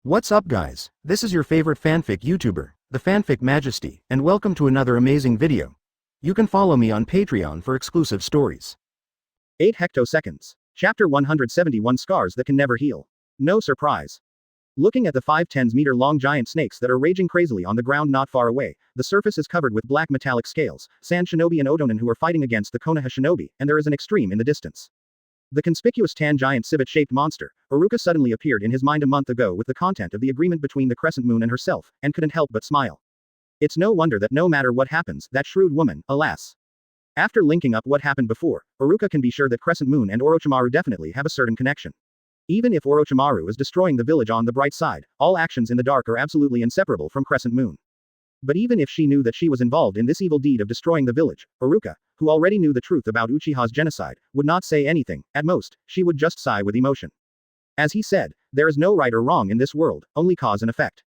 What's up guys, this is your favorite fanfic YouTuber, the Fanfic Majesty, and welcome to another amazing video. You can follow me on Patreon for exclusive stories. 8 hectoseconds. Chapter 171 Scars that can never heal. No surprise. Looking at the 5-10 meter long giant snakes that are raging crazily on the ground not far away, the surface is covered with black metallic scales, Sand Shinobi and Otonin who are fighting against the Konoha Shinobi, and there is an extreme in the distance. The conspicuous tan giant civet-shaped monster, Iruka suddenly appeared in his mind a month ago with the content of the agreement between the Crescent Moon and herself, and couldn't help but smile. It's no wonder that no matter what happens, that shrewd woman, alas. After linking up what happened before, Iruka can be sure that Crescent Moon and Orochimaru definitely have a certain connection. Even if Orochimaru is destroying the village on the bright side, all actions in the dark are absolutely inseparable from Crescent Moon. But even if she knew that she was involved in this evil deed of destroying the village, Iruka, who already knew the truth about Uchiha's genocide, would not say anything. At most, she would just sigh with emotion. As he said, there is no right or wrong in this world, only cause and effect.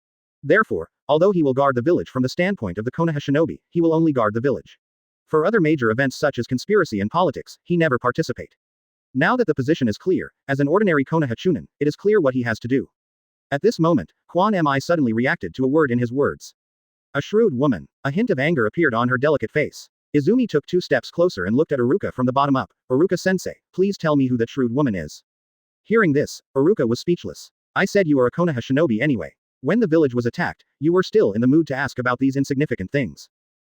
Therefore, although he will guard the village from the standpoint of the Konoha Shinobi, he will only guard the village. For other major events such as conspiracy and politics, he never participate. Now that the position is clear, as an ordinary Konoha Chunin, it is clear what he has to do. At this moment, Quan Mi suddenly reacted to a word in his words. A shrewd woman. A hint of anger appeared on her delicate face. Izumi took 2 steps closer and looked at Iruka from the bottom up. Iruka-sensei, please tell me who that shrewd woman is. Hearing this, Iruka was speechless. I said you are a Konoha Shinobi anyway. When the village was attacked, you were still in the mood to ask about these insignificant things.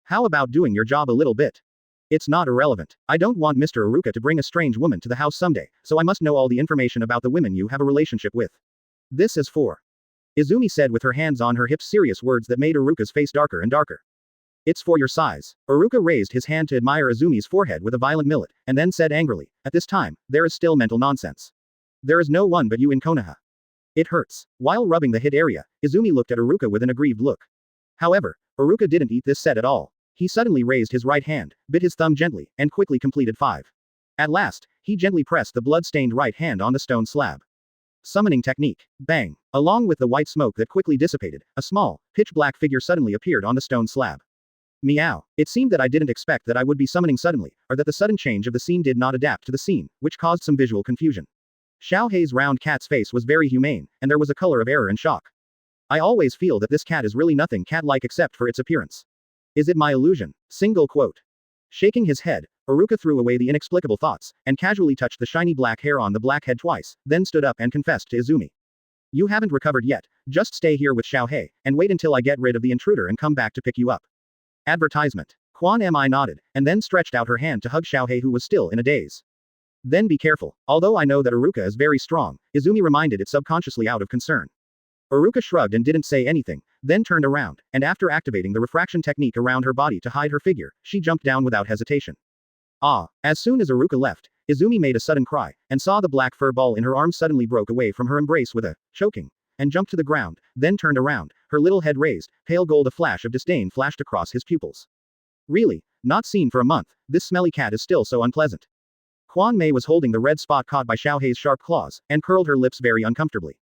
How about doing your job a little bit? It's not irrelevant. I don't want Mr. Iruka to bring a strange woman to the house someday, so I must know all the information about the women you have a relationship with. This is for. Izumi said with her hands on her hips, serious words that made Iruka's face darker and darker. It's for your size. Iruka raised his hand to admire Izumi's forehead with a violent millet, and then said angrily, at this time, there is still mental nonsense. There is no one but you in Konoha. It hurts. While rubbing the hit area, Izumi looked at Iruka with an aggrieved look. However, Iruka didn't eat this set at all. He suddenly raised his right hand, bit his thumb gently, and quickly completed 5. At last, he gently pressed the blood-stained right hand on the stone slab. Summoning technique. Bang. Along with the white smoke that quickly dissipated, a small, pitch-black figure suddenly appeared on the stone slab. Meow. It seemed that I didn't expect that I would be summoning suddenly, or that the sudden change of the scene did not adapt to the scene, which caused some visual confusion. Xiao Hei's round cat's face was very humane, and there was a color of error and shock. I always feel that this cat is really nothing cat-like except for its appearance. Is it my illusion? Single quote. Shaking his head, Iruka threw away the inexplicable thoughts, and casually touched the shiny black hair on the black head twice, then stood up and confessed to Izumi. You haven't recovered yet, just stay here with Xiao Hei, and wait until I get rid of the intruder and come back to pick you up. Advertisement. Quan Mi nodded, and then stretched out her hand to hug Xiao Hei who was still in a daze. Then be careful. Although I know that Iruka is very strong, Izumi reminded it subconsciously out of concern. Iruka shrugged and didn't say anything, then turned around, and after activating the refraction technique around her body to hide her figure, she jumped down without hesitation. Ah! As soon as Iruka left, Izumi made a sudden cry, and saw the black fur ball in her arm suddenly broke away from her embrace with a choking, and jumped to the ground, then turned around, her little head raised, pale gold. A flash of disdain flashed across his pupils. Really? Not seen for a month, this smelly cat is still so unpleasant. Quan Mi was holding the red spot caught by Xiao Hei's sharp claws, and curled her lips very uncomfortably.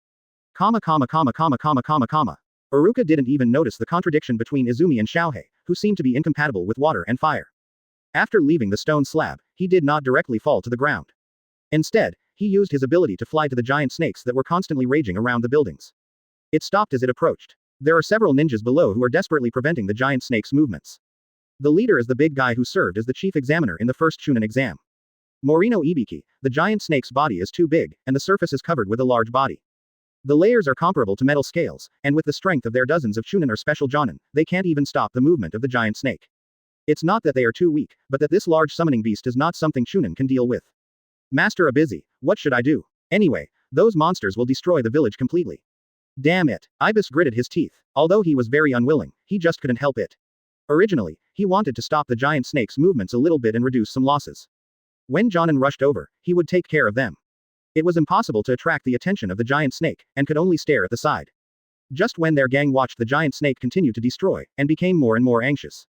Iruka didn't even notice the contradiction between Izumi and Xiao Hei, who seemed to be incompatible with water and fire. After leaving the stone slab, he did not directly fall to the ground. Instead, he used his ability to fly to the giant snakes that were constantly raging around the buildings. It stopped as it approached. There are several ninjas below who are desperately preventing the giant snake's movements. The leader is the big guy who served as the chief examiner in the first Chunin exam. Morino Ibiki, the giant snake's body is too big, and the surface is covered with a large body. The layers are comparable to metal scales, and with the strength of their dozens of Chunin or special Jonin, they can't even stop the movement of the giant snake. It's not that they are too weak, but that this large summoning beast is not something Chunin can deal with. Master Abizi, what should I do? Anyway, those monsters will destroy the village completely. Damn it. Ibis gritted his teeth. Although he was very unwilling, he just couldn't help it. Originally, he wanted to stop the giant snake's movements a little bit and reduce some losses. When Jonin rushed over, he would take care of them. It was impossible to attract the attention of the giant snake, and could only stare at the side. Just when their gang watched the giant snake continue to destroy, and became more and more anxious.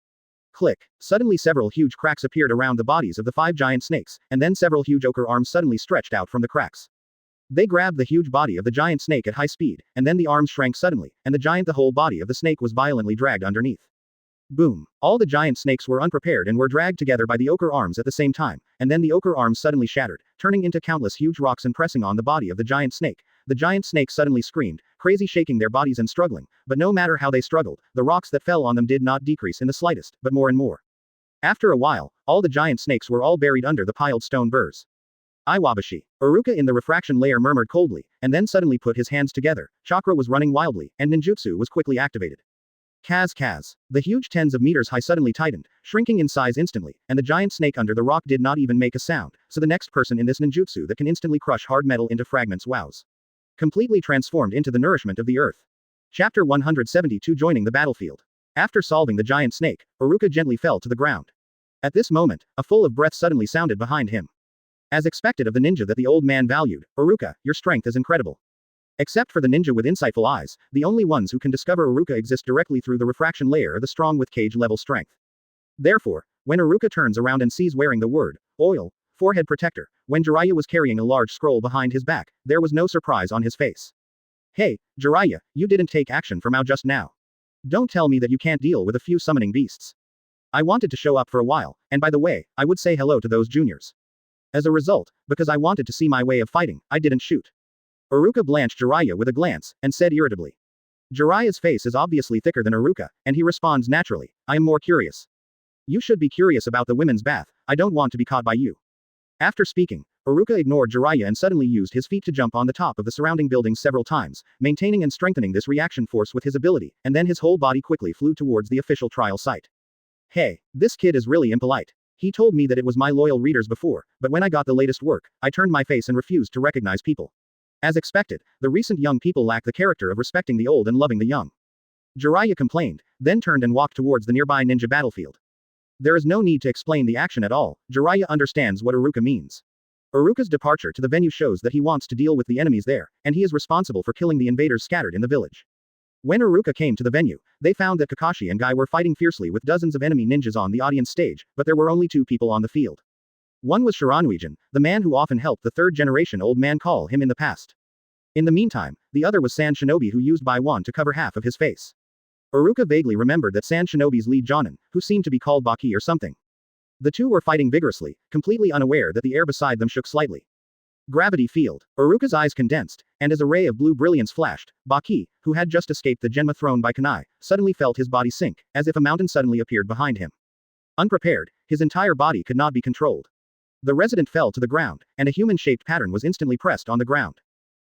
Click. Suddenly several huge cracks appeared around the bodies of the 5 giant snakes, and then several huge ochre arms suddenly stretched out from the cracks. They grabbed the huge body of the giant snake at high speed, and then the arms shrank suddenly, and the whole body of the snake was violently dragged underneath. Boom. All the giant snakes were unprepared and were dragged together by the ochre arms at the same time, and then the ochre arms suddenly shattered, turning into countless huge rocks and pressing on the body of the giant snake. The giant snake suddenly screamed, crazy shaking their bodies and struggling, but no matter how they struggled, the rocks that fell on them did not decrease in the slightest, but more and more. After a while, all the giant snakes were all buried under the piled stone burrs. Iwabashi. Iruka in the refraction layer murmured coldly, and then suddenly put his hands together. Chakra was running wildly, and ninjutsu was quickly activated. Kaz. The huge tens of meters high suddenly tightened, shrinking in size instantly, and the giant snake under the rock did not even make a sound, so the next person in this ninjutsu that can instantly crush hard metal into fragments wows. Completely transformed into the nourishment of the earth. Chapter 172 Joining the battlefield. After solving the giant snake, Iruka gently fell to the ground. At this moment, a full of breath suddenly sounded behind him. As expected of the ninja that the old man valued, Iruka, your strength is incredible. Except for the ninja with insightful eyes, the only ones who can discover Iruka exist directly through the refraction layer are the strong with cage-level strength. Therefore, when Iruka turns around and sees wearing the word, oil, forehead protector, when Jiraiya was carrying a large scroll behind his back, there was no surprise on his face. Hey, Jiraiya, you didn't take action for Mao just now. Don't tell me that you can't deal with a few summoning beasts. I wanted to show up for a while, and by the way, I would say hello to those juniors. As a result, because I wanted to see my way of fighting, I didn't shoot. Iruka blanched Jiraiya with a glance, and said irritably. Jiraiya's face is obviously thicker than Iruka, and he responds naturally, I am more curious. You should be curious about the women's bath, I don't want to be caught by you. After speaking, Iruka ignored Jiraiya and suddenly used his feet to jump on the top of the surrounding buildings several times, maintaining and strengthening this reaction force with his ability, and then his whole body quickly flew towards the official trial site. Hey, this kid is really impolite. He told me that it was my loyal readers before, but when I got the latest work, I turned my face and refused to recognize people. As expected, the recent young people lack the character of respecting the old and loving the young. Jiraiya complained, then turned and walked towards the nearby ninja battlefield. There is no need to explain the action at all, Jiraiya understands what Iruka means. Iruka's departure to the venue shows that he wants to deal with the enemies there, and he is responsible for killing the invaders scattered in the village. When Iruka came to the venue, they found that Kakashi and Guy were fighting fiercely with dozens of enemy ninjas on the audience stage, but there were only 2 people on the field. One was Shiranuijan, the man who often helped the third-generation old man call him in the past. In the meantime, the other was San Shinobi who used Baiwan to cover half of his face. Iruka vaguely remembered that San Shinobi's lead Jonin, who seemed to be called Baki or something. The two were fighting vigorously, completely unaware that the air beside them shook slightly. Gravity field. Iruka's eyes condensed, and as a ray of blue brilliance flashed, Baki, who had just escaped the Genma thrown by Kunai, suddenly felt his body sink, as if a mountain suddenly appeared behind him. Unprepared, his entire body could not be controlled. The resident fell to the ground, and a human-shaped pattern was instantly pressed on the ground.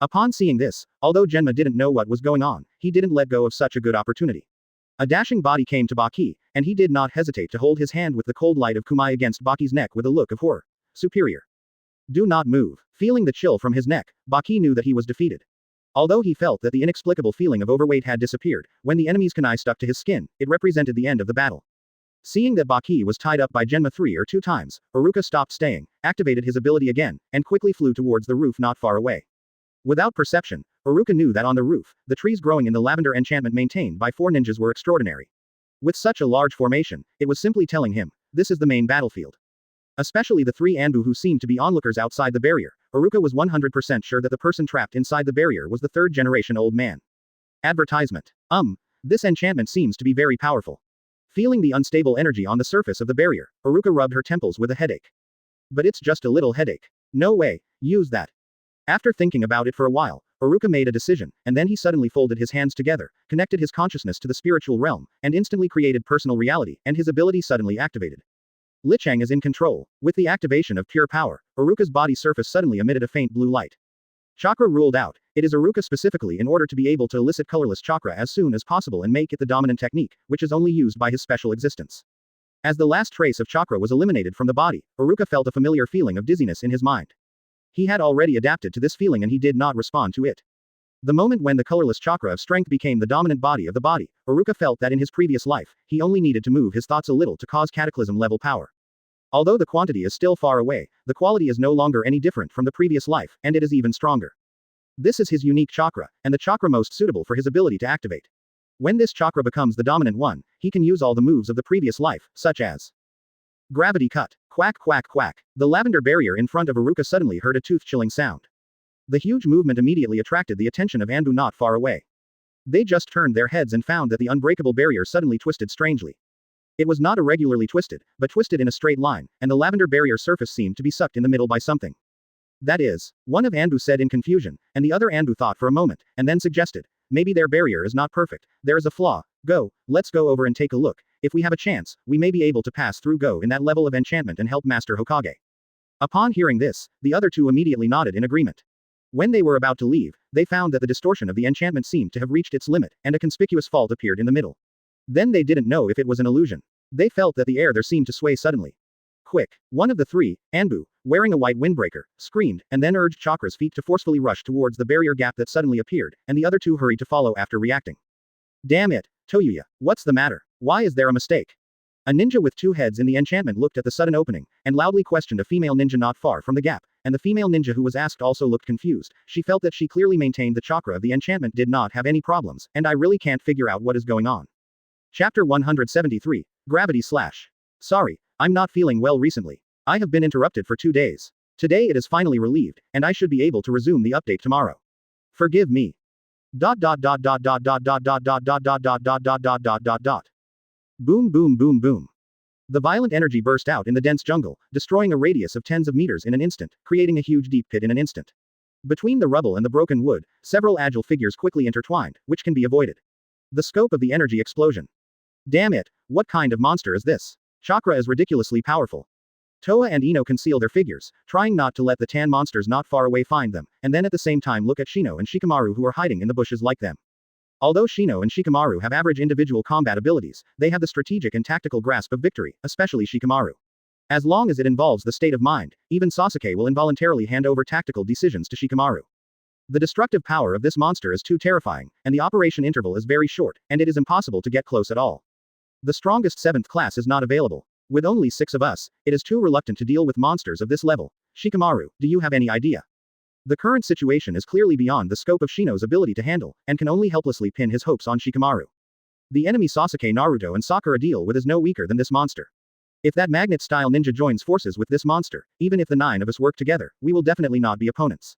Upon seeing this, although Genma didn't know what was going on, he didn't let go of such a good opportunity. A dashing body came to Baki, and he did not hesitate to hold his hand with the cold light of Kumai against Baki's neck with a look of horror. Superior. Do not move. Feeling the chill from his neck, Baki knew that he was defeated. Although he felt that the inexplicable feeling of overweight had disappeared, when the enemy's kunai stuck to his skin, it represented the end of the battle. Seeing that Baki was tied up by Genma 3 or 2 times, Iruka stopped staying, activated his ability again, and quickly flew towards the roof not far away. Without perception, Iruka knew that on the roof, the trees growing in the lavender enchantment maintained by 4 ninjas were extraordinary. With such a large formation, it was simply telling him, this is the main battlefield. Especially the 3 Anbu who seemed to be onlookers outside the barrier, Iruka was 100% sure that the person trapped inside the barrier was the 3rd-generation old man. Advertisement. This enchantment seems to be very powerful. Feeling the unstable energy on the surface of the barrier, Iruka rubbed her temples with a headache. But it's just a little headache. No way, use that. After thinking about it for a while, Iruka made a decision, and then he suddenly folded his hands together, connected his consciousness to the spiritual realm, and instantly created personal reality, and his ability suddenly activated. Lichang is in control. With the activation of pure power, Iruka's body surface suddenly emitted a faint blue light. Chakra ruled out. It is Iruka specifically in order to be able to elicit colorless chakra as soon as possible and make it the dominant technique, which is only used by his special existence. As the last trace of chakra was eliminated from the body, Iruka felt a familiar feeling of dizziness in his mind. He had already adapted to this feeling and he did not respond to it. The moment when the colorless chakra of strength became the dominant body of the body, Iruka felt that in his previous life, he only needed to move his thoughts a little to cause cataclysm-level power. Although the quantity is still far away, the quality is no longer any different from the previous life, and it is even stronger. This is his unique chakra, and the chakra most suitable for his ability to activate. When this chakra becomes the dominant one, he can use all the moves of the previous life, such as gravity cut. Quack quack quack. The lavender barrier in front of Iruka suddenly heard a tooth-chilling sound. The huge movement immediately attracted the attention of Anbu not far away. They just turned their heads and found that the unbreakable barrier suddenly twisted strangely. It was not irregularly twisted, but twisted in a straight line, and the lavender barrier surface seemed to be sucked in the middle by something. That is, one of Anbu said in confusion, and the other Anbu thought for a moment, and then suggested, maybe their barrier is not perfect, there is a flaw. Go, let's go over and take a look. If we have a chance, we may be able to pass through Go in that level of enchantment and help Master Hokage. Upon hearing this, the other two immediately nodded in agreement. When they were about to leave, they found that the distortion of the enchantment seemed to have reached its limit, and a conspicuous fault appeared in the middle. Then they didn't know if it was an illusion. They felt that the air there seemed to sway suddenly. Quick! One of the three, Anbu, wearing a white windbreaker, screamed, and then urged Chakra's feet to forcefully rush towards the barrier gap that suddenly appeared, and the other two hurried to follow after reacting. Damn it, Toyuya, what's the matter? Why is there a mistake? A ninja with two heads in the enchantment looked at the sudden opening, and loudly questioned a female ninja not far from the gap, and the female ninja who was asked also looked confused. She felt that she clearly maintained the chakra of the enchantment did not have any problems, and I really can't figure out what is going on. Chapter 173, Gravity Slash. Sorry, I'm not feeling well recently. I have been interrupted for 2 days. Today it is finally relieved, and I should be able to resume the update tomorrow. Forgive me. Dot dot dot dot dot dot dot dot dot dot dot dot dot dot dot dot dot dot. Boom boom boom boom. The violent energy burst out in the dense jungle, destroying a radius of tens of meters in an instant, creating a huge deep pit in an instant. Between the rubble and the broken wood, several agile figures quickly intertwined, which can be avoided. The scope of the energy explosion. Damn it, what kind of monster is this? Chakra is ridiculously powerful. Toa and Ino conceal their figures, trying not to let the tan monsters not far away find them, and then at the same time look at Shino and Shikamaru who are hiding in the bushes like them. Although Shino and Shikamaru have average individual combat abilities, they have the strategic and tactical grasp of victory, especially Shikamaru. As long as it involves the state of mind, even Sasuke will involuntarily hand over tactical decisions to Shikamaru. The destructive power of this monster is too terrifying, and the operation interval is very short, and it is impossible to get close at all. The strongest 7th class is not available. With only 6 of us, it is too reluctant to deal with monsters of this level. Shikamaru, do you have any idea? The current situation is clearly beyond the scope of Shino's ability to handle, and can only helplessly pin his hopes on Shikamaru. The enemy Sasuke, Naruto and Sakura deal with is no weaker than this monster. If that magnet-style ninja joins forces with this monster, even if the 9 of us work together, we will definitely not be opponents.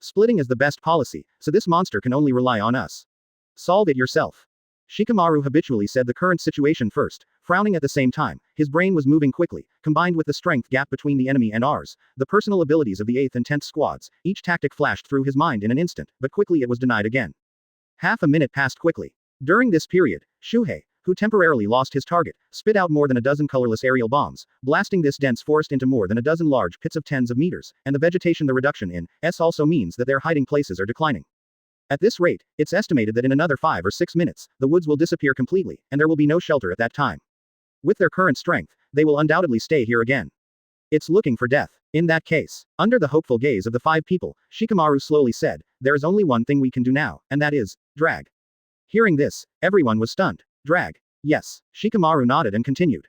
Splitting is the best policy, so this monster can only rely on us. Solve it yourself. Shikamaru habitually said the current situation first, frowning at the same time. His brain was moving quickly, combined with the strength gap between the enemy and ours, the personal abilities of the 8th and 10th squads. Each tactic flashed through his mind in an instant, but quickly it was denied again. Half a minute passed quickly. During this period, Shuhei, who temporarily lost his target, spit out more than a dozen colorless aerial bombs, blasting this dense forest into more than a dozen large pits of tens of meters, and the vegetation the reduction in S also means that their hiding places are declining. At this rate, it's estimated that in another 5 or 6 minutes, the woods will disappear completely, and there will be no shelter at that time. With their current strength, they will undoubtedly stay here again. It's looking for death. In that case, under the hopeful gaze of the 5 people, Shikamaru slowly said, there is only one thing we can do now, and that is, drag. Hearing this, everyone was stunned. Drag. Yes, Shikamaru nodded and continued.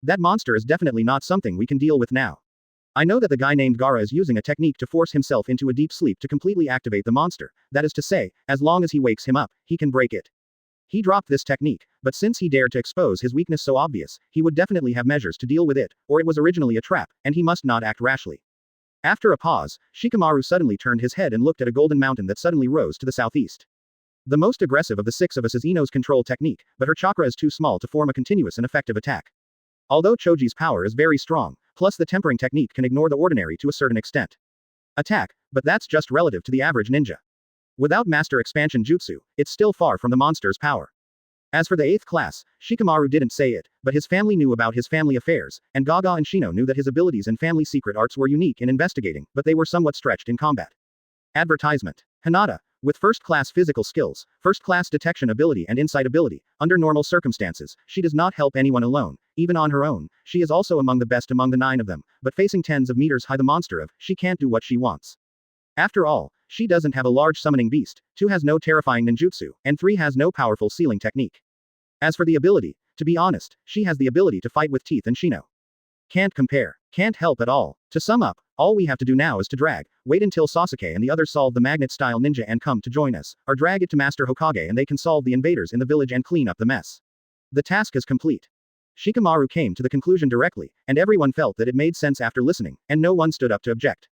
That monster is definitely not something we can deal with now. I know that the guy named Gaara is using a technique to force himself into a deep sleep to completely activate the monster, that is to say, as long as he wakes him up, he can break it. He dropped this technique, but since he dared to expose his weakness so obvious, he would definitely have measures to deal with it, or it was originally a trap, and he must not act rashly. After a pause, Shikamaru suddenly turned his head and looked at a golden mountain that suddenly rose to the southeast. The most aggressive of the 6 of us is Ino's control technique, but her chakra is too small to form a continuous and effective attack. Although Choji's power is very strong, plus the tempering technique can ignore the ordinary to a certain extent. Attack, but that's just relative to the average ninja. Without master expansion jutsu, it's still far from the monster's power. As for the 8th class, Shikamaru didn't say it, but his family knew about his family affairs, and Gaga and Shino knew that his abilities and family secret arts were unique in investigating, but they were somewhat stretched in combat. Advertisement. Hinata, with first-class physical skills, first-class detection ability and insight ability, under normal circumstances, she does not help anyone alone, even on her own, she is also among the best among the 9 of them, but facing tens of meters high the monster of, she can't do what she wants. After all, she doesn't have a large summoning beast, 2 has no terrifying ninjutsu, and 3 has no powerful sealing technique. As for the ability, to be honest, she has the ability to fight with teeth and Shino. Can't compare. Can't help at all. To sum up, all we have to do now is to drag, wait until Sasuke and the others solve the magnet-style ninja and come to join us, or drag it to Master Hokage and they can solve the invaders in the village and clean up the mess. The task is complete. Shikamaru came to the conclusion directly, and everyone felt that it made sense after listening, and no one stood up to object.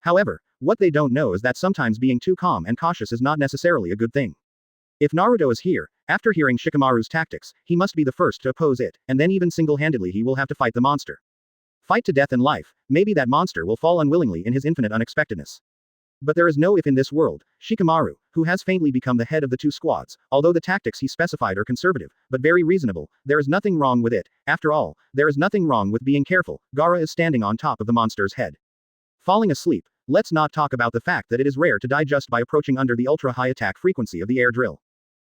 However, what they don't know is that sometimes being too calm and cautious is not necessarily a good thing. If Naruto is here, after hearing Shikamaru's tactics, he must be the first to oppose it, and then even single-handedly he will have to fight the monster. Fight to death in life, maybe that monster will fall unwillingly in his infinite unexpectedness. But there is no if in this world. Shikamaru, who has faintly become the head of the two squads, although the tactics he specified are conservative, but very reasonable, there is nothing wrong with it. After all, there is nothing wrong with being careful. Gaara is standing on top of the monster's head. Falling asleep. Let's not talk about the fact that it is rare to die just by approaching under the ultra-high attack frequency of the air drill.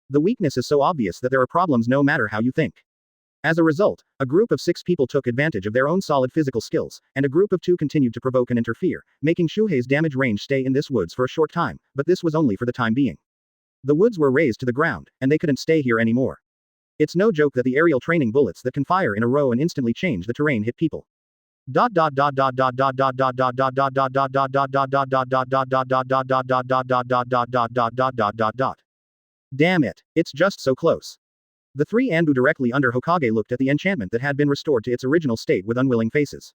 The weakness is so obvious that there are problems no matter how you think. As a result, a group of 6 people took advantage of their own solid physical skills, and a group of 2 continued to provoke and interfere, making Shuhei's damage range stay in this woods for a short time, but this was only for the time being. The woods were razed to the ground, and they couldn't stay here anymore. It's no joke that the aerial training bullets that can fire in a row and instantly change the terrain hit people. Damn it, it's just so close. The 3 Anbu directly under Hokage looked at the enchantment that had been restored to its original state with unwilling faces.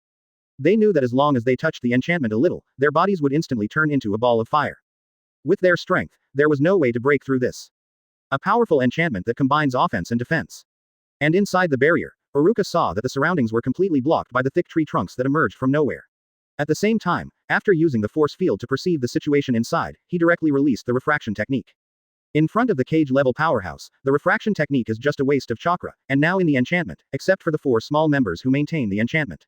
They knew that as long as they touched the enchantment a little, their bodies would instantly turn into a ball of fire. With their strength, there was no way to break through this. A powerful enchantment that combines offense and defense. And inside the barrier, Iruka saw that the surroundings were completely blocked by the thick tree trunks that emerged from nowhere. At the same time, after using the force field to perceive the situation inside, he directly released the refraction technique. In front of the cage-level powerhouse, the refraction technique is just a waste of chakra, and now in the enchantment, except for the 4 small members who maintain the enchantment.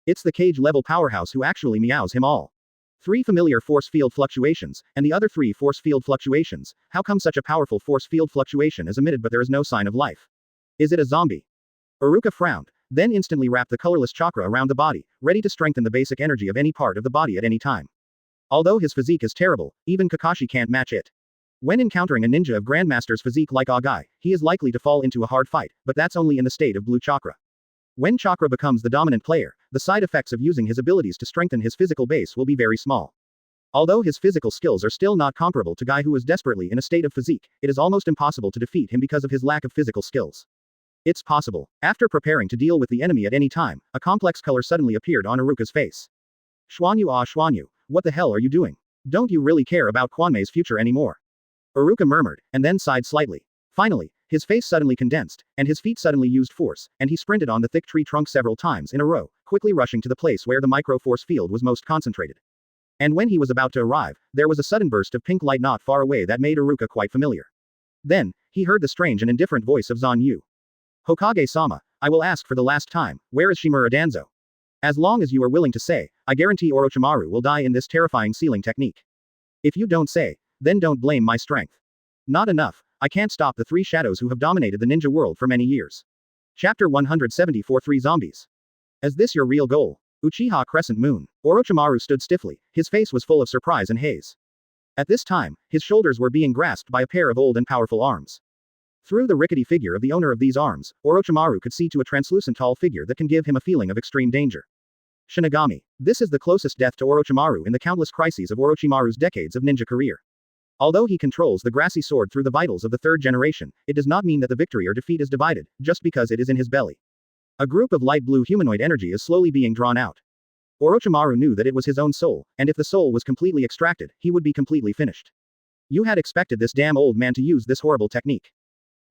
It's the cage-level powerhouse who actually meows him all. 3 familiar force field fluctuations, and the other 3 force field fluctuations. How come such a powerful force field fluctuation is emitted but there is no sign of life? Is it a zombie? Iruka frowned, then instantly wrapped the colorless chakra around the body, ready to strengthen the basic energy of any part of the body at any time. Although his physique is terrible, even Kakashi can't match it. When encountering a ninja of Grandmaster's physique like Agai, he is likely to fall into a hard fight, but that's only in the state of blue chakra. When chakra becomes the dominant player, the side effects of using his abilities to strengthen his physical base will be very small. Although his physical skills are still not comparable to Guy who is desperately in a state of physique, it is almost impossible to defeat him because of his lack of physical skills. It's possible. After preparing to deal with the enemy at any time, a complex color suddenly appeared on Iruka's face. Xuanyu, what the hell are you doing? Don't you really care about Kwanmei's future anymore? Iruka murmured, and then sighed slightly. Finally, his face suddenly condensed, and his feet suddenly used force, and he sprinted on the thick tree trunk several times in a row, quickly rushing to the place where the micro-force field was most concentrated. And when he was about to arrive, there was a sudden burst of pink light not far away that made Iruka quite familiar. Then, he heard the strange and indifferent voice of Zan Yu. Hokage-sama, I will ask for the last time, where is Shimura Danzo? As long as you are willing to say, I guarantee Orochimaru will die in this terrifying sealing technique. If you don't say, then don't blame my strength. Not enough, I can't stop the 3 shadows who have dominated the ninja world for many years. Chapter 174 3 Zombies. Is this your real goal? Uchiha Crescent Moon. Orochimaru stood stiffly, his face was full of surprise and haze. At this time, his shoulders were being grasped by a pair of old and powerful arms. Through the rickety figure of the owner of these arms, Orochimaru could see to a translucent tall figure that can give him a feeling of extreme danger. Shinigami. This is the closest death to Orochimaru in the countless crises of Orochimaru's decades of ninja career. Although he controls the grassy sword through the vitals of the 3rd generation, it does not mean that the victory or defeat is divided, just because it is in his belly. A group of light blue humanoid energy is slowly being drawn out. Orochimaru knew that it was his own soul, and if the soul was completely extracted, he would be completely finished. You had expected this damn old man to use this horrible technique.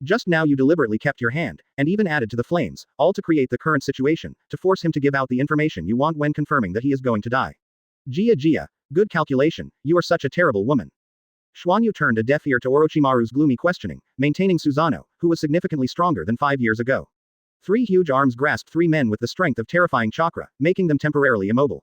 Just now you deliberately kept your hand, and even added to the flames, all to create the current situation, to force him to give out the information you want when confirming that he is going to die. Gia, good calculation, you are such a terrible woman. Xuanyu turned a deaf ear to Orochimaru's gloomy questioning, maintaining Susanoo, who was significantly stronger than 5 years ago. 3 huge arms grasped 3 men with the strength of terrifying chakra, making them temporarily immobile.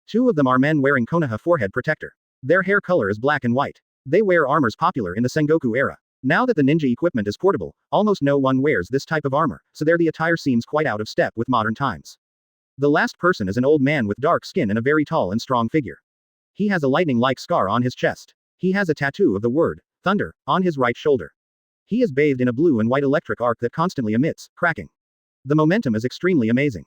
2 of them are men wearing Konoha forehead protector. Their hair color is black and white. They wear armors popular in the Sengoku era. Now that the ninja equipment is portable, almost no one wears this type of armor, so the attire seems quite out of step with modern times. The last person is an old man with dark skin and a very tall and strong figure. He has a lightning-like scar on his chest. He has a tattoo of the word, thunder, on his right shoulder. He is bathed in a blue and white electric arc that constantly emits, cracking. The momentum is extremely amazing.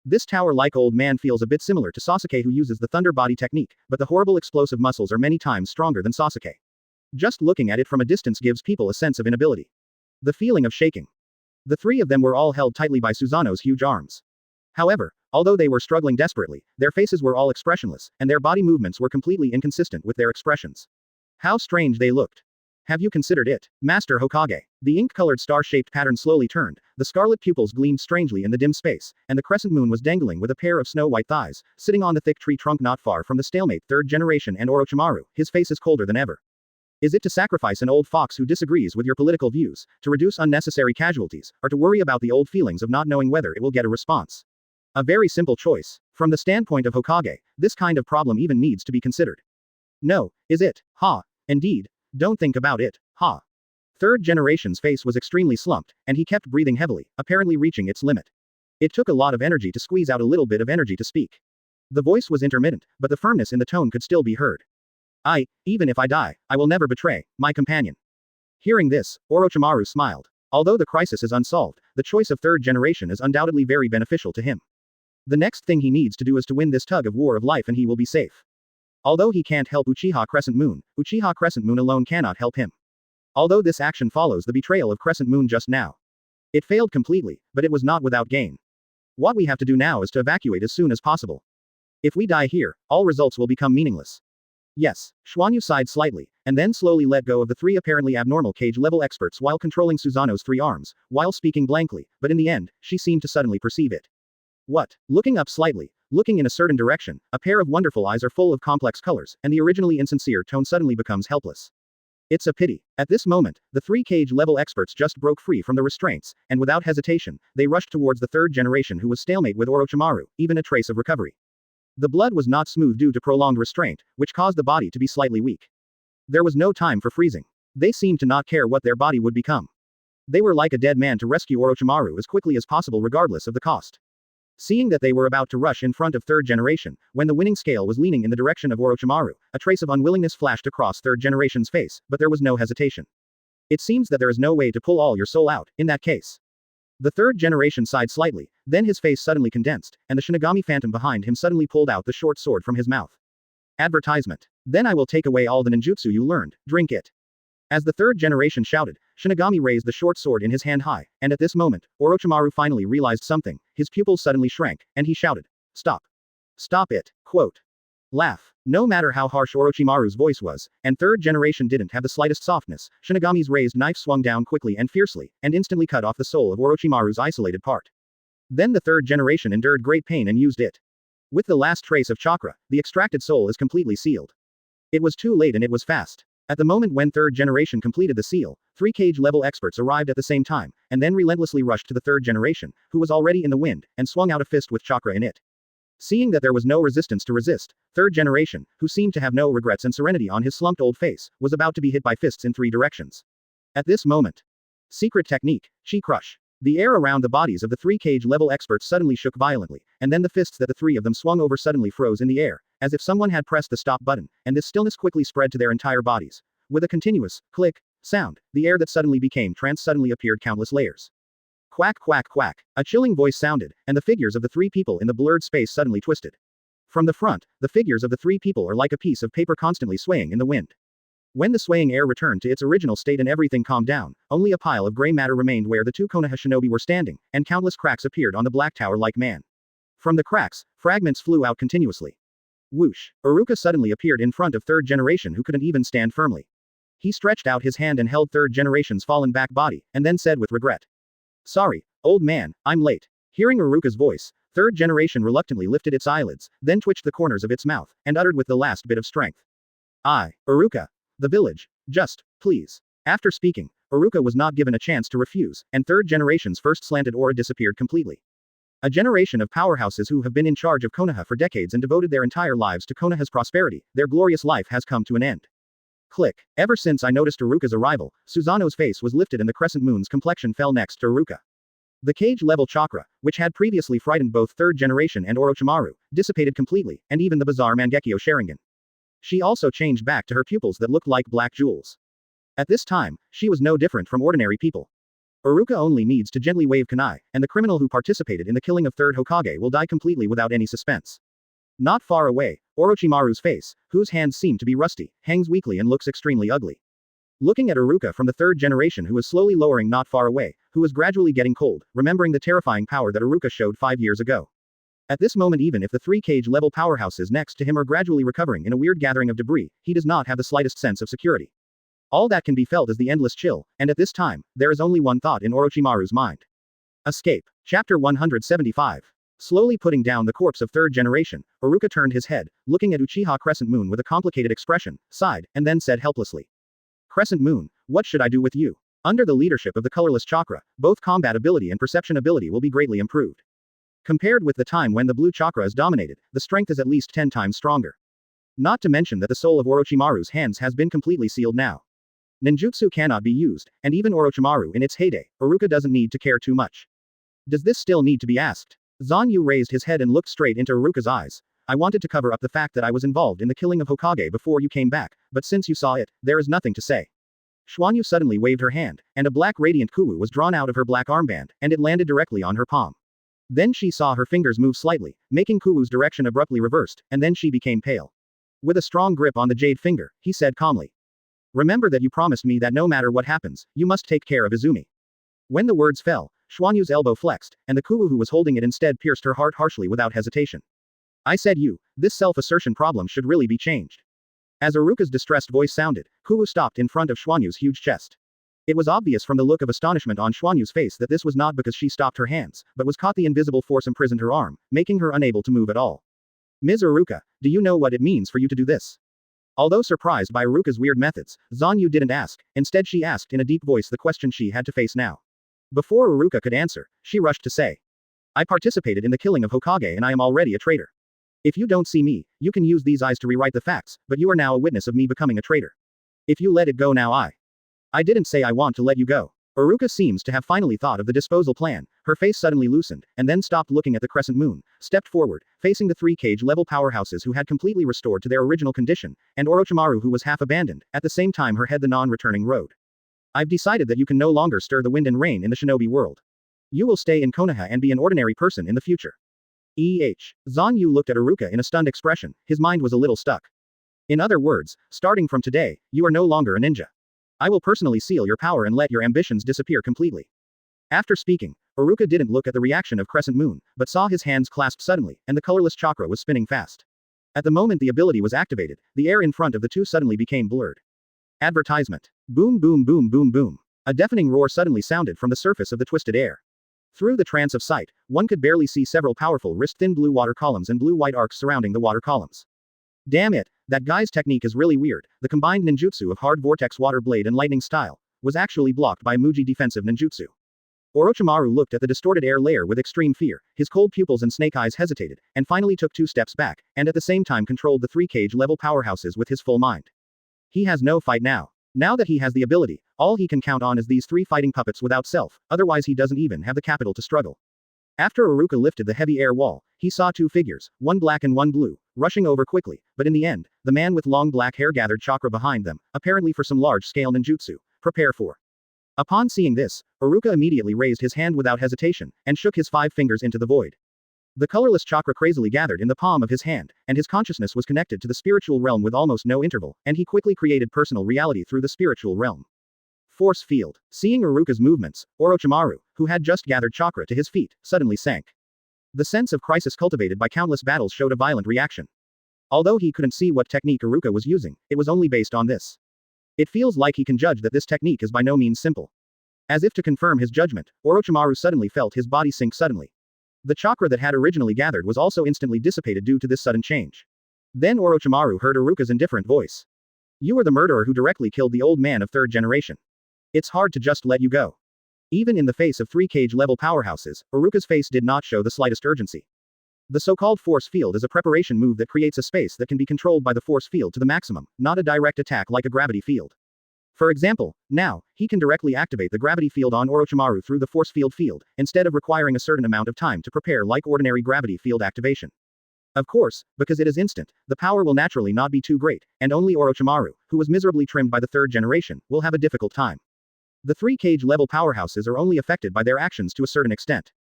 This tower-like old man feels a bit similar to Sasuke who uses the thunder body technique, but the horrible explosive muscles are many times stronger than Sasuke. Just looking at it from a distance gives people a sense of inability. The feeling of shaking. The 3 of them were all held tightly by Susanoo's huge arms. However, although they were struggling desperately, their faces were all expressionless, and their body movements were completely inconsistent with their expressions. How strange they looked. Have you considered it, Master Hokage? The ink-colored star-shaped pattern slowly turned, the scarlet pupils gleamed strangely in the dim space, and the crescent moon was dangling with a pair of snow-white thighs, sitting on the thick tree trunk not far from the stalemate third generation and Orochimaru. His face is colder than ever. Is it to sacrifice an old fox who disagrees with your political views, to reduce unnecessary casualties, or to worry about the old feelings of not knowing whether it will get a response? A very simple choice. From the standpoint of Hokage, this kind of problem even needs to be considered. No, is it? Ha. Indeed. Don't think about it, ha. Third generation's face was extremely slumped, and he kept breathing heavily, apparently reaching its limit. It took a lot of energy to squeeze out a little bit of energy to speak. The voice was intermittent, but the firmness in the tone could still be heard. Even if I die, I will never betray my companion. Hearing this, Orochimaru smiled. Although the crisis is unsolved, the choice of third generation is undoubtedly very beneficial to him. The next thing he needs to do is to win this tug of war of life and he will be safe. Although he can't help Uchiha Crescent Moon alone cannot help him. Although this action follows the betrayal of Crescent Moon just now. It failed completely, but it was not without gain. What we have to do now is to evacuate as soon as possible. If we die here, all results will become meaningless. Yes, Xuanyu sighed slightly, and then slowly let go of the three apparently abnormal cage-level experts while controlling Susanoo's three arms, while speaking blankly, but in the end, she seemed to suddenly perceive it. What? Looking up slightly, looking in a certain direction, a pair of wonderful eyes are full of complex colors, and the originally insincere tone suddenly becomes helpless. It's a pity. At this moment, the three cage-level experts just broke free from the restraints, and without hesitation, they rushed towards the third generation who was stalemate with Orochimaru, even a trace of recovery. The blood was not smooth due to prolonged restraint, which caused the body to be slightly weak. There was no time for freezing. They seemed to not care what their body would become. They were like a dead man to rescue Orochimaru as quickly as possible regardless of the cost. Seeing that they were about to rush in front of third generation, when the winning scale was leaning in the direction of Orochimaru, a trace of unwillingness flashed across third generation's face, but there was no hesitation. It seems that there is no way to pull all your soul out, in that case. The third generation sighed slightly, then his face suddenly condensed, and the Shinigami phantom behind him suddenly pulled out the short sword from his mouth. Advertisement. Then I will take away all the ninjutsu you learned, drink it. As the third generation shouted, Shinigami raised the short sword in his hand high, and at this moment, Orochimaru finally realized something, his pupils suddenly shrank, and he shouted. Stop. Stop it. Quote. Laugh. No matter how harsh Orochimaru's voice was, and third generation didn't have the slightest softness, Shinigami's raised knife swung down quickly and fiercely, and instantly cut off the soul of Orochimaru's isolated part. Then the third generation endured great pain and used it. With the last trace of chakra, the extracted soul is completely sealed. It was too late and it was fast. At the moment when third generation completed the seal, three cage-level experts arrived at the same time, and then relentlessly rushed to the third generation, who was already in the wind, and swung out a fist with chakra in it. Seeing that there was no resistance to resist, third generation, who seemed to have no regrets and serenity on his slumped old face, was about to be hit by fists in three directions. At this moment. Secret technique, Chi Crush. The air around the bodies of the three cage-level experts suddenly shook violently, and then the fists that the three of them swung over suddenly froze in the air, as if someone had pressed the stop button, and this stillness quickly spread to their entire bodies. With a continuous, click, sound, the air that suddenly became trance suddenly appeared countless layers. Quack quack quack, a chilling voice sounded, and the figures of the three people in the blurred space suddenly twisted. From the front, the figures of the three people are like a piece of paper constantly swaying in the wind. When the swaying air returned to its original state and everything calmed down, only a pile of gray matter remained where the two Konoha Shinobi were standing, and countless cracks appeared on the black tower like man. From the cracks, fragments flew out continuously. Whoosh! Iruka suddenly appeared in front of third generation who couldn't even stand firmly. He stretched out his hand and held third generation's fallen back body, and then said with regret. Sorry, old man, I'm late. Hearing Iruka's voice, third generation reluctantly lifted its eyelids, then twitched the corners of its mouth, and uttered with the last bit of strength. Iruka. The village. Just, please. After speaking, Iruka was not given a chance to refuse, and third generation's first slanted aura disappeared completely. A generation of powerhouses who have been in charge of Konoha for decades and devoted their entire lives to Konoha's prosperity, their glorious life has come to an end. Click. Ever since I noticed Iruka's arrival, Susanoo's face was lifted and the crescent moon's complexion fell next to Iruka. The cage-level chakra, which had previously frightened both third generation and Orochimaru, dissipated completely, and even the bizarre Mangekyo Sharingan. She also changed back to her pupils that looked like black jewels. At this time, she was no different from ordinary people. Iruka only needs to gently wave kunai, and the criminal who participated in the killing of third Hokage will die completely without any suspense. Not far away, Orochimaru's face, whose hands seem to be rusty, hangs weakly and looks extremely ugly. Looking at Iruka from the third generation who is slowly lowering not far away, who is gradually getting cold, remembering the terrifying power that Iruka showed 5 years ago. At this moment even if the three cage-level powerhouses next to him are gradually recovering in a weird gathering of debris, he does not have the slightest sense of security. All that can be felt is the endless chill, and at this time, there is only one thought in Orochimaru's mind. Escape. Chapter 175. Slowly putting down the corpse of third generation, Iruka turned his head, looking at Uchiha Crescent Moon with a complicated expression, sighed, and then said helplessly. Crescent Moon, what should I do with you? Under the leadership of the colorless chakra, both combat ability and perception ability will be greatly improved. Compared with the time when the blue chakra is dominated, the strength is at least 10 times stronger. Not to mention that the soul of Orochimaru's hands has been completely sealed now. Ninjutsu cannot be used, and even Orochimaru in its heyday, Iruka doesn't need to care too much. Does this still need to be asked? Zanyu raised his head and looked straight into Iruka's eyes. I wanted to cover up the fact that I was involved in the killing of Hokage before you came back, but since you saw it, there is nothing to say. Xuanyu suddenly waved her hand, and a black radiant kuwu was drawn out of her black armband, and it landed directly on her palm. Then she saw her fingers move slightly, making Kuwu's direction abruptly reversed, and then she became pale. With a strong grip on the jade finger, he said calmly. Remember that you promised me that no matter what happens, you must take care of Izumi. When the words fell, Xuanyu's elbow flexed, and the kuwu who was holding it instead pierced her heart harshly without hesitation. I said this self-assertion problem should really be changed. As Iruka's distressed voice sounded, Kuwu stopped in front of Xuanyu's huge chest. It was obvious from the look of astonishment on Xuanyu's face that this was not because she stopped her hands, but was caught the invisible force imprisoned her arm, making her unable to move at all. Ms. Iruka, do you know what it means for you to do this? Although surprised by Iruka's weird methods, Zanyu didn't ask, instead she asked in a deep voice the question she had to face now. Before Iruka could answer, she rushed to say. I participated in the killing of Hokage and I am already a traitor. If you don't see me, you can use these eyes to rewrite the facts, but you are now a witness of me becoming a traitor. If you let it go now I didn't say I want to let you go. Iruka seems to have finally thought of the disposal plan, her face suddenly loosened, and then stopped looking at the crescent moon, stepped forward, facing the three cage-level powerhouses who had completely restored to their original condition, and Orochimaru who was half abandoned, at the same time her head the non-returning road. I've decided that you can no longer stir the wind and rain in the shinobi world. You will stay in Konoha and be an ordinary person in the future. Zanyu looked at Iruka in a stunned expression, his mind was a little stuck. In other words, starting from today, you are no longer a ninja. I will personally seal your power and let your ambitions disappear completely. After speaking, Iruka didn't look at the reaction of Crescent Moon, but saw his hands clasped suddenly, and the colorless chakra was spinning fast. At the moment the ability was activated, the air in front of the two suddenly became blurred. Advertisement. Boom boom boom boom boom. A deafening roar suddenly sounded from the surface of the twisted air. Through the trance of sight, one could barely see several powerful wrist-thin blue water columns and blue-white arcs surrounding the water columns. Damn it, that guy's technique is really weird. The combined ninjutsu of hard vortex water blade and lightning style was actually blocked by Muji defensive ninjutsu. Orochimaru looked at the distorted air layer with extreme fear, his cold pupils and snake eyes hesitated, and finally took 2 steps back, and at the same time controlled the 3 cage-level powerhouses with his full mind. He has no fight now. Now that he has the ability, all he can count on is these 3 fighting puppets without self, otherwise he doesn't even have the capital to struggle. After Iruka lifted the heavy air wall, he saw 2 figures, one black and one blue, rushing over quickly, but in the end, the man with long black hair gathered chakra behind them, apparently for some large-scale ninjutsu. Prepare for. Upon seeing this, Iruka immediately raised his hand without hesitation, and shook his 5 fingers into the void. The colorless chakra crazily gathered in the palm of his hand, and his consciousness was connected to the spiritual realm with almost no interval, and he quickly created personal reality through the spiritual realm. Force field. Seeing Iruka's movements, Orochimaru, who had just gathered chakra to his feet, suddenly sank. The sense of crisis cultivated by countless battles showed a violent reaction. Although he couldn't see what technique Iruka was using, it was only based on this. It feels like he can judge that this technique is by no means simple. As if to confirm his judgment, Orochimaru suddenly felt his body sink suddenly. The chakra that had originally gathered was also instantly dissipated due to this sudden change. Then Orochimaru heard Iruka's indifferent voice. You were the murderer who directly killed the old man of 3rd generation. It's hard to just let you go. Even in the face of 3 cage-level powerhouses, Iruka's face did not show the slightest urgency. The so-called force field is a preparation move that creates a space that can be controlled by the force field to the maximum, not a direct attack like a gravity field. For example, now, he can directly activate the gravity field on Orochimaru through the force field, instead of requiring a certain amount of time to prepare like ordinary gravity field activation. Of course, because it is instant, the power will naturally not be too great, and only Orochimaru, who was miserably trimmed by the 3rd generation, will have a difficult time. The 3 cage-level powerhouses are only affected by their actions to a certain extent.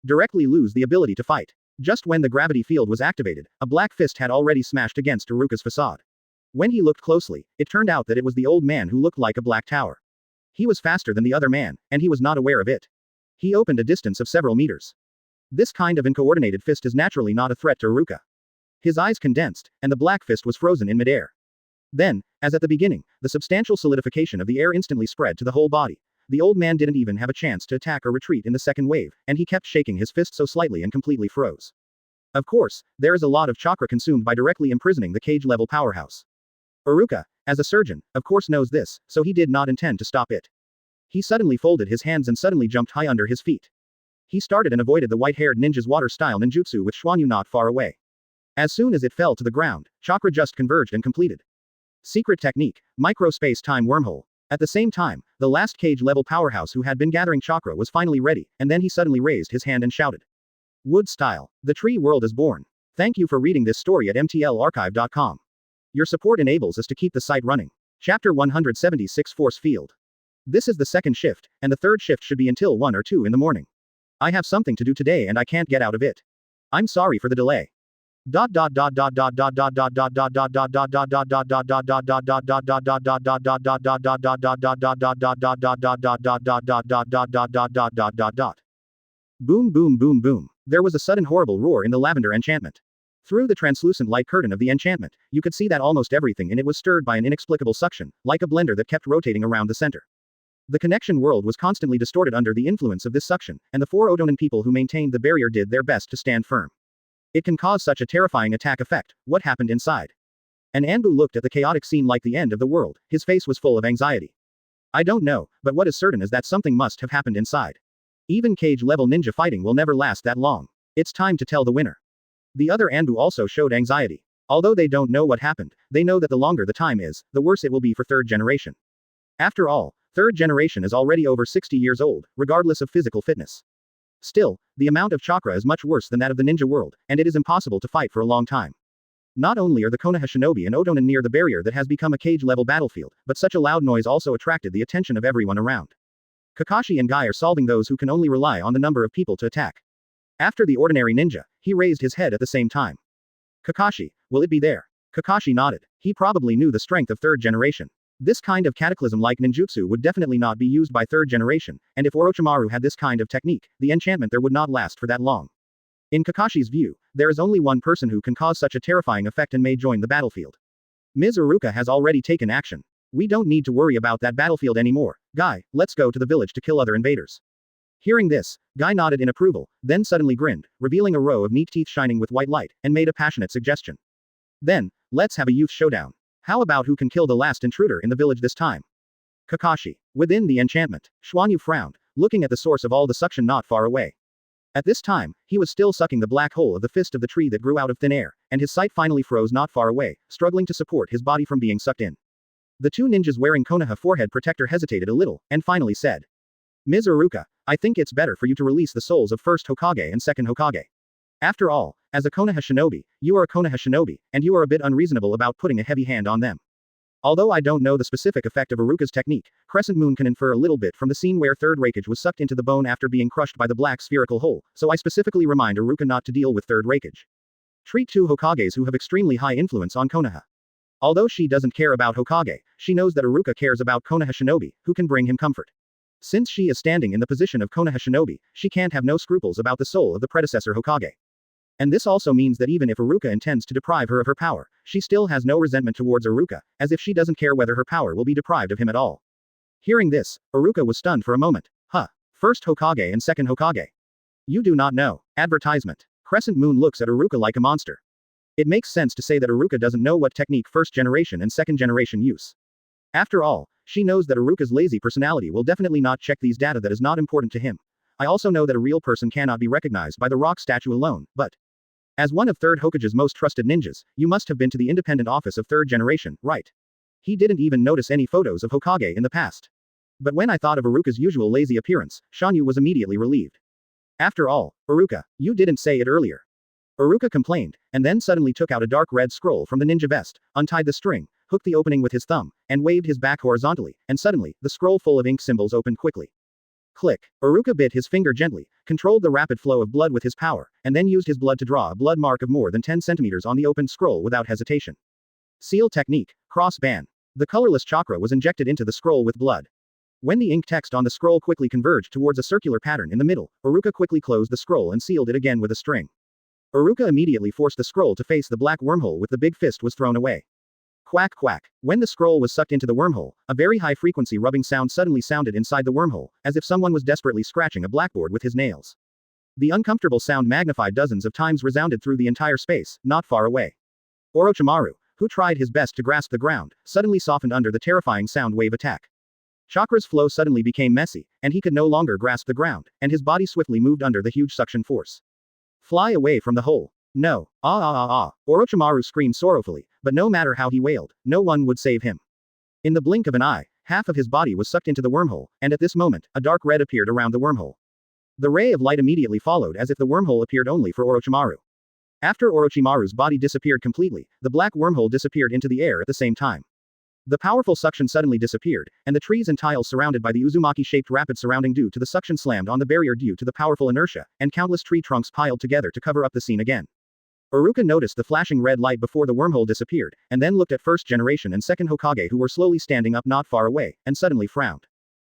Directly lose the ability to fight. Just when the gravity field was activated, a black fist had already smashed against Iruka's facade. When he looked closely, it turned out that it was the old man who looked like a black tower. He was faster than the other man, and he was not aware of it. He opened a distance of several meters. This kind of uncoordinated fist is naturally not a threat to Iruka. His eyes condensed, and the black fist was frozen in midair. Then, as at the beginning, the substantial solidification of the air instantly spread to the whole body. The old man didn't even have a chance to attack or retreat in the second wave, and he kept shaking his fist so slightly and completely froze. Of course, there is a lot of chakra consumed by directly imprisoning the cage-level powerhouse. Iruka, as a surgeon, of course knows this, so he did not intend to stop it. He suddenly folded his hands and suddenly jumped high under his feet. He started and avoided the white-haired ninja's water-style ninjutsu with Xuanyu not far away. As soon as it fell to the ground, chakra just converged and completed. Secret technique, micro-space-time wormhole. At the same time, the last cage-level powerhouse who had been gathering chakra was finally ready, and then he suddenly raised his hand and shouted. Wood style. The tree world is born. Thank you for reading this story at mtlarchive.com. Your support enables us to keep the site running. Chapter 176 Force Field. This is the second shift, and the third shift should be until 1 or 2 in the morning. I have something to do today and I can't get out of it. I'm sorry for the delay. Boom boom boom boom. There was a sudden horrible roar in the lavender enchantment. Through the translucent light curtain of the enchantment, you could see that almost everything in it was stirred by an inexplicable suction, like a blender that kept rotating around the center. The connection world was constantly distorted under the influence of this suction, and the 4 Odonin people who maintained the barrier did their best to stand firm. It can cause such a terrifying attack effect. What happened inside? An Anbu looked at the chaotic scene like the end of the world. His face was full of anxiety. I don't know, but what is certain is that something must have happened inside. Even cage-level ninja fighting will never last that long. It's time to tell the winner. The other Anbu also showed anxiety. Although they don't know what happened, they know that the longer the time is, the worse it will be for third generation. After all, third generation is already over 60 years old, regardless of physical fitness. Still, the amount of chakra is much worse than that of the ninja world, and it is impossible to fight for a long time. Not only are the Konoha Shinobi and Odonin near the barrier that has become a cage-level battlefield, but such a loud noise also attracted the attention of everyone around. Kakashi and Guy are solving those who can only rely on the number of people to attack. After the ordinary ninja, he raised his head at the same time. Kakashi, will it be there? Kakashi nodded. He probably knew the strength of third generation. This kind of cataclysm-like ninjutsu would definitely not be used by third generation, and if Orochimaru had this kind of technique, the enchantment there would not last for that long. In Kakashi's view, there is only one person who can cause such a terrifying effect and may join the battlefield. Ms. Iruka has already taken action. We don't need to worry about that battlefield anymore. Guy, let's go to the village to kill other invaders. Hearing this, Guy nodded in approval, then suddenly grinned, revealing a row of neat teeth shining with white light, and made a passionate suggestion. Then, let's have a youth showdown. How about who can kill the last intruder in the village this time? Kakashi. Within the enchantment, Xuanyu frowned, looking at the source of all the suction not far away. At this time, he was still sucking the black hole of the fist of the tree that grew out of thin air, and his sight finally froze not far away, struggling to support his body from being sucked in. The 2 ninjas wearing Konoha forehead protector hesitated a little, and finally said. Ms. Iruka, I think it's better for you to release the souls of first Hokage and second Hokage. After all, as a Konoha Shinobi, you are a Konoha Shinobi, and you are a bit unreasonable about putting a heavy hand on them. Although I don't know the specific effect of Iruka's technique, Crescent Moon can infer a little bit from the scene where third Raikage was sucked into the bone after being crushed by the black spherical hole, so I specifically remind Iruka not to deal with third Raikage. Treat 2 Hokages who have extremely high influence on Konoha. Although she doesn't care about Hokage, she knows that Iruka cares about Konoha Shinobi, who can bring him comfort. Since she is standing in the position of Konoha Shinobi, she can't have no scruples about the soul of the predecessor Hokage. And this also means that even if Iruka intends to deprive her of her power, she still has no resentment towards Iruka, as if she doesn't care whether her power will be deprived of him at all. Hearing this, Iruka was stunned for a moment. Huh. First Hokage and second Hokage. You do not know. Advertisement. Crescent Moon looks at Iruka like a monster. It makes sense to say that Iruka doesn't know what technique first generation and second generation use. After all, she knows that Iruka's lazy personality will definitely not check these data that is not important to him. I also know that a real person cannot be recognized by the rock statue alone, but as one of third Hokage's most trusted ninjas, you must have been to the independent office of third generation, right? He didn't even notice any photos of Hokage in the past. But when I thought of Iruka's usual lazy appearance, Shanyu was immediately relieved. After all, Iruka, you didn't say it earlier. Iruka complained, and then suddenly took out a dark red scroll from the ninja vest, untied the string, hooked the opening with his thumb, and waved his back horizontally, and suddenly, the scroll full of ink symbols opened quickly. Click. Iruka bit his finger gently, controlled the rapid flow of blood with his power, and then used his blood to draw a blood mark of more than 10 centimeters on the opened scroll without hesitation. Seal technique. Cross ban. The colorless chakra was injected into the scroll with blood. When the ink text on the scroll quickly converged towards a circular pattern in the middle, Iruka quickly closed the scroll and sealed it again with a string. Iruka immediately forced the scroll to face the black wormhole with the big fist was thrown away. Quack quack. When the scroll was sucked into the wormhole, a very high-frequency rubbing sound suddenly sounded inside the wormhole, as if someone was desperately scratching a blackboard with his nails. The uncomfortable sound, magnified dozens of times, resounded through the entire space, not far away. Orochimaru, who tried his best to grasp the ground, suddenly softened under the terrifying sound wave attack. Chakra's flow suddenly became messy, and he could no longer grasp the ground, and his body swiftly moved under the huge suction force. Fly away from the hole. No. Ah ah ah ah. Orochimaru screamed sorrowfully, but no matter how he wailed, no one would save him. In the blink of an eye, half of his body was sucked into the wormhole, and at this moment, a dark red appeared around the wormhole. The ray of light immediately followed, as if the wormhole appeared only for Orochimaru. After Orochimaru's body disappeared completely, the black wormhole disappeared into the air at the same time. The powerful suction suddenly disappeared, and the trees and tiles surrounded by the Uzumaki-shaped rapid surrounding due to the suction slammed on the barrier due to the powerful inertia, and countless tree trunks piled together to cover up the scene again. Iruka noticed the flashing red light before the wormhole disappeared, and then looked at first generation and second Hokage who were slowly standing up not far away, and suddenly frowned.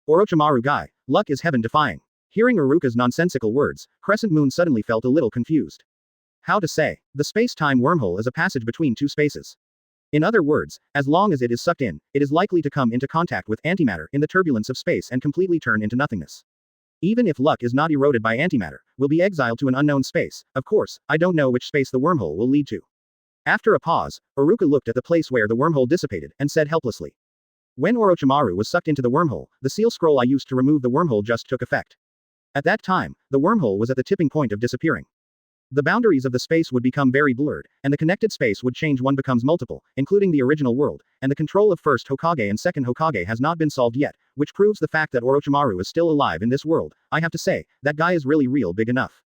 Orochimaru guy, luck is heaven defying. Hearing Iruka's nonsensical words, Crescent Moon suddenly felt a little confused. How to say? The space-time wormhole is a passage between two spaces. In other words, as long as it is sucked in, it is likely to come into contact with antimatter in the turbulence of space and completely turn into nothingness. Even if luck is not eroded by antimatter, will be exiled to an unknown space. Of course, I don't know which space the wormhole will lead to. After a pause, Iruka looked at the place where the wormhole dissipated, and said helplessly. When Orochimaru was sucked into the wormhole, the seal scroll I used to remove the wormhole just took effect. At that time, the wormhole was at the tipping point of disappearing. The boundaries of the space would become very blurred, and the connected space would change. One becomes multiple, including the original world, and the control of first Hokage and second Hokage has not been solved yet, which proves the fact that Orochimaru is still alive in this world. I have to say, that guy is really real big enough.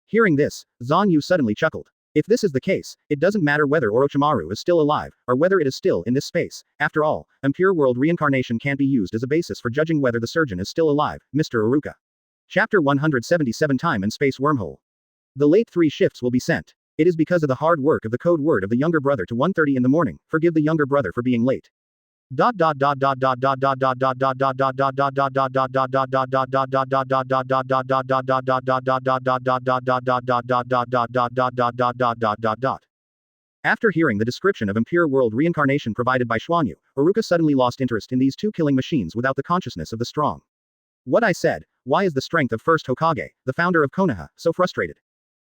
Hearing this, Zan Yu suddenly chuckled. If this is the case, it doesn't matter whether Orochimaru is still alive, or whether it is still in this space. After all, impure world reincarnation can't be used as a basis for judging whether the surgeon is still alive, Mr. Iruka. Chapter 177 Time and Space Wormhole. The late 3 shifts will be sent. It is because of the hard work of the code word of the younger brother to 1:30 in the morning. Forgive the younger brother for being late. After hearing the description of impure world reincarnation provided by Xuanyu, Iruka suddenly lost interest in these two killing machines without the consciousness of the strong. What I said, why is the strength of first Hokage, the founder of Konoha, so frustrated?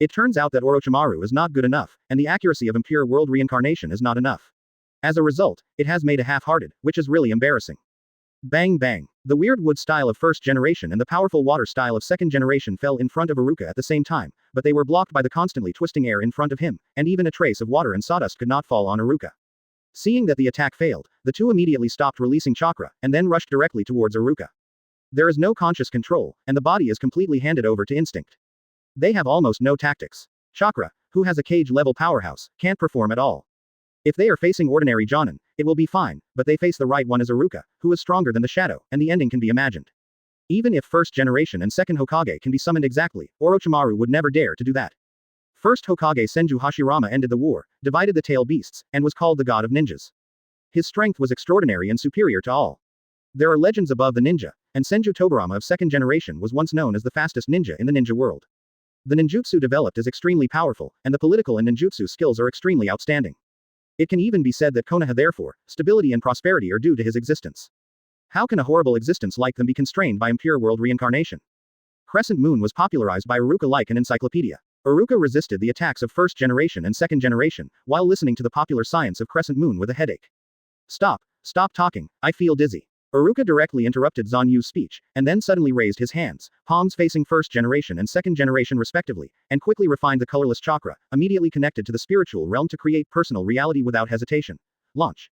It turns out that Orochimaru is not good enough, and the accuracy of impure world reincarnation is not enough. As a result, it has made a half-hearted, which is really embarrassing. Bang bang. The weird wood style of first generation and the powerful water style of second generation fell in front of Iruka at the same time, but they were blocked by the constantly twisting air in front of him, and even a trace of water and sawdust could not fall on Iruka. Seeing that the attack failed, the two immediately stopped releasing chakra, and then rushed directly towards Iruka. There is no conscious control, and the body is completely handed over to instinct. They have almost no tactics. Chakra, who has a cage-level powerhouse, can't perform at all. If they are facing ordinary Jonin, it will be fine, but they face the right one as Iruka, who is stronger than the shadow, and the ending can be imagined. Even if first generation and second Hokage can be summoned exactly, Orochimaru would never dare to do that. First Hokage Senju Hashirama ended the war, divided the tail beasts, and was called the god of ninjas. His strength was extraordinary and superior to all. There are legends above the ninja, and Senju Tobirama of second generation was once known as the fastest ninja in the ninja world. The ninjutsu developed is extremely powerful, and the political and ninjutsu skills are extremely outstanding. It can even be said that Konoha therefore, stability and prosperity are due to his existence. How can a horrible existence like them be constrained by impure world reincarnation? Crescent Moon was popularized by Iruka like an encyclopedia. Iruka resisted the attacks of first generation and second generation, while listening to the popular science of Crescent Moon with a headache. Stop talking, I feel dizzy. Iruka directly interrupted Zan Yu's speech, and then suddenly raised his hands, palms facing first generation and second generation respectively, and quickly refined the colorless chakra, immediately connected to the spiritual realm to create personal reality without hesitation. Launch.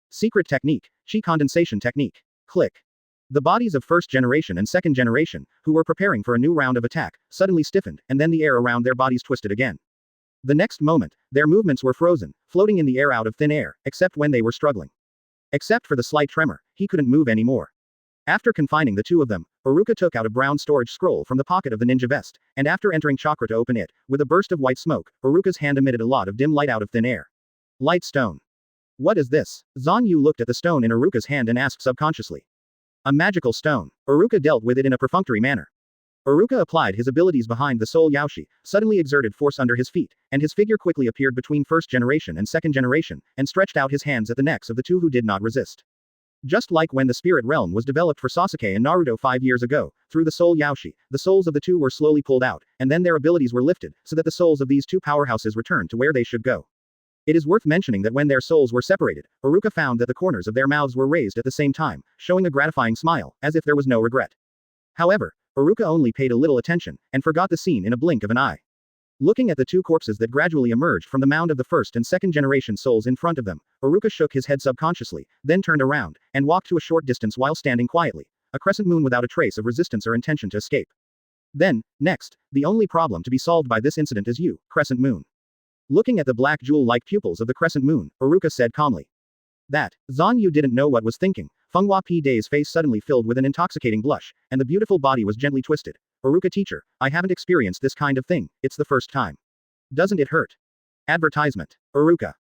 Secret technique, chi condensation technique. Click. The bodies of first generation and second generation, who were preparing for a new round of attack, suddenly stiffened, and then the air around their bodies twisted again. The next moment, their movements were frozen, floating in the air out of thin air, except when they were struggling. Except for the slight tremor, he couldn't move anymore. After confining the two of them, Iruka took out a brown storage scroll from the pocket of the ninja vest, and after entering chakra to open it, with a burst of white smoke, Iruka's hand emitted a lot of dim light out of thin air. Light stone. What is this? Zan Yu looked at the stone in Iruka's hand and asked subconsciously. A magical stone. Iruka dealt with it in a perfunctory manner. Iruka applied his abilities behind the soul Yaoshi, suddenly exerted force under his feet, and his figure quickly appeared between first generation and second generation, and stretched out his hands at the necks of the two who did not resist. Just like when the spirit realm was developed for Sasuke and Naruto 5 years ago, through the soul Yaoshi, the souls of the two were slowly pulled out, and then their abilities were lifted, so that the souls of these two powerhouses returned to where they should go. It is worth mentioning that when their souls were separated, Iruka found that the corners of their mouths were raised at the same time, showing a gratifying smile, as if there was no regret. However, Iruka only paid a little attention, and forgot the scene in a blink of an eye. Looking at the two corpses that gradually emerged from the mound of the first and second generation souls in front of them, Iruka shook his head subconsciously, then turned around, and walked to a short distance while standing quietly, a crescent moon without a trace of resistance or intention to escape. Then, next, the only problem to be solved by this incident is you, crescent moon. Looking at the black jewel-like pupils of the crescent moon, Iruka said calmly. That, Zan Yu didn't know what was thinking. Fenghua P. Day's face suddenly filled with an intoxicating blush, and the beautiful body was gently twisted. Iruka teacher, I haven't experienced this kind of thing, it's the first time. Doesn't it hurt? Advertisement. Iruka,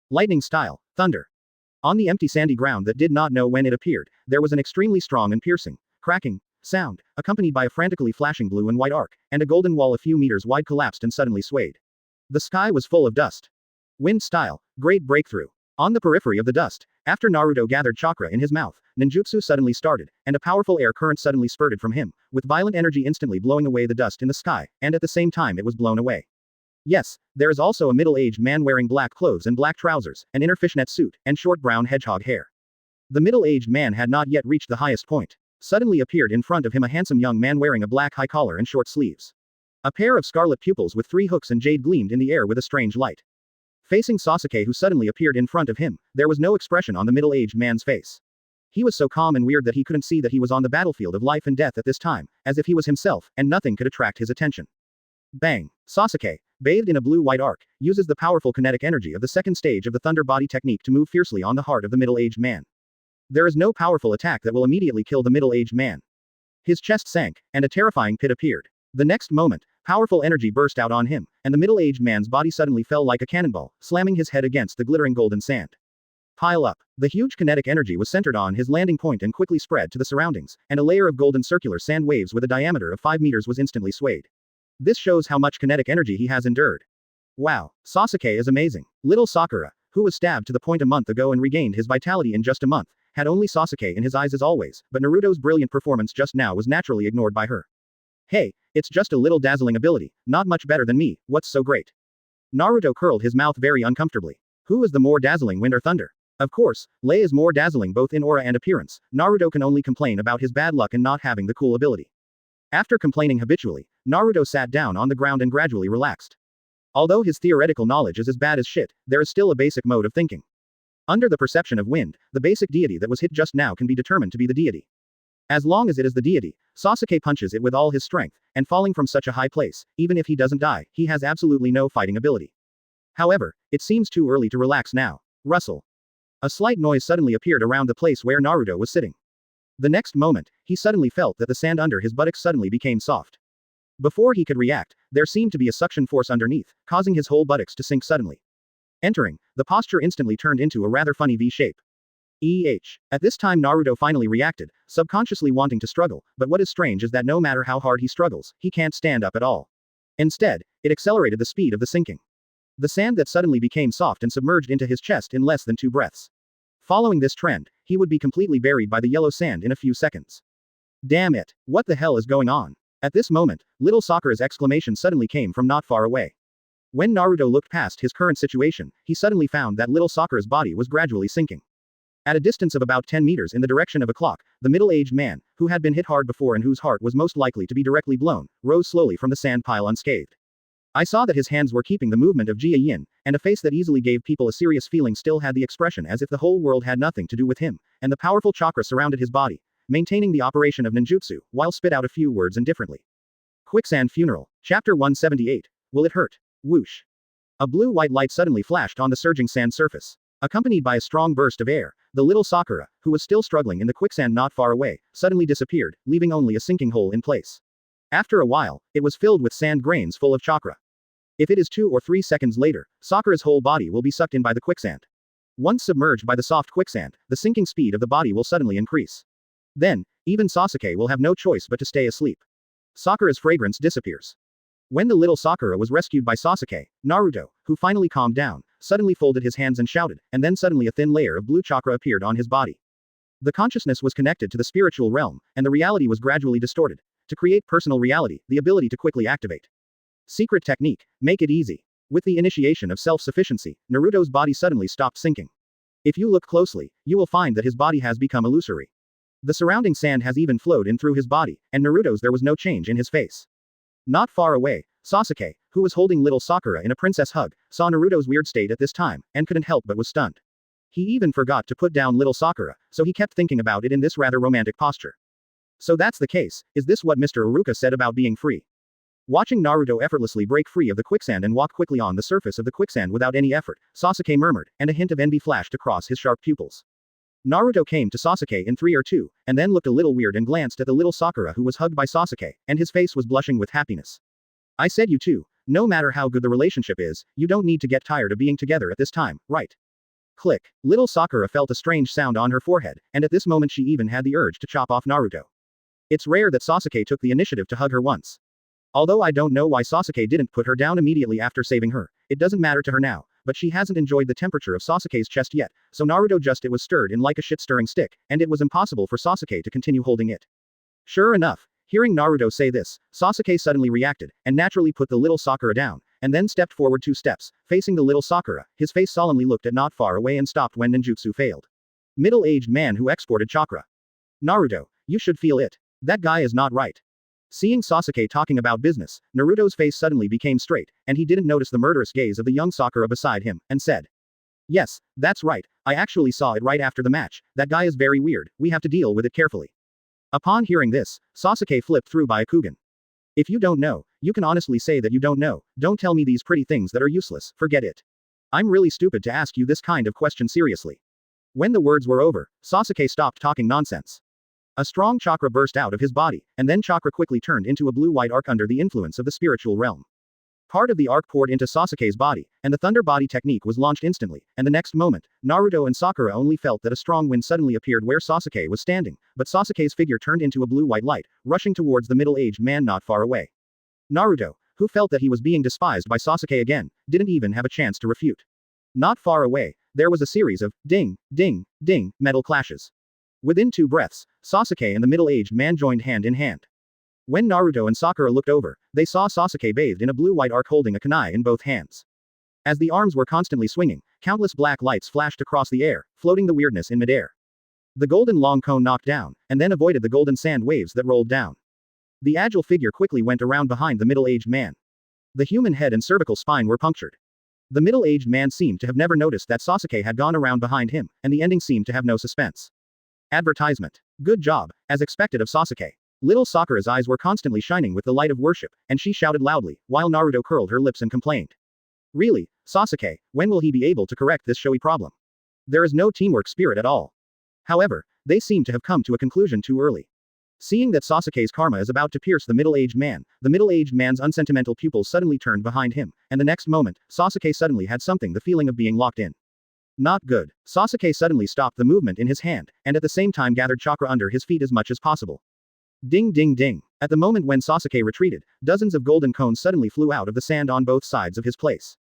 lightning style, thunder. On the empty sandy ground that did not know when it appeared, there was an extremely strong and piercing, cracking, sound, accompanied by a frantically flashing blue and white arc, and a golden wall a few meters wide collapsed and suddenly swayed. The sky was full of dust. Wind style, great breakthrough. On the periphery of the dust, after Naruto gathered chakra in his mouth, ninjutsu suddenly started, and a powerful air current suddenly spurted from him, with violent energy instantly blowing away the dust in the sky, and at the same time it was blown away. Yes, there is also a middle-aged man wearing black clothes and black trousers, an inner fishnet suit, and short brown hedgehog hair. The middle-aged man had not yet reached the highest point. Suddenly appeared in front of him a handsome young man wearing a black high collar and short sleeves. A pair of scarlet pupils with 3 hooks and jade gleamed in the air with a strange light. Facing Sasuke, who suddenly appeared in front of him, there was no expression on the middle-aged man's face. He was so calm and weird that he couldn't see that he was on the battlefield of life and death at this time, as if he was himself, and nothing could attract his attention. Bang! Sasuke, bathed in a blue-white arc, uses the powerful kinetic energy of the second stage of the thunder body technique to move fiercely on the heart of the middle-aged man. There is no powerful attack that will immediately kill the middle-aged man. His chest sank, and a terrifying pit appeared. The next moment, powerful energy burst out on him, and the middle-aged man's body suddenly fell like a cannonball, slamming his head against the glittering golden sand. Pile up. The huge kinetic energy was centered on his landing point and quickly spread to the surroundings, and a layer of golden circular sand waves with a diameter of 5 meters was instantly swayed. This shows how much kinetic energy he has endured. Wow, Sasuke is amazing. Little Sakura, who was stabbed to the point a month ago and regained his vitality in just a month, had only Sasuke in his eyes as always, but Naruto's brilliant performance just now was naturally ignored by her. Hey, it's just a little dazzling ability, not much better than me, what's so great? Naruto curled his mouth very uncomfortably. Who is the more dazzling, wind or thunder? Of course, Lei is more dazzling both in aura and appearance. Naruto can only complain about his bad luck and not having the cool ability. After complaining habitually, Naruto sat down on the ground and gradually relaxed. Although his theoretical knowledge is as bad as shit, there is still a basic mode of thinking. Under the perception of wind, the basic deity that was hit just now can be determined to be the deity. As long as it is the deity, Sasuke punches it with all his strength, and falling from such a high place, even if he doesn't die, he has absolutely no fighting ability. However, it seems too early to relax now. Rustle. A slight noise suddenly appeared around the place where Naruto was sitting. The next moment, he suddenly felt that the sand under his buttocks suddenly became soft. Before he could react, there seemed to be a suction force underneath, causing his whole buttocks to sink suddenly. Entering, the posture instantly turned into a rather funny V shape. At this time Naruto finally reacted, subconsciously wanting to struggle, but what is strange is that no matter how hard he struggles, he can't stand up at all. Instead, it accelerated the speed of the sinking. The sand that suddenly became soft and submerged into his chest in less than 2 breaths. Following this trend, he would be completely buried by the yellow sand in a few seconds. Damn it, what the hell is going on? At this moment, little Sakura's exclamation suddenly came from not far away. When Naruto looked past his current situation, he suddenly found that little Sakura's body was gradually sinking. At a distance of about 10 meters in the direction of a clock, the middle-aged man, who had been hit hard before and whose heart was most likely to be directly blown, rose slowly from the sand pile unscathed. I saw that his hands were keeping the movement of Jia Yin, and a face that easily gave people a serious feeling still had the expression as if the whole world had nothing to do with him, and the powerful chakra surrounded his body, maintaining the operation of ninjutsu, while spit out a few words indifferently. Quicksand Funeral. Chapter 178. Will it hurt? Whoosh. A blue-white light suddenly flashed on the surging sand surface. Accompanied by a strong burst of air, the little Sakura, who was still struggling in the quicksand not far away, suddenly disappeared, leaving only a sinking hole in place. After a while, it was filled with sand grains full of chakra. If it is 2 or 3 seconds later, Sakura's whole body will be sucked in by the quicksand. Once submerged by the soft quicksand, the sinking speed of the body will suddenly increase. Then, even Sasuke will have no choice but to stay asleep. Sakura's fragrance disappears. When the little Sakura was rescued by Sasuke, Naruto, who finally calmed down, suddenly folded his hands and shouted, and then suddenly a thin layer of blue chakra appeared on his body. The consciousness was connected to the spiritual realm, and the reality was gradually distorted. To create personal reality, the ability to quickly activate. Secret technique, make it easy. With the initiation of self-sufficiency, Naruto's body suddenly stopped sinking. If you look closely, you will find that his body has become illusory. The surrounding sand has even flowed in through his body, and Naruto's there was no change in his face. Not far away, Sasuke, who was holding little Sakura in a princess hug, saw Naruto's weird state at this time, and couldn't help but was stunned. He even forgot to put down little Sakura, so he kept thinking about it in this rather romantic posture. So that's the case, is this what Mr. Iruka said about being free? Watching Naruto effortlessly break free of the quicksand and walk quickly on the surface of the quicksand without any effort, Sasuke murmured, and a hint of envy flashed across his sharp pupils. Naruto came to Sasuke in 3 or 2, and then looked a little weird and glanced at the little Sakura who was hugged by Sasuke, and his face was blushing with happiness. I said you two, no matter how good the relationship is, you don't need to get tired of being together at this time, right? Click. Little Sakura felt a strange sound on her forehead, and at this moment she even had the urge to chop off Naruto. It's rare that Sasuke took the initiative to hug her once. Although I don't know why Sasuke didn't put her down immediately after saving her, it doesn't matter to her now, but she hasn't enjoyed the temperature of Sasuke's chest yet, so Naruto it was stirred in like a shit-stirring stick, and it was impossible for Sasuke to continue holding it. Sure enough, hearing Naruto say this, Sasuke suddenly reacted, and naturally put the little Sakura down, and then stepped forward 2 steps, facing the little Sakura. His face solemnly looked at not far away and stopped when ninjutsu failed. Middle-aged man who exported chakra. Naruto, you should feel it. That guy is not right. Seeing Sasuke talking about business, Naruto's face suddenly became straight, and he didn't notice the murderous gaze of the young Sakura beside him, and said, "Yes, that's right, I actually saw it right after the match, that guy is very weird, we have to deal with it carefully." Upon hearing this, Sasuke flipped through Byakugan. If you don't know, you can honestly say that you don't know, don't tell me these pretty things that are useless, forget it. I'm really stupid to ask you this kind of question seriously. When the words were over, Sasuke stopped talking nonsense. A strong chakra burst out of his body, and then chakra quickly turned into a blue-white arc under the influence of the spiritual realm. Part of the arc poured into Sasuke's body, and the thunder body technique was launched instantly, and the next moment, Naruto and Sakura only felt that a strong wind suddenly appeared where Sasuke was standing, but Sasuke's figure turned into a blue-white light, rushing towards the middle-aged man not far away. Naruto, who felt that he was being despised by Sasuke again, didn't even have a chance to refute. Not far away, there was a series of ding, ding, ding, metal clashes. Within 2 breaths, Sasuke and the middle-aged man joined hand in hand. When Naruto and Sakura looked over, they saw Sasuke bathed in a blue-white arc holding a kunai in both hands. As the arms were constantly swinging, countless black lights flashed across the air, floating the weirdness in midair. The golden long cone knocked down, and then avoided the golden sand waves that rolled down. The agile figure quickly went around behind the middle-aged man. The human head and cervical spine were punctured. The middle-aged man seemed to have never noticed that Sasuke had gone around behind him, and the ending seemed to have no suspense. Advertisement. Good job, as expected of Sasuke. Little Sakura's eyes were constantly shining with the light of worship, and she shouted loudly, while Naruto curled her lips and complained. Really, Sasuke, when will he be able to correct this showy problem? There is no teamwork spirit at all. However, they seem to have come to a conclusion too early. Seeing that Sasuke's karma is about to pierce the middle-aged man, the middle-aged man's unsentimental pupils suddenly turned behind him, and the next moment, Sasuke suddenly had the feeling of being locked in. Not good. Sasuke suddenly stopped the movement in his hand, and at the same time gathered chakra under his feet as much as possible. Ding ding ding. At the moment when Sasuke retreated, dozens of golden cones suddenly flew out of the sand on both sides of his place.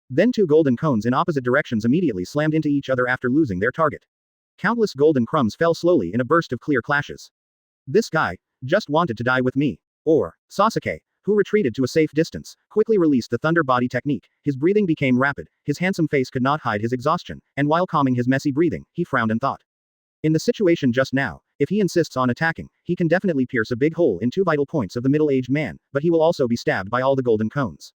Then 2 golden cones in opposite directions immediately slammed into each other after losing their target. Countless golden crumbs fell slowly in a burst of clear clashes. This guy just wanted to die with me. Or, Sasuke, who retreated to a safe distance, quickly released the thunder body technique. His breathing became rapid, his handsome face could not hide his exhaustion, and while calming his messy breathing, he frowned and thought. In the situation just now, if he insists on attacking, he can definitely pierce a big hole in 2 vital points of the middle-aged man, but he will also be stabbed by all the golden cones.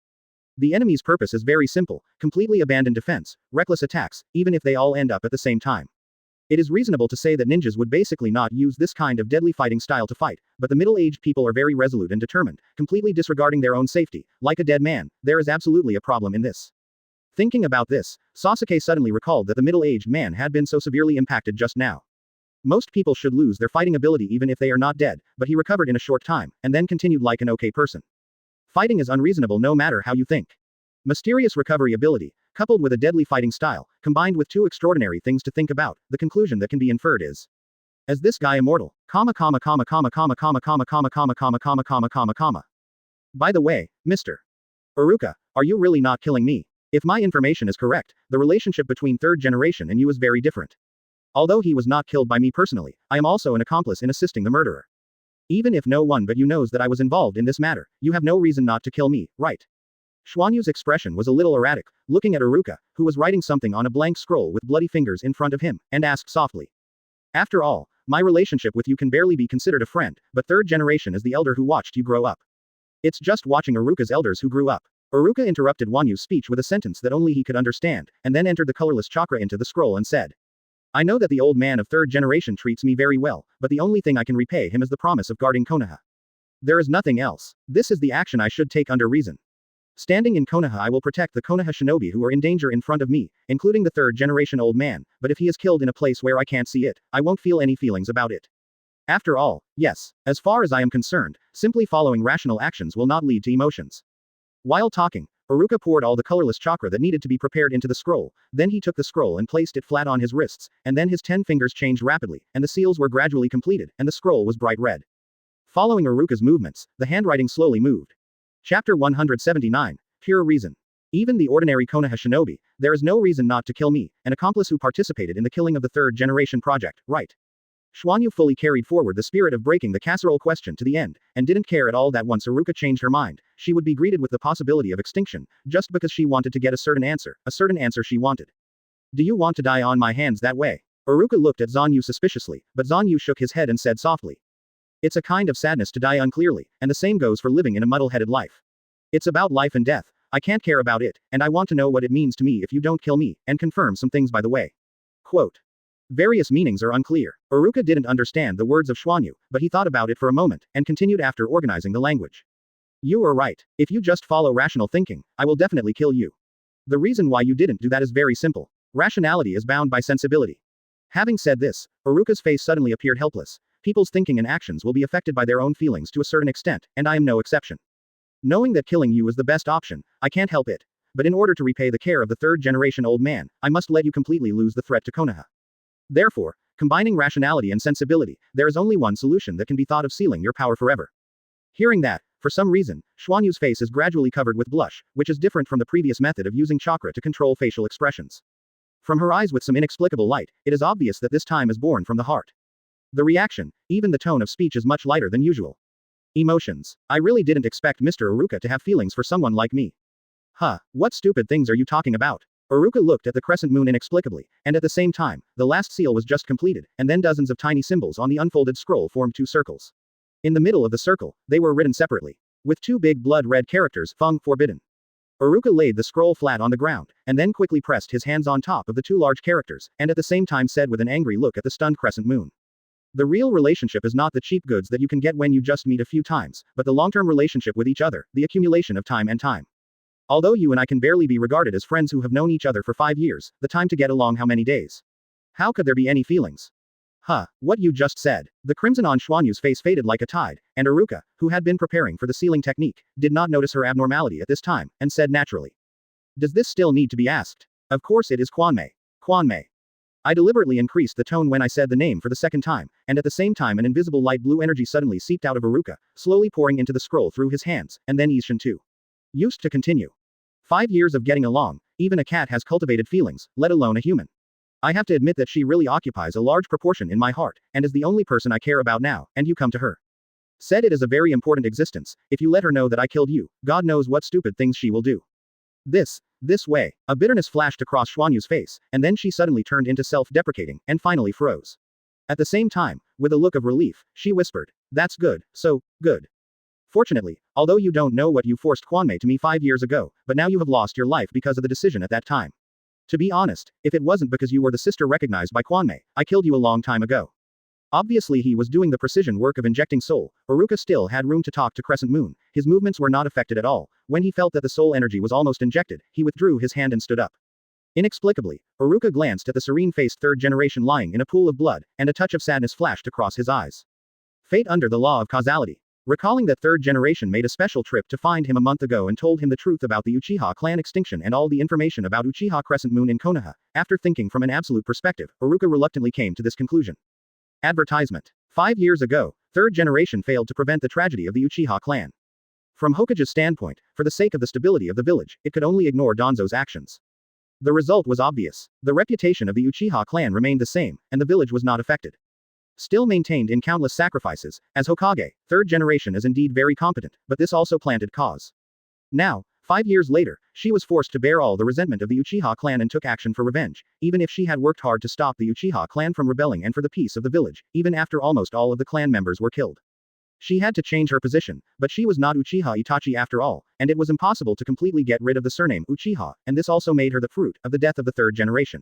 The enemy's purpose is very simple, completely abandon defense, reckless attacks, even if they all end up at the same time. It is reasonable to say that ninjas would basically not use this kind of deadly fighting style to fight, but the middle-aged people are very resolute and determined, completely disregarding their own safety. Like a dead man, there is absolutely a problem in this. Thinking about this, Sasuke suddenly recalled that the middle-aged man had been so severely impacted just now. Most people should lose their fighting ability even if they are not dead, but he recovered in a short time, and then continued like an okay person. Fighting is unreasonable no matter how you think. Mysterious recovery ability, coupled with a deadly fighting style, combined with 2 extraordinary things to think about, the conclusion that can be inferred is Is this guy immortal? Comma comma comma comma comma comma comma comma comma comma comma comma comma comma. By the way, Mr. Iruka, are you really not killing me? If my information is correct, the relationship between third generation and you is very different. Although he was not killed by me personally, I am also an accomplice in assisting the murderer. Even if no one but you knows that I was involved in this matter, you have no reason not to kill me, right? Xuanyu's expression was a little erratic, looking at Iruka, who was writing something on a blank scroll with bloody fingers in front of him, and asked softly. After all, my relationship with you can barely be considered a friend, but third generation is the elder who watched you grow up. It's just watching Iruka's elders who grew up. Iruka interrupted Wanyu's speech with a sentence that only he could understand, and then entered the colorless chakra into the scroll and said. I know that the old man of third generation treats me very well, but the only thing I can repay him is the promise of guarding Konoha. There is nothing else. This is the action I should take under reason. Standing in Konoha, I will protect the Konoha Shinobi who are in danger in front of me, including the third generation old man, but if he is killed in a place where I can't see it, I won't feel any feelings about it. After all, yes, as far as I am concerned, simply following rational actions will not lead to emotions. While talking, Iruka poured all the colorless chakra that needed to be prepared into the scroll, then he took the scroll and placed it flat on his wrists, and then his 10 fingers changed rapidly, and the seals were gradually completed, and the scroll was bright red. Following Iruka's movements, the handwriting slowly moved. Chapter 179, Pure Reason. Even the ordinary Konoha Shinobi, there is no reason not to kill me, an accomplice who participated in the killing of the third generation project, right? Xuanyu fully carried forward the spirit of breaking the casserole question to the end, and didn't care at all that once Iruka changed her mind, she would be greeted with the possibility of extinction, just because she wanted to get a certain answer she wanted. Do you want to die on my hands that way? Iruka looked at Zanyu suspiciously, but Zanyu shook his head and said softly. It's a kind of sadness to die unclearly, and the same goes for living in a muddle-headed life. It's about life and death, I can't care about it, and I want to know what it means to me if you don't kill me, and confirm some things by the way. Quote. Various meanings are unclear. Iruka didn't understand the words of Xuanyu, but he thought about it for a moment, and continued after organizing the language. You are right. If you just follow rational thinking, I will definitely kill you. The reason why you didn't do that is very simple. Rationality is bound by sensibility. Having said this, Iruka's face suddenly appeared helpless. People's thinking and actions will be affected by their own feelings to a certain extent, and I am no exception. Knowing that killing you is the best option, I can't help it. But in order to repay the care of the third generation old man, I must let you completely lose the threat to Konoha. Therefore, combining rationality and sensibility, there is only one solution that can be thought of: sealing your power forever. Hearing that, for some reason, Xuanyu's face is gradually covered with blush, which is different from the previous method of using chakra to control facial expressions. From her eyes with some inexplicable light, it is obvious that this time is born from the heart. The reaction, even the tone of speech is much lighter than usual. Emotions. I really didn't expect Mr. Iruka to have feelings for someone like me. Huh, what stupid things are you talking about? Iruka looked at the crescent moon inexplicably, and at the same time, the last seal was just completed, and then dozens of tiny symbols on the unfolded scroll formed two circles. In the middle of the circle, they were written separately. With two big blood-red characters, Feng Forbidden. Iruka laid the scroll flat on the ground, and then quickly pressed his hands on top of the two large characters, and at the same time said with an angry look at the stunned crescent moon. The real relationship is not the cheap goods that you can get when you just meet a few times, but the long-term relationship with each other, the accumulation of time and time. Although you and I can barely be regarded as friends who have known each other for 5 years, the time to get along how many days? How could there be any feelings? Huh, what you just said. The crimson on Xuanyu's face faded like a tide, and Iruka, who had been preparing for the sealing technique, did not notice her abnormality at this time, and said naturally. Does this still need to be asked? Of course it is Kwanmei. Kwanmei. I deliberately increased the tone when I said the name for the second time, and at the same time an invisible light blue energy suddenly seeped out of Iruka, slowly pouring into the scroll through his hands, and then Ishin too. Used to continue. 5 years of getting along, even a cat has cultivated feelings, let alone a human. I have to admit that she really occupies a large proportion in my heart, and is the only person I care about now, and you come to her. Said it is a very important existence, if you let her know that I killed you, God knows what stupid things she will do. This way, a bitterness flashed across Xuanyu's face, and then she suddenly turned into self-deprecating, and finally froze. At the same time, with a look of relief, she whispered, that's good, so, good. Fortunately, although you don't know what you forced Kwanmei to me 5 years ago, but now you have lost your life because of the decision at that time. To be honest, if it wasn't because you were the sister recognized by Kwanmei, I killed you a long time ago. Obviously he was doing the precision work of injecting soul. Iruka still had room to talk to Crescent Moon. His movements were not affected at all. When he felt that the soul energy was almost injected, he withdrew his hand and stood up. Inexplicably, Iruka glanced at the serene-faced third generation lying in a pool of blood, and a touch of sadness flashed across his eyes. Fate under the law of causality. Recalling that third generation made a special trip to find him a month ago and told him the truth about the Uchiha clan extinction and all the information about Uchiha Crescent Moon in Konoha, after thinking from an absolute perspective, Iruka reluctantly came to this conclusion. Advertisement. 5 years ago, third generation failed to prevent the tragedy of the Uchiha clan. From Hokage's standpoint, for the sake of the stability of the village, it could only ignore Danzo's actions. The result was obvious. The reputation of the Uchiha clan remained the same, and the village was not affected. Still maintained in countless sacrifices, as Hokage, third generation is indeed very competent, but this also planted cause. Now, 5 years later, she was forced to bear all the resentment of the Uchiha clan and took action for revenge, even if she had worked hard to stop the Uchiha clan from rebelling and for the peace of the village, even after almost all of the clan members were killed. She had to change her position, but she was not Uchiha Itachi after all, and it was impossible to completely get rid of the surname Uchiha, and this also made her the fruit of the death of the third generation.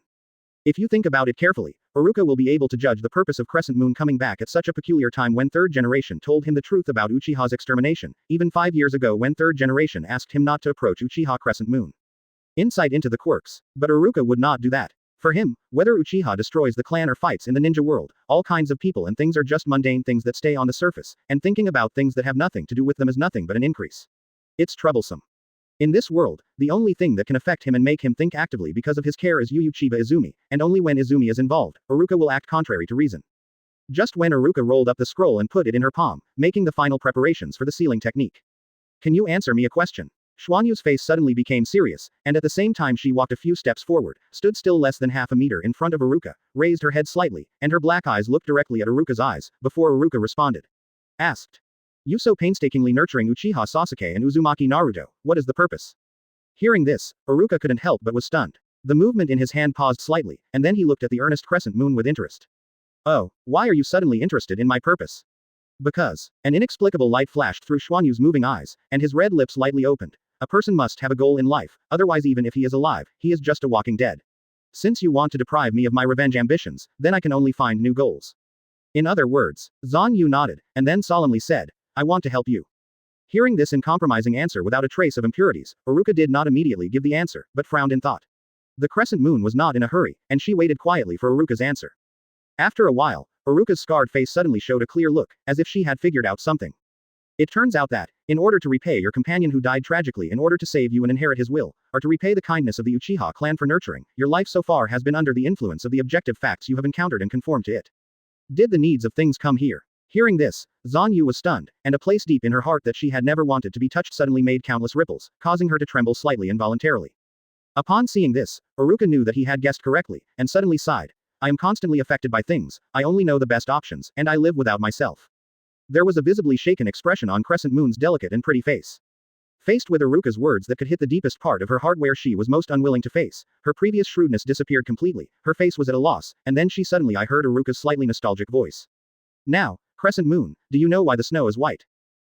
If you think about it carefully, Iruka will be able to judge the purpose of Crescent Moon coming back at such a peculiar time when third generation told him the truth about Uchiha's extermination, even 5 years ago when third generation asked him not to approach Uchiha Crescent Moon. Insight into the quirks. But Iruka would not do that. For him, whether Uchiha destroys the clan or fights in the ninja world, all kinds of people and things are just mundane things that stay on the surface, and thinking about things that have nothing to do with them is nothing but an increase. It's troublesome. In this world, the only thing that can affect him and make him think actively because of his care is Yu Chiba Izumi, and only when Izumi is involved, Iruka will act contrary to reason. Just when Iruka rolled up the scroll and put it in her palm, making the final preparations for the sealing technique. Can you answer me a question? Xuanyu's face suddenly became serious, and at the same time she walked a few steps forward, stood still less than half a meter in front of Iruka, raised her head slightly, and her black eyes looked directly at Iruka's eyes, before Iruka responded. Asked. You so painstakingly nurturing Uchiha Sasuke and Uzumaki Naruto, what is the purpose? Hearing this, Iruka couldn't help but was stunned. The movement in his hand paused slightly, and then he looked at the earnest crescent moon with interest. Oh, why are you suddenly interested in my purpose? Because. An inexplicable light flashed through Xuanyu's moving eyes, and his red lips lightly opened. A person must have a goal in life, otherwise even if he is alive, he is just a walking dead. Since you want to deprive me of my revenge ambitions, then I can only find new goals. In other words, Zhang Yu nodded, and then solemnly said, I want to help you. Hearing this uncompromising answer without a trace of impurities, Iruka did not immediately give the answer, but frowned in thought. The crescent moon was not in a hurry, and she waited quietly for Iruka's answer. After a while, Iruka's scarred face suddenly showed a clear look, as if she had figured out something. It turns out that, in order to repay your companion who died tragically in order to save you and inherit his will, or to repay the kindness of the Uchiha clan for nurturing, your life so far has been under the influence of the objective facts you have encountered and conformed to it. Did the needs of things come here? Hearing this, Zhang Yu was stunned, and a place deep in her heart that she had never wanted to be touched suddenly made countless ripples, causing her to tremble slightly involuntarily. Upon seeing this, Iruka knew that he had guessed correctly, and suddenly sighed. I am constantly affected by things, I only know the best options, and I live without myself. There was a visibly shaken expression on Crescent Moon's delicate and pretty face. Faced with Iruka's words that could hit the deepest part of her heart where she was most unwilling to face, her previous shrewdness disappeared completely, her face was at a loss, and then she suddenly heard Iruka's slightly nostalgic voice. Now, Crescent Moon, do you know why the snow is white?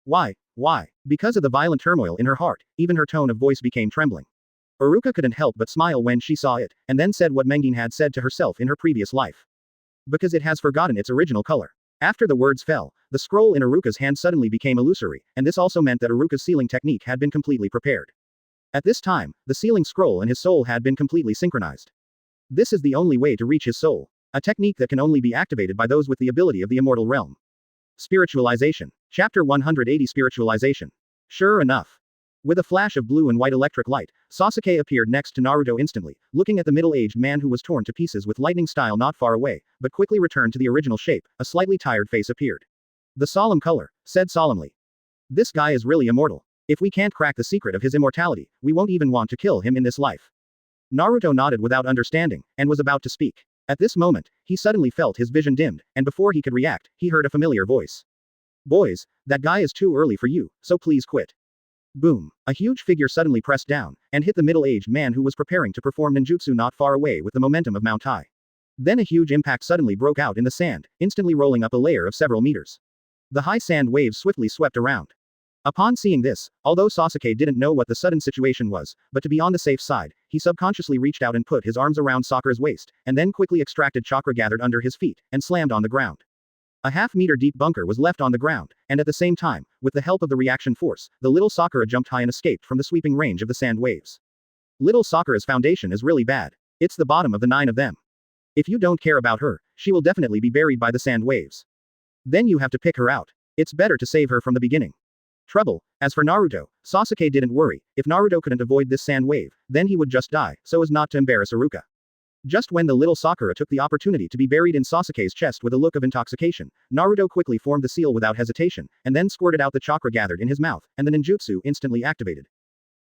Why? Because of the violent turmoil in her heart, even her tone of voice became trembling. Iruka couldn't help but smile when she saw it, and then said what Mengin had said to herself in her previous life. Because it has forgotten its original color. After the words fell, the scroll in Iruka's hand suddenly became illusory, and this also meant that Iruka's sealing technique had been completely prepared. At this time, the sealing scroll and his soul had been completely synchronized. This is the only way to reach his soul. A technique that can only be activated by those with the ability of the immortal realm. Spiritualization. Chapter 180 Spiritualization. Sure enough. With a flash of blue and white electric light, Sasuke appeared next to Naruto instantly, looking at the middle-aged man who was torn to pieces with lightning style not far away, but quickly returned to the original shape. A slightly tired face appeared. The solemn color said solemnly. This guy is really immortal. If we can't crack the secret of his immortality, we won't even want to kill him in this life. Naruto nodded without understanding, and was about to speak. At this moment, he suddenly felt his vision dimmed, and before he could react, he heard a familiar voice. Boys, that guy is too early for you, so please quit. Boom. A huge figure suddenly pressed down, and hit the middle-aged man who was preparing to perform ninjutsu not far away with the momentum of Mount High. Then a huge impact suddenly broke out in the sand, instantly rolling up a layer of several meters. The high sand waves swiftly swept around. Upon seeing this, although Sasuke didn't know what the sudden situation was, but to be on the safe side, he subconsciously reached out and put his arms around Sakura's waist, and then quickly extracted chakra gathered under his feet, and slammed on the ground. A half-meter deep bunker was left on the ground, and at the same time, with the help of the reaction force, the little Sakura jumped high and escaped from the sweeping range of the sand waves. Little Sakura's foundation is really bad. It's the bottom of the 9 of them. If you don't care about her, she will definitely be buried by the sand waves. Then you have to pick her out. It's better to save her from the beginning. Trouble. As for Naruto, Sasuke didn't worry. If Naruto couldn't avoid this sand wave, then he would just die, so as not to embarrass Iruka. Just when the little Sakura took the opportunity to be buried in Sasuke's chest with a look of intoxication, Naruto quickly formed the seal without hesitation, and then squirted out the chakra gathered in his mouth, and the ninjutsu instantly activated.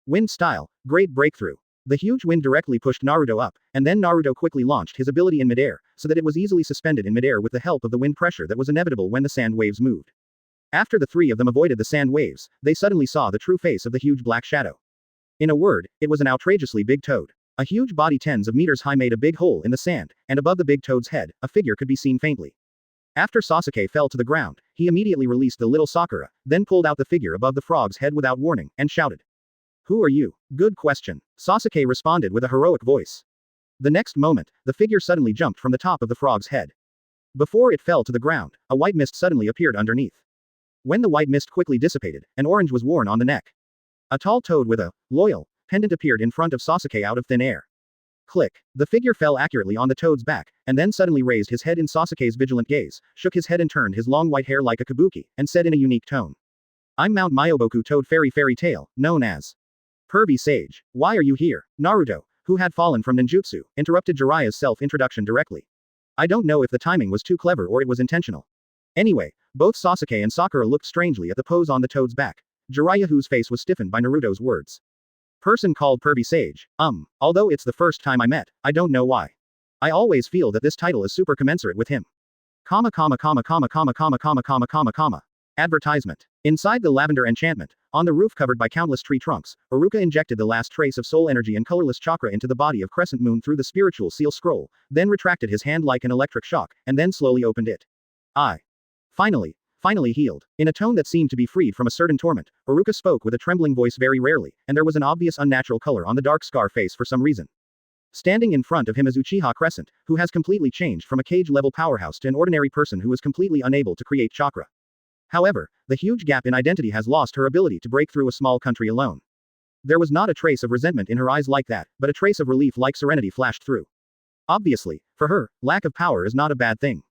Wind style, great breakthrough. The huge wind directly pushed Naruto up, and then Naruto quickly launched his ability in midair, so that it was easily suspended in midair with the help of the wind pressure that was inevitable when the sand waves moved. After the three of them avoided the sand waves, they suddenly saw the true face of the huge black shadow. In a word, it was an outrageously big toad. A huge body tens of meters high made a big hole in the sand, and above the big toad's head, a figure could be seen faintly. After Sasuke fell to the ground, he immediately released the little Sakura, then pulled out the figure above the frog's head without warning, and shouted. Who are you? Good question. Sasuke responded with a heroic voice. The next moment, the figure suddenly jumped from the top of the frog's head. Before it fell to the ground, a white mist suddenly appeared underneath. When the white mist quickly dissipated, an orange was worn on the neck. A tall toad with a loyal pendant appeared in front of Sasuke out of thin air. Click. The figure fell accurately on the toad's back, and then suddenly raised his head in Sasuke's vigilant gaze, shook his head and turned his long white hair like a kabuki, and said in a unique tone. I'm Mount Myoboku Toad Fairy Tale, known as Pervy Sage. Why are you here? Naruto, who had fallen from ninjutsu, interrupted Jiraiya's self-introduction directly. I don't know if the timing was too clever or it was intentional. Anyway, both Sasuke and Sakura looked strangely at the pose on the toad's back. Jiraiya, whose face was stiffened by Naruto's words. Person called Pervy Sage. Although it's the first time I met, I don't know why. I always feel that this title is super commensurate with him. Advertisement. Inside the lavender enchantment, on the roof covered by countless tree trunks, Iruka injected the last trace of soul energy and colorless chakra into the body of Crescent Moon through the spiritual seal scroll, then retracted his hand like an electric shock, and then slowly opened it. Finally healed. In a tone that seemed to be freed from a certain torment, Iruka spoke with a trembling voice very rarely, and there was an obvious unnatural color on the dark scar face for some reason. Standing in front of him is Uchiha Crescent, who has completely changed from a cage-level powerhouse to an ordinary person who is completely unable to create chakra. However, the huge gap in identity has lost her ability to break through a small country alone. There was not a trace of resentment in her eyes like that, but a trace of relief like serenity flashed through. Obviously, for her, lack of power is not a bad thing.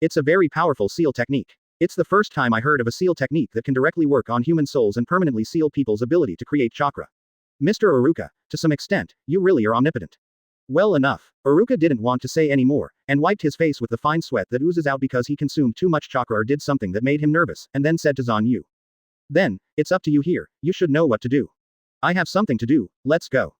It's a very powerful seal technique. It's the first time I heard of a seal technique that can directly work on human souls and permanently seal people's ability to create chakra. Mr. Iruka, to some extent, you really are omnipotent. Well enough. Iruka didn't want to say any more, and wiped his face with the fine sweat that oozes out because he consumed too much chakra or did something that made him nervous, and then said to Zanyu. Then, it's up to you here, you should know what to do. I have something to do, let's go.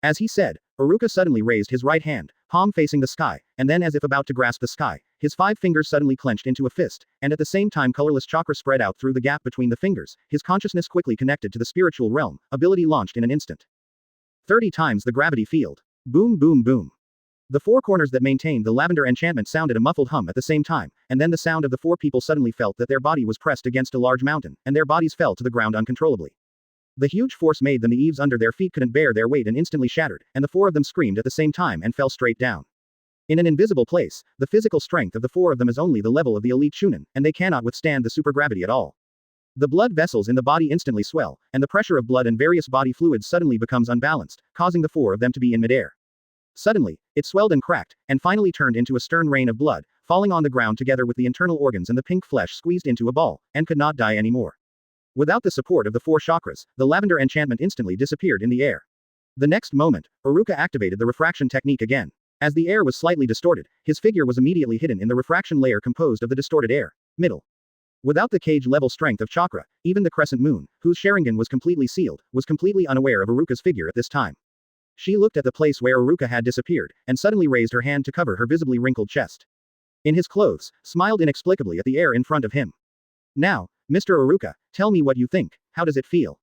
As he said, Iruka suddenly raised his right hand, palm facing the sky, and then as if about to grasp the sky, his 5 fingers suddenly clenched into a fist, and at the same time colorless chakra spread out through the gap between the fingers, his consciousness quickly connected to the spiritual realm, ability launched in an instant. 30 times the gravity field. Boom boom boom. The 4 corners that maintained the lavender enchantment sounded a muffled hum at the same time, and then the sound of the 4 people suddenly felt that their body was pressed against a large mountain, and their bodies fell to the ground uncontrollably. The huge force made them the eaves under their feet couldn't bear their weight and instantly shattered, and the 4 of them screamed at the same time and fell straight down. In an invisible place, the physical strength of the 4 of them is only the level of the elite Chunin, and they cannot withstand the supergravity at all. The blood vessels in the body instantly swell, and the pressure of blood and various body fluids suddenly becomes unbalanced, causing the 4 of them to be in midair. Suddenly, it swelled and cracked, and finally turned into a stern rain of blood, falling on the ground together with the internal organs and the pink flesh squeezed into a ball, and could not die anymore. Without the support of the 4 chakras, the lavender enchantment instantly disappeared in the air. The next moment, Iruka activated the refraction technique again. As the air was slightly distorted, his figure was immediately hidden in the refraction layer composed of the distorted air. Middle. Without the cage-level strength of chakra, even the Crescent Moon, whose Sharingan was completely sealed, was completely unaware of Iruka's figure at this time. She looked at the place where Iruka had disappeared, and suddenly raised her hand to cover her visibly wrinkled chest. In his clothes, smiled inexplicably at the air in front of him. Now, Mr. Iruka, tell me what you think, how does it feel?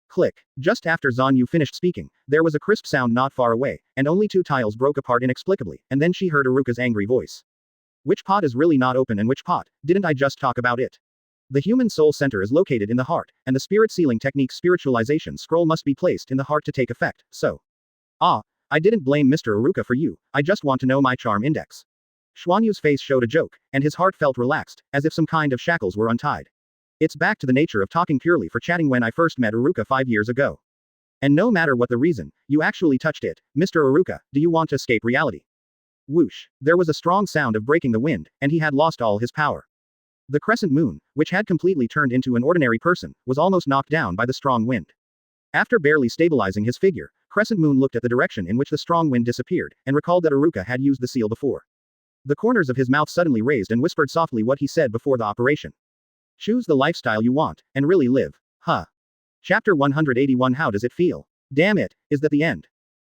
Click. Just after Zanyu finished speaking, there was a crisp sound not far away, and only 2 tiles broke apart inexplicably, and then she heard Iruka's angry voice. Which pot is really not open and which pot, didn't I just talk about it? The human soul center is located in the heart, and the spirit sealing technique spiritualization scroll must be placed in the heart to take effect, so. I didn't blame Mr. Iruka for you, I just want to know my charm index. Xuanyu's face showed a joke, and his heart felt relaxed, as if some kind of shackles were untied. It's back to the nature of talking purely for chatting when I first met Iruka 5 years ago. And no matter what the reason, you actually touched it, Mr. Iruka, do you want to escape reality? Whoosh. There was a strong sound of breaking the wind, and he had lost all his power. The Crescent Moon, which had completely turned into an ordinary person, was almost knocked down by the strong wind. After barely stabilizing his figure, Crescent Moon looked at the direction in which the strong wind disappeared, and recalled that Iruka had used the seal before. The corners of his mouth suddenly raised and whispered softly what he said before the operation. Choose the lifestyle you want, and really live. Huh. Chapter 181. How does it feel? Damn it, is that the end?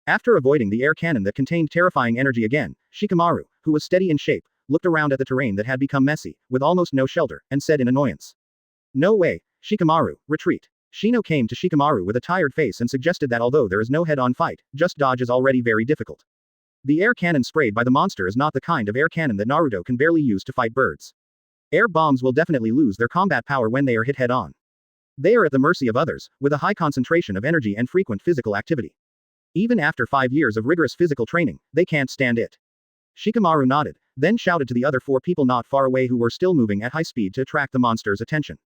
After avoiding the air cannon that contained terrifying energy again, Shikamaru, who was steady in shape, looked around at the terrain that had become messy, with almost no shelter, and said in annoyance. No way, Shikamaru, retreat. Shino came to Shikamaru with a tired face and suggested that although there is no head-on fight, just dodge is already very difficult. The air cannon sprayed by the monster is not the kind of air cannon that Naruto can barely use to fight birds. Air bombs will definitely lose their combat power when they are hit head-on. They are at the mercy of others, with a high concentration of energy and frequent physical activity. Even after 5 years of rigorous physical training, they can't stand it. Shikamaru nodded, then shouted to the other 4 people not far away who were still moving at high speed to attract the monster's attention.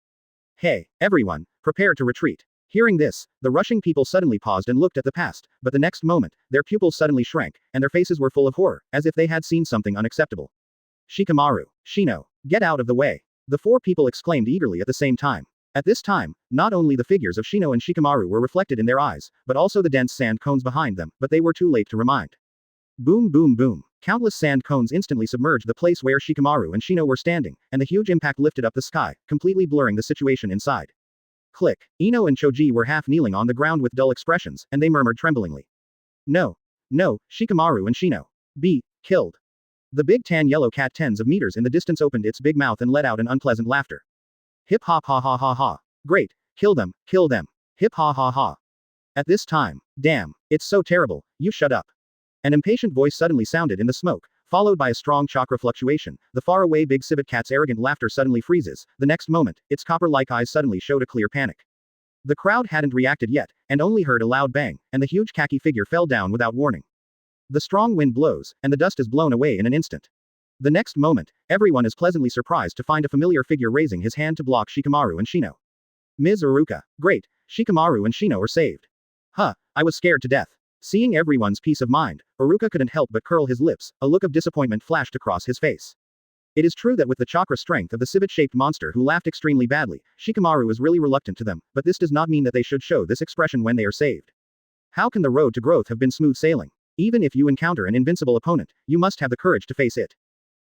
Hey, everyone, prepare to retreat. Hearing this, the rushing people suddenly paused and looked at the past, but the next moment, their pupils suddenly shrank, and their faces were full of horror, as if they had seen something unacceptable. Shikamaru, Shino, get out of the way. The 4 people exclaimed eagerly at the same time. At this time, not only the figures of Shino and Shikamaru were reflected in their eyes, but also the dense sand cones behind them, but they were too late to remind. Boom boom boom. Countless sand cones instantly submerged the place where Shikamaru and Shino were standing, and the huge impact lifted up the sky, completely blurring the situation inside. Click. Ino and Choji were half kneeling on the ground with dull expressions, and they murmured tremblingly. No. No, Shikamaru and Shino. Be killed. The big tan yellow cat tens of meters in the distance opened its big mouth and let out an unpleasant laughter. Hip hop ha ha ha ha. Great. Kill them, kill them. Hip ha ha ha. At this time, damn, it's so terrible, you shut up. An impatient voice suddenly sounded in the smoke, followed by a strong chakra fluctuation. The faraway big civet cat's arrogant laughter suddenly freezes. The next moment, its copper-like eyes suddenly showed a clear panic. The crowd hadn't reacted yet, and only heard a loud bang, and the huge khaki figure fell down without warning. The strong wind blows, and the dust is blown away in an instant. The next moment, everyone is pleasantly surprised to find a familiar figure raising his hand to block Shikamaru and Shino. Ms. Iruka. Great, Shikamaru and Shino are saved. Huh, I was scared to death. Seeing everyone's peace of mind, Iruka couldn't help but curl his lips, a look of disappointment flashed across his face. It is true that with the chakra strength of the civet-shaped monster who laughed extremely badly, Shikamaru is really reluctant to them, but this does not mean that they should show this expression when they are saved. How can the road to growth have been smooth sailing? Even if you encounter an invincible opponent, you must have the courage to face it.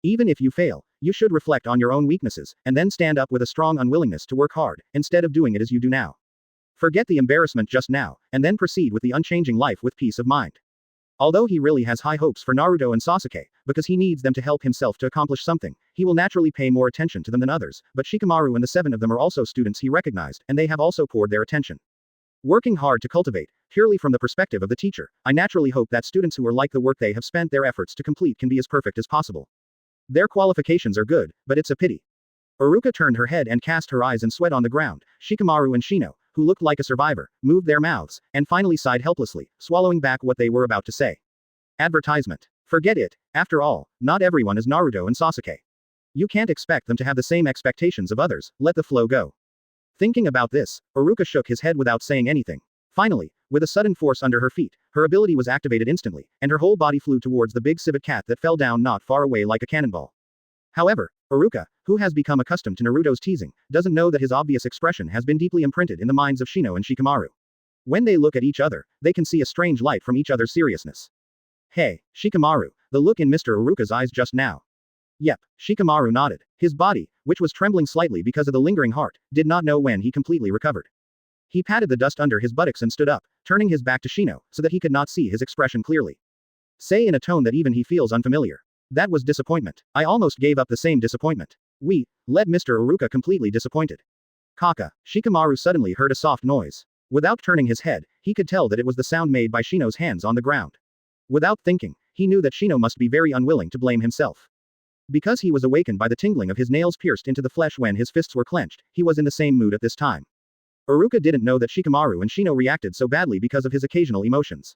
Even if you fail, you should reflect on your own weaknesses, and then stand up with a strong unwillingness to work hard, instead of doing it as you do now. Forget the embarrassment just now, and then proceed with the unchanging life with peace of mind. Although he really has high hopes for Naruto and Sasuke, because he needs them to help himself to accomplish something, he will naturally pay more attention to them than others, but Shikamaru and the 7 of them are also students he recognized, and they have also poured their attention. Working hard to cultivate, purely from the perspective of the teacher, I naturally hope that students who are like the work they have spent their efforts to complete can be as perfect as possible. Their qualifications are good, but it's a pity. Iruka turned her head and cast her eyes and sweat on the ground. Shikamaru and Shino, who looked like a survivor, moved their mouths, and finally sighed helplessly, swallowing back what they were about to say. Advertisement. Forget it, after all, not everyone is Naruto and Sasuke. You can't expect them to have the same expectations of others, let the flow go. Thinking about this, Iruka shook his head without saying anything. Finally, with a sudden force under her feet, her ability was activated instantly, and her whole body flew towards the big civet cat that fell down not far away like a cannonball. However, Iruka, who has become accustomed to Naruto's teasing, doesn't know that his obvious expression has been deeply imprinted in the minds of Shino and Shikamaru. When they look at each other, they can see a strange light from each other's seriousness. Hey, Shikamaru, the look in Mr. Iruka's eyes just now. Yep, Shikamaru nodded. His body, which was trembling slightly because of the lingering heart, did not know when he completely recovered. He patted the dust under his buttocks and stood up, turning his back to Shino, so that he could not see his expression clearly. Say in a tone that even he feels unfamiliar. That was disappointment. I almost gave up the same disappointment. We led Mr. Iruka completely disappointed. Kaka. Shikamaru suddenly heard a soft noise. Without turning his head, he could tell that it was the sound made by Shino's hands on the ground. Without thinking, he knew that Shino must be very unwilling to blame himself. Because he was awakened by the tingling of his nails pierced into the flesh when his fists were clenched, he was in the same mood at this time. Iruka didn't know that Shikamaru and Shino reacted so badly because of his occasional emotions.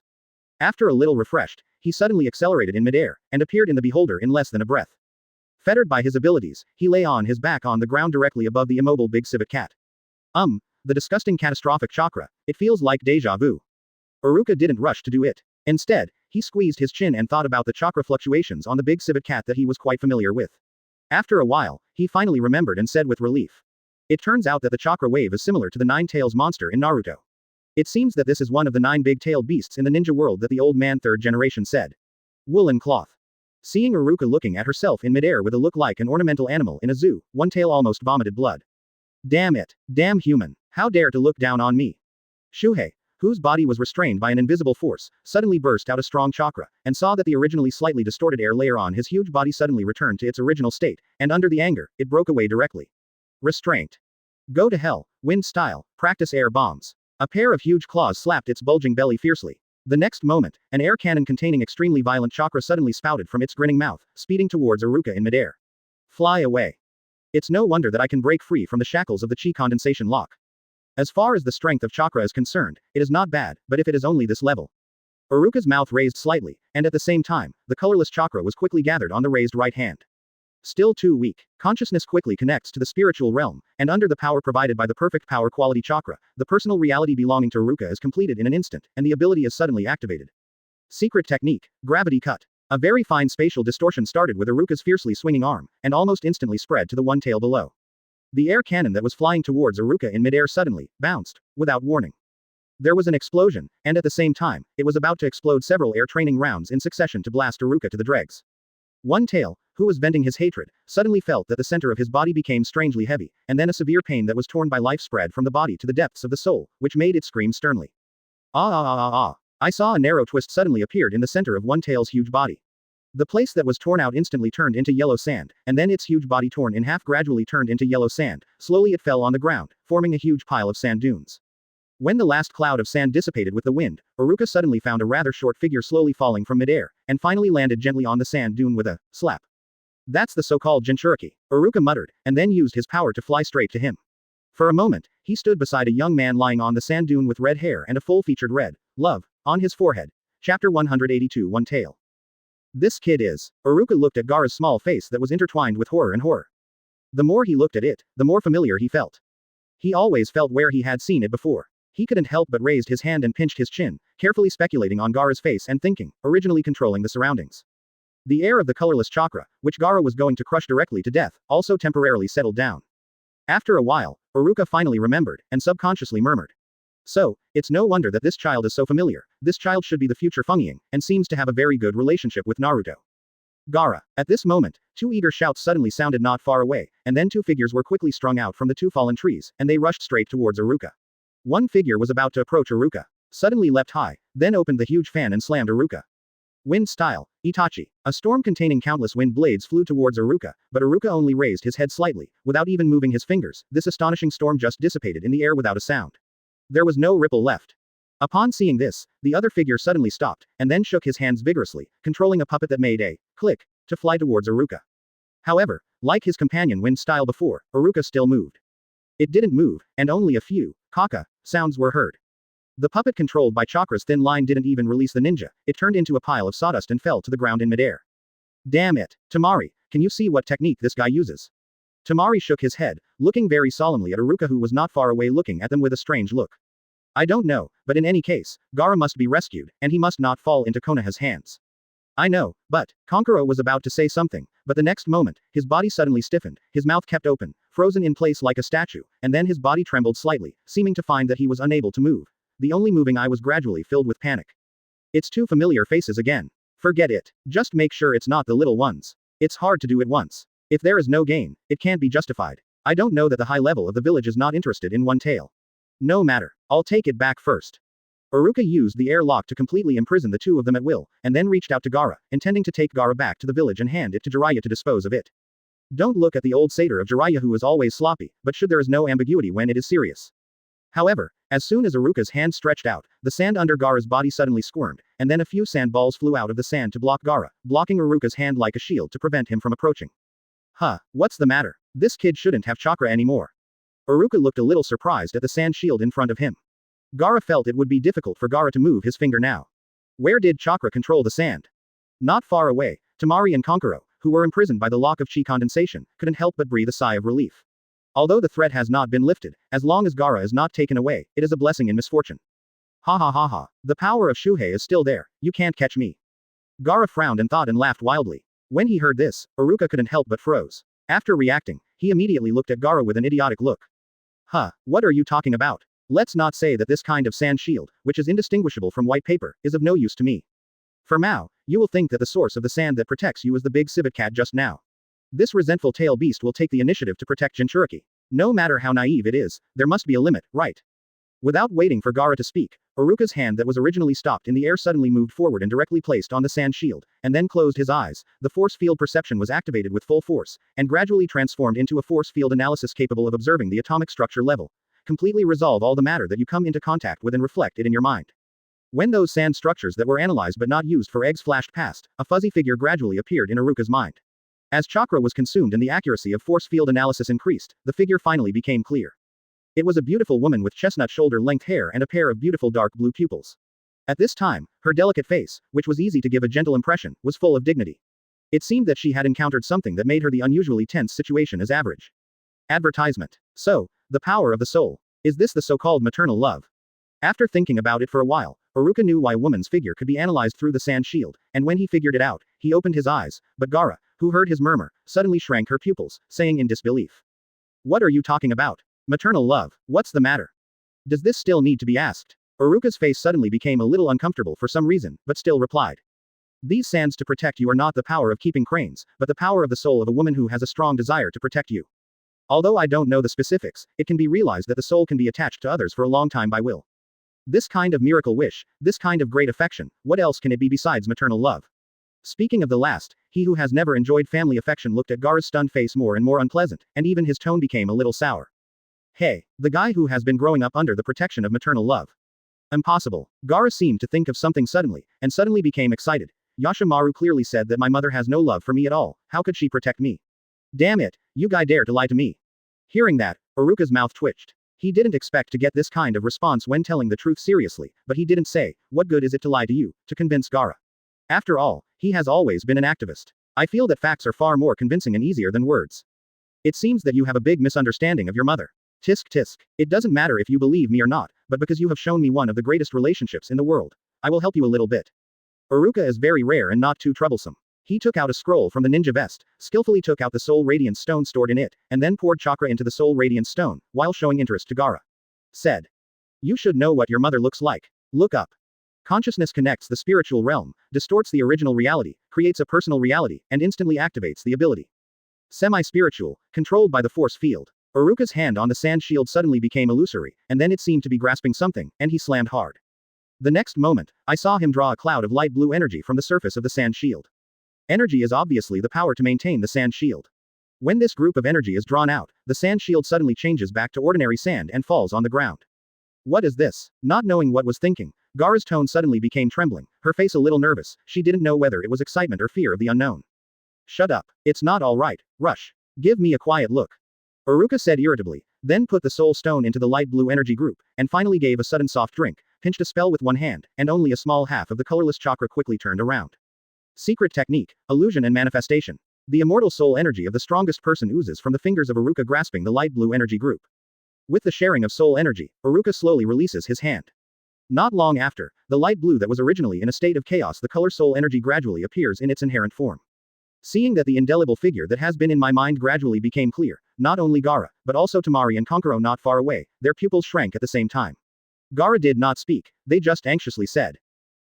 After a little refreshed, he suddenly accelerated in midair, and appeared in the beholder in less than a breath. Fettered by his abilities, he lay on his back on the ground directly above the immobile big civet cat. The disgusting catastrophic chakra, it feels like deja vu. Iruka didn't rush to do it. Instead, he squeezed his chin and thought about the chakra fluctuations on the big civet cat that he was quite familiar with. After a while, he finally remembered and said with relief. It turns out that the chakra wave is similar to the Nine Tails monster in Naruto. It seems that this is one of the 9 big-tailed beasts in the ninja world that the old man third generation said. Woolen cloth. Seeing Iruka looking at herself in midair with a look like an ornamental animal in a zoo, One Tail almost vomited blood. Damn it. Damn human. How dare to look down on me. Shuhei, whose body was restrained by an invisible force, suddenly burst out a strong chakra, and saw that the originally slightly distorted air layer on his huge body suddenly returned to its original state, and under the anger, it broke away directly. Restraint. Go to hell, wind style, practice air bombs. A pair of huge claws slapped its bulging belly fiercely. The next moment, an air cannon containing extremely violent chakra suddenly spouted from its grinning mouth, speeding towards Iruka in midair. Fly away. It's no wonder that I can break free from the shackles of the chi condensation lock. As far as the strength of chakra is concerned, it is not bad, but if it is only this level. Iruka's mouth raised slightly, and at the same time, the colorless chakra was quickly gathered on the raised right hand. Still too weak. Consciousness quickly connects to the spiritual realm, and under the power provided by the perfect power quality chakra, the personal reality belonging to Iruka is completed in an instant, and the ability is suddenly activated. Secret technique, gravity cut. A very fine spatial distortion started with Iruka's fiercely swinging arm, and almost instantly spread to the One Tail below. The air cannon that was flying towards Iruka in midair suddenly bounced, without warning. There was an explosion, and at the same time, it was about to explode several air training rounds in succession to blast Iruka to the dregs. One Tail, who was venting his hatred, suddenly felt that the center of his body became strangely heavy, and then a severe pain that was torn by life spread from the body to the depths of the soul, which made it scream sternly. Ah ah ah ah ah. I saw a narrow twist suddenly appeared in the center of One Tail's huge body. The place that was torn out instantly turned into yellow sand, and then its huge body torn in half gradually turned into yellow sand. Slowly it fell on the ground, forming a huge pile of sand dunes. When the last cloud of sand dissipated with the wind, Iruka suddenly found a rather short figure slowly falling from midair, and finally landed gently on the sand dune with a slap. That's the so-called Jinchuriki, Iruka muttered, and then used his power to fly straight to him. For a moment, he stood beside a young man lying on the sand dune with red hair and a full-featured red love on his forehead. Chapter 182 One Tail. This kid is. Iruka looked at Gaara's small face that was intertwined with horror and horror. The more he looked at it, the more familiar he felt. He always felt where he had seen it before. He couldn't help but raised his hand and pinched his chin, carefully speculating on Gaara's face and thinking, originally controlling the surroundings. The air of the colorless chakra, which Gaara was going to crush directly to death, also temporarily settled down. After a while, Iruka finally remembered, and subconsciously murmured. So, it's no wonder that this child is so familiar. This child should be the future Fengyin, and seems to have a very good relationship with Naruto. Gaara. At this moment, 2 eager shouts suddenly sounded not far away, and then 2 figures were quickly strung out from the 2 fallen trees, and they rushed straight towards Iruka. One figure was about to approach Iruka. Suddenly leapt high, then opened the huge fan and slammed Iruka. Wind style, Itachi. A storm containing countless wind blades flew towards Iruka, but Iruka only raised his head slightly, without even moving his fingers. This astonishing storm just dissipated in the air without a sound. There was no ripple left. Upon seeing this, the other figure suddenly stopped, and then shook his hands vigorously, controlling a puppet that made a click to fly towards Iruka. However, like his companion Wind style before, Iruka still moved. It didn't move, and only a few kaka sounds were heard. The puppet controlled by Chakra's thin line didn't even release the ninja. It turned into a pile of sawdust and fell to the ground in midair. Damn it, Tamari, can you see what technique this guy uses? Tamari shook his head, looking very solemnly at Iruka, who was not far away looking at them with a strange look. I don't know, but in any case, Gaara must be rescued, and he must not fall into Konoha's hands. I know, but, Konkuro was about to say something, but the next moment, his body suddenly stiffened, his mouth kept open, frozen in place like a statue, and then his body trembled slightly, seeming to find that he was unable to move. The only moving eye was gradually filled with panic. It's 2 familiar faces again. Forget it. Just make sure it's not the little ones. It's hard to do it once. If there is no gain, it can't be justified. I don't know that the high level of the village is not interested in One Tail. No matter. I'll take it back first. Iruka used the airlock to completely imprison the 2 of them at will, and then reached out to Gaara, intending to take Gaara back to the village and hand it to Jiraiya to dispose of it. Don't look at the old satyr of Jiraiya, who is always sloppy, but there is no ambiguity when it is serious. However, as soon as Iruka's hand stretched out, the sand under Gaara's body suddenly squirmed, and then a few sandballs flew out of the sand to block Gaara, blocking Iruka's hand like a shield to prevent him from approaching. Huh, what's the matter? This kid shouldn't have chakra anymore. Iruka looked a little surprised at the sand shield in front of him. Gaara felt it would be difficult for Gaara to move his finger now. Where did chakra control the sand? Not far away, Tamari and Konkuro, who were imprisoned by the lock of chi condensation, couldn't help but breathe a sigh of relief. Although the threat has not been lifted, as long as Gaara is not taken away, it is a blessing in misfortune. Ha ha ha ha. The power of Shuhei is still there, you can't catch me. Gaara frowned and thought and laughed wildly. When he heard this, Iruka couldn't help but froze. After reacting, he immediately looked at Gaara with an idiotic look. Huh, what are you talking about? Let's not say that this kind of sand shield, which is indistinguishable from white paper, is of no use to me. For Mao, you will think that the source of the sand that protects you is the big civet cat just now. This resentful tail beast will take the initiative to protect Jinchuriki. No matter how naive it is, there must be a limit, right? Without waiting for Gaara to speak, Iruka's hand that was originally stopped in the air suddenly moved forward and directly placed on the sand shield, and then closed his eyes. The force field perception was activated with full force, and gradually transformed into a force field analysis capable of observing the atomic structure level. Completely resolve all the matter that you come into contact with and reflect it in your mind. When those sand structures that were analyzed but not used for eggs flashed past, a fuzzy figure gradually appeared in Iruka's mind. As chakra was consumed and the accuracy of force field analysis increased, the figure finally became clear. It was a beautiful woman with chestnut shoulder-length hair and a pair of beautiful dark blue pupils. At this time, her delicate face, which was easy to give a gentle impression, was full of dignity. It seemed that she had encountered something that made her the unusually tense situation as average. Advertisement. So, the power of the soul. Is this the so-called maternal love? After thinking about it for a while, Iruka knew why woman's figure could be analyzed through the sand shield, and when he figured it out, he opened his eyes, but Gaara, who heard his murmur, suddenly shrank her pupils, saying in disbelief. What are you talking about? Maternal love, what's the matter? Does this still need to be asked? Iruka's face suddenly became a little uncomfortable for some reason, but still replied. These sands to protect you are not the power of keeping cranes, but the power of the soul of a woman who has a strong desire to protect you. Although I don't know the specifics, it can be realized that the soul can be attached to others for a long time by will. This kind of miracle wish, this kind of great affection, what else can it be besides maternal love? Speaking of the last, he who has never enjoyed family affection looked at Gaara's stunned face more and more unpleasant, and even his tone became a little sour. Hey, the guy who has been growing up under the protection of maternal love. Impossible. Gaara seemed to think of something suddenly, and suddenly became excited. Yashimaru clearly said that my mother has no love for me at all, how could she protect me? Damn it, you guy dare to lie to me. Hearing that, Iruka's mouth twitched. He didn't expect to get this kind of response when telling the truth seriously, but he didn't say, what good is it to lie to you, to convince Gaara? After all, he has always been an activist. I feel that facts are far more convincing and easier than words. It seems that you have a big misunderstanding of your mother. Tisk tisk. It doesn't matter if you believe me or not, but because you have shown me one of the greatest relationships in the world, I will help you a little bit. Iruka is very rare and not too troublesome. He took out a scroll from the ninja vest, skillfully took out the soul radiance stone stored in it, and then poured chakra into the soul radiance stone, while showing interest to Gaara. Said. You should know what your mother looks like. Look up. Consciousness connects the spiritual realm, distorts the original reality, creates a personal reality, and instantly activates the ability. Semi-spiritual, controlled by the force field. Iruka's hand on the sand shield suddenly became illusory, and then it seemed to be grasping something, and he slammed hard. The next moment, I saw him draw a cloud of light blue energy from the surface of the sand shield. Energy is obviously the power to maintain the sand shield. When this group of energy is drawn out, the sand shield suddenly changes back to ordinary sand and falls on the ground. What is this? Not knowing what was thinking, Gaara's tone suddenly became trembling, her face a little nervous, she didn't know whether it was excitement or fear of the unknown. Shut up. It's not all right, Rush. Give me a quiet look. Iruka said irritably, then put the soul stone into the light blue energy group, and finally gave a sudden soft drink, pinched a spell with one hand, and only a small half of the colorless chakra quickly turned around. Secret technique, illusion and manifestation. The immortal soul energy of the strongest person oozes from the fingers of Iruka grasping the light blue energy group. With the sharing of soul energy, Iruka slowly releases his hand. Not long after, the light blue that was originally in a state of chaos, the color soul energy gradually appears in its inherent form. Seeing that the indelible figure that has been in my mind gradually became clear, not only Gaara, but also Tamari and Konkuro not far away, their pupils shrank at the same time. Gaara did not speak, they just anxiously said.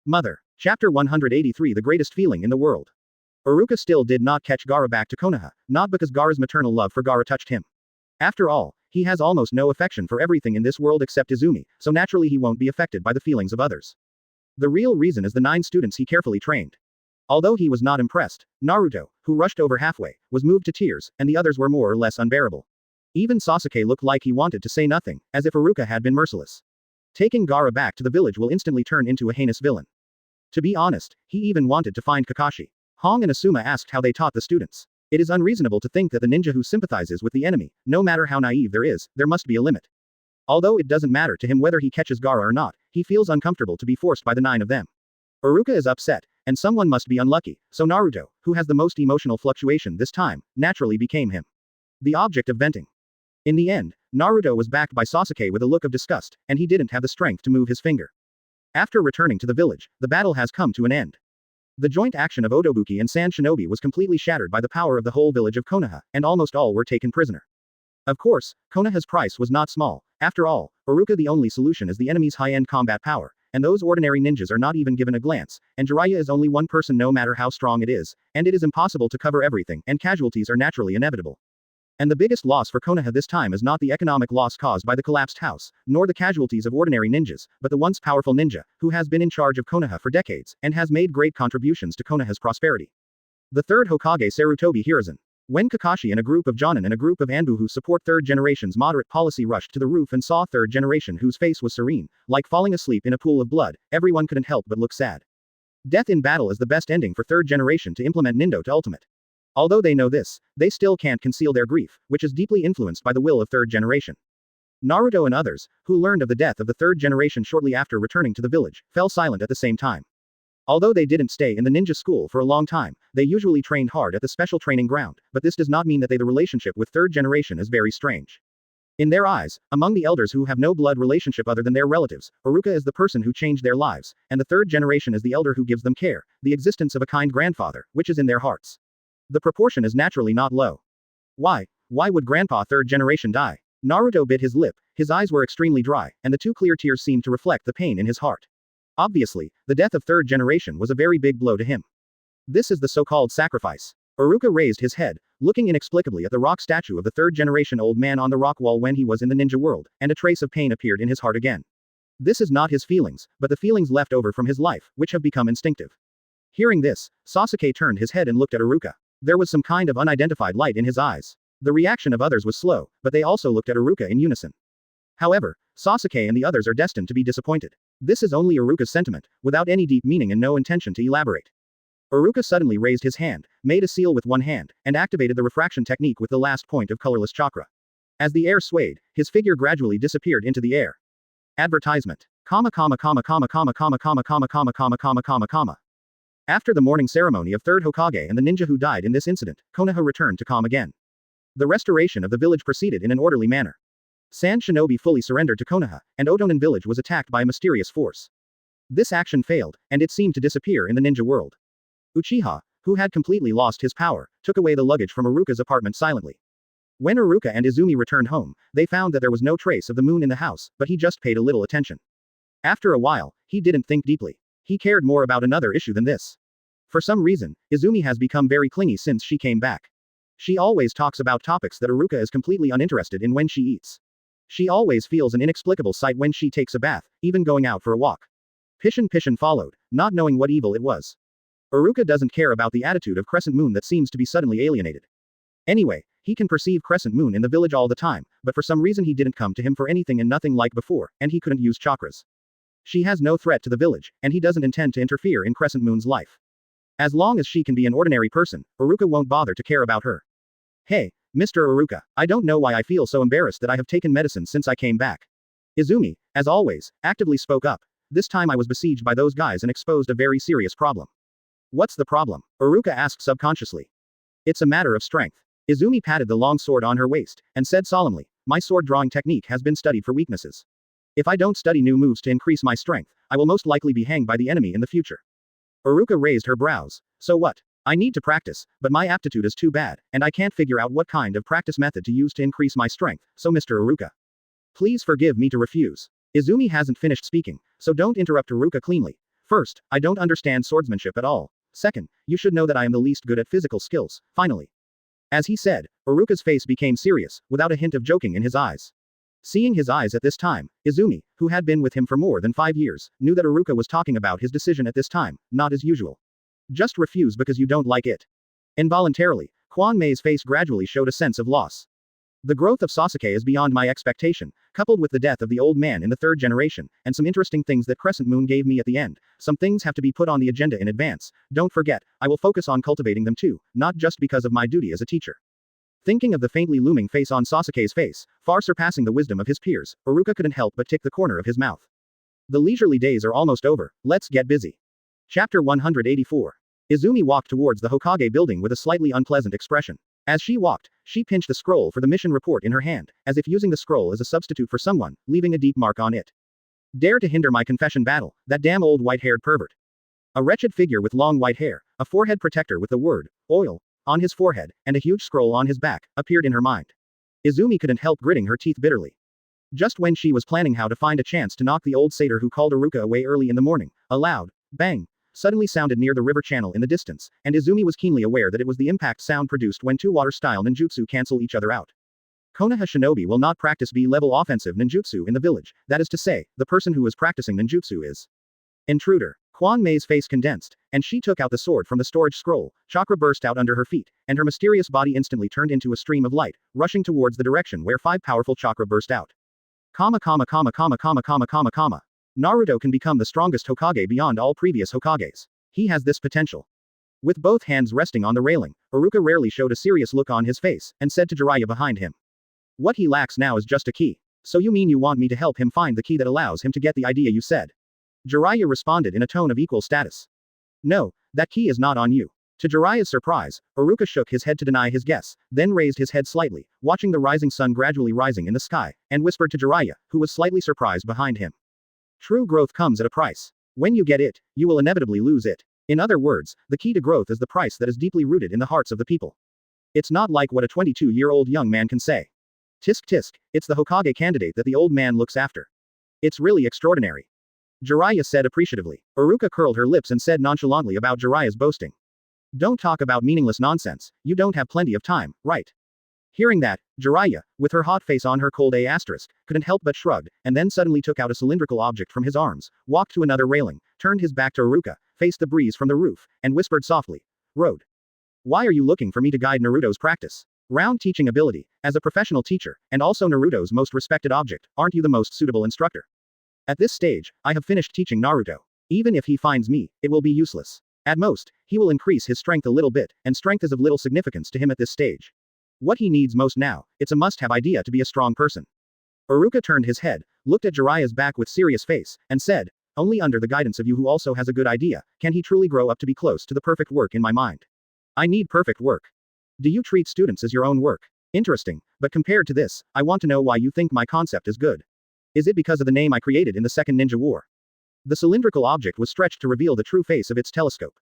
Mother. Chapter 183 The greatest feeling in the world. Iruka still did not catch Gaara back to Konoha, not because Gaara's maternal love for Gaara touched him. After all, he has almost no affection for everything in this world except Izumi, so naturally he won't be affected by the feelings of others. The real reason is the 9 students he carefully trained. Although he was not impressed, Naruto, who rushed over halfway, was moved to tears, and the others were more or less unbearable. Even Sasuke looked like he wanted to say nothing, as if Iruka had been merciless. Taking Gaara back to the village will instantly turn into a heinous villain. To be honest, he even wanted to find Kakashi. Hong and Asuma asked how they taught the students. It is unreasonable to think that the ninja who sympathizes with the enemy, no matter how naive there must be a limit. Although it doesn't matter to him whether he catches Gaara or not, he feels uncomfortable to be forced by the 9 of them. Iruka is upset, and someone must be unlucky, so Naruto, who has the most emotional fluctuation this time, naturally became him. The object of venting. In the end, Naruto was backed by Sasuke with a look of disgust, and he didn't have the strength to move his finger. After returning to the village, the battle has come to an end. The joint action of Otobuki and Sand Shinobi was completely shattered by the power of the whole village of Konoha, and almost all were taken prisoner. Of course, Konoha's price was not small. After all, Iruka the only solution is the enemy's high-end combat power, and those ordinary ninjas are not even given a glance, and Jiraiya is only one person no matter how strong it is, and it is impossible to cover everything, and casualties are naturally inevitable. And the biggest loss for Konoha this time is not the economic loss caused by the collapsed house, nor the casualties of ordinary ninjas, but the once powerful ninja, who has been in charge of Konoha for decades, and has made great contributions to Konoha's prosperity. The third Hokage Sarutobi Hiruzen. When Kakashi and a group of Jonin and a group of Anbu who support third generation's moderate policy rushed to the roof and saw third generation whose face was serene, like falling asleep in a pool of blood, everyone couldn't help but look sad. Death in battle is the best ending for third generation to implement Nindo to ultimate. Although they know this, they still can't conceal their grief, which is deeply influenced by the will of third generation. Naruto and others, who learned of the death of the third generation shortly after returning to the village, fell silent at the same time. Although they didn't stay in the ninja school for a long time, they usually trained hard at the special training ground, but this does not mean that the relationship with third generation is very strange. In their eyes, among the elders who have no blood relationship other than their relatives, Iruka is the person who changed their lives, and the third generation is the elder who gives them care, the existence of a kind grandfather, which is in their hearts. The proportion is naturally not low. Why would Grandpa third generation die? Naruto bit his lip, his eyes were extremely dry, and the two clear tears seemed to reflect the pain in his heart. Obviously, the death of third generation was a very big blow to him. This is the so-called sacrifice. Iruka raised his head, looking inexplicably at the rock statue of the third generation old man on the rock wall when he was in the ninja world, and a trace of pain appeared in his heart again. This is not his feelings, but the feelings left over from his life, which have become instinctive. Hearing this, Sasuke turned his head and looked at Iruka. There was some kind of unidentified light in his eyes. The reaction of others was slow, but they also looked at Iruka in unison. However, Sasuke and the others are destined to be disappointed. This is only Iruka's sentiment, without any deep meaning and no intention to elaborate. Iruka suddenly raised his hand, made a seal with one hand, and activated the refraction technique with the last point of colorless chakra. As the air swayed, his figure gradually disappeared into the air. Advertisement. After the morning ceremony of third Hokage and the ninja who died in this incident, Konoha returned to calm again. The restoration of the village proceeded in an orderly manner. Sand Shinobi fully surrendered to Konoha, and Otonin village was attacked by a mysterious force. This action failed, and it seemed to disappear in the ninja world. Uchiha, who had completely lost his power, took away the luggage from Iruka's apartment silently. When Iruka and Izumi returned home, they found that there was no trace of the moon in the house, but he just paid a little attention. After a while, he didn't think deeply. He cared more about another issue than this. For some reason, Izumi has become very clingy since she came back. She always talks about topics that Iruka is completely uninterested in when she eats. She always feels an inexplicable sight when she takes a bath, even going out for a walk. Pishin followed, not knowing what evil it was. Iruka doesn't care about the attitude of Crescent Moon that seems to be suddenly alienated. Anyway, he can perceive Crescent Moon in the village all the time, but for some reason he didn't come to him for anything and nothing like before, and he couldn't use chakras. She has no threat to the village, and he doesn't intend to interfere in Crescent Moon's life. As long as she can be an ordinary person, Iruka won't bother to care about her. Hey, Mr. Iruka, I don't know why I feel so embarrassed that I have taken medicine since I came back. Izumi, as always, actively spoke up. This time I was besieged by those guys and exposed a very serious problem. What's the problem? Iruka asked subconsciously. It's a matter of strength. Izumi patted the long sword on her waist, and said solemnly, my sword drawing technique has been studied for weaknesses. If I don't study new moves to increase my strength, I will most likely be hanged by the enemy in the future. Iruka raised her brows. So what? I need to practice, but my aptitude is too bad, and I can't figure out what kind of practice method to use to increase my strength, so Mr. Iruka. Please forgive me to refuse. Izumi hasn't finished speaking, so don't interrupt Iruka cleanly. First, I don't understand swordsmanship at all. Second, you should know that I am the least good at physical skills, finally. As he said, Iruka's face became serious, without a hint of joking in his eyes. Seeing his eyes at this time, Izumi, who had been with him for more than 5 years, knew that Iruka was talking about his decision at this time, not as usual. Just refuse because you don't like it. Involuntarily, Quan Mei's face gradually showed a sense of loss. The growth of Sasuke is beyond my expectation, coupled with the death of the old man in the third generation, and some interesting things that Crescent Moon gave me at the end. Some things have to be put on the agenda in advance. Don't forget, I will focus on cultivating them too, not just because of my duty as a teacher. Thinking of the faintly looming face on Sasuke's face, far surpassing the wisdom of his peers, Iruka couldn't help but tick the corner of his mouth. The leisurely days are almost over, let's get busy. Chapter 184. Izumi walked towards the Hokage building with a slightly unpleasant expression. As she walked, she pinched the scroll for the mission report in her hand, as if using the scroll as a substitute for someone, leaving a deep mark on it. Dare to hinder my confession battle, that damn old white-haired pervert. A wretched figure with long white hair, a forehead protector with the word, oil, on his forehead, and a huge scroll on his back, appeared in her mind. Izumi couldn't help gritting her teeth bitterly. Just when she was planning how to find a chance to knock the old satyr who called Iruka away early in the morning, a loud bang suddenly sounded near the river channel in the distance, and Izumi was keenly aware that it was the impact sound produced when two water-style ninjutsu cancel each other out. Konoha Shinobi will not practice B-level offensive ninjutsu in the village, that is to say, the person who is practicing ninjutsu is intruder. Quan Mei's face condensed, and she took out the sword from the storage scroll, chakra burst out under her feet, and her mysterious body instantly turned into a stream of light, rushing towards the direction where 5 powerful chakra burst out. Naruto can become the strongest Hokage beyond all previous Hokages. He has this potential. With both hands resting on the railing, Iruka rarely showed a serious look on his face, and said to Jiraiya behind him. What he lacks now is just a key. So you mean you want me to help him find the key that allows him to get the idea you said? Jiraiya responded in a tone of equal status. No, that key is not on you. To Jiraiya's surprise, Iruka shook his head to deny his guess, then raised his head slightly, watching the rising sun gradually rising in the sky, and whispered to Jiraiya, who was slightly surprised behind him. True growth comes at a price. When you get it, you will inevitably lose it. In other words, the key to growth is the price that is deeply rooted in the hearts of the people. It's not like what a 22-year-old young man can say. Tisk tisk, it's the Hokage candidate that the old man looks after. It's really extraordinary. Jiraiya said appreciatively. Iruka curled her lips and said nonchalantly about Jiraiya's boasting. Don't talk about meaningless nonsense, you don't have plenty of time, right? Hearing that, Jiraiya, with her hot face on her cold couldn't help but shrugged, and then suddenly took out a cylindrical object from his arms, walked to another railing, turned his back to Iruka, faced the breeze from the roof, and whispered softly. Road. Why are you looking for me to guide Naruto's practice? Round teaching ability. As a professional teacher, and also Naruto's most respected object, aren't you the most suitable instructor? At this stage, I have finished teaching Naruto. Even if he finds me, it will be useless. At most, he will increase his strength a little bit, and strength is of little significance to him at this stage. What he needs most now, it's a must-have idea to be a strong person. Iruka turned his head, looked at Jiraiya's back with serious face, and said, only under the guidance of you who also has a good idea, can he truly grow up to be close to the perfect work in my mind. I need perfect work. Do you treat students as your own work? Interesting, but compared to this, I want to know why you think my concept is good. Is it because of the name I created in the Second Ninja War? The cylindrical object was stretched to reveal the true face of its telescope.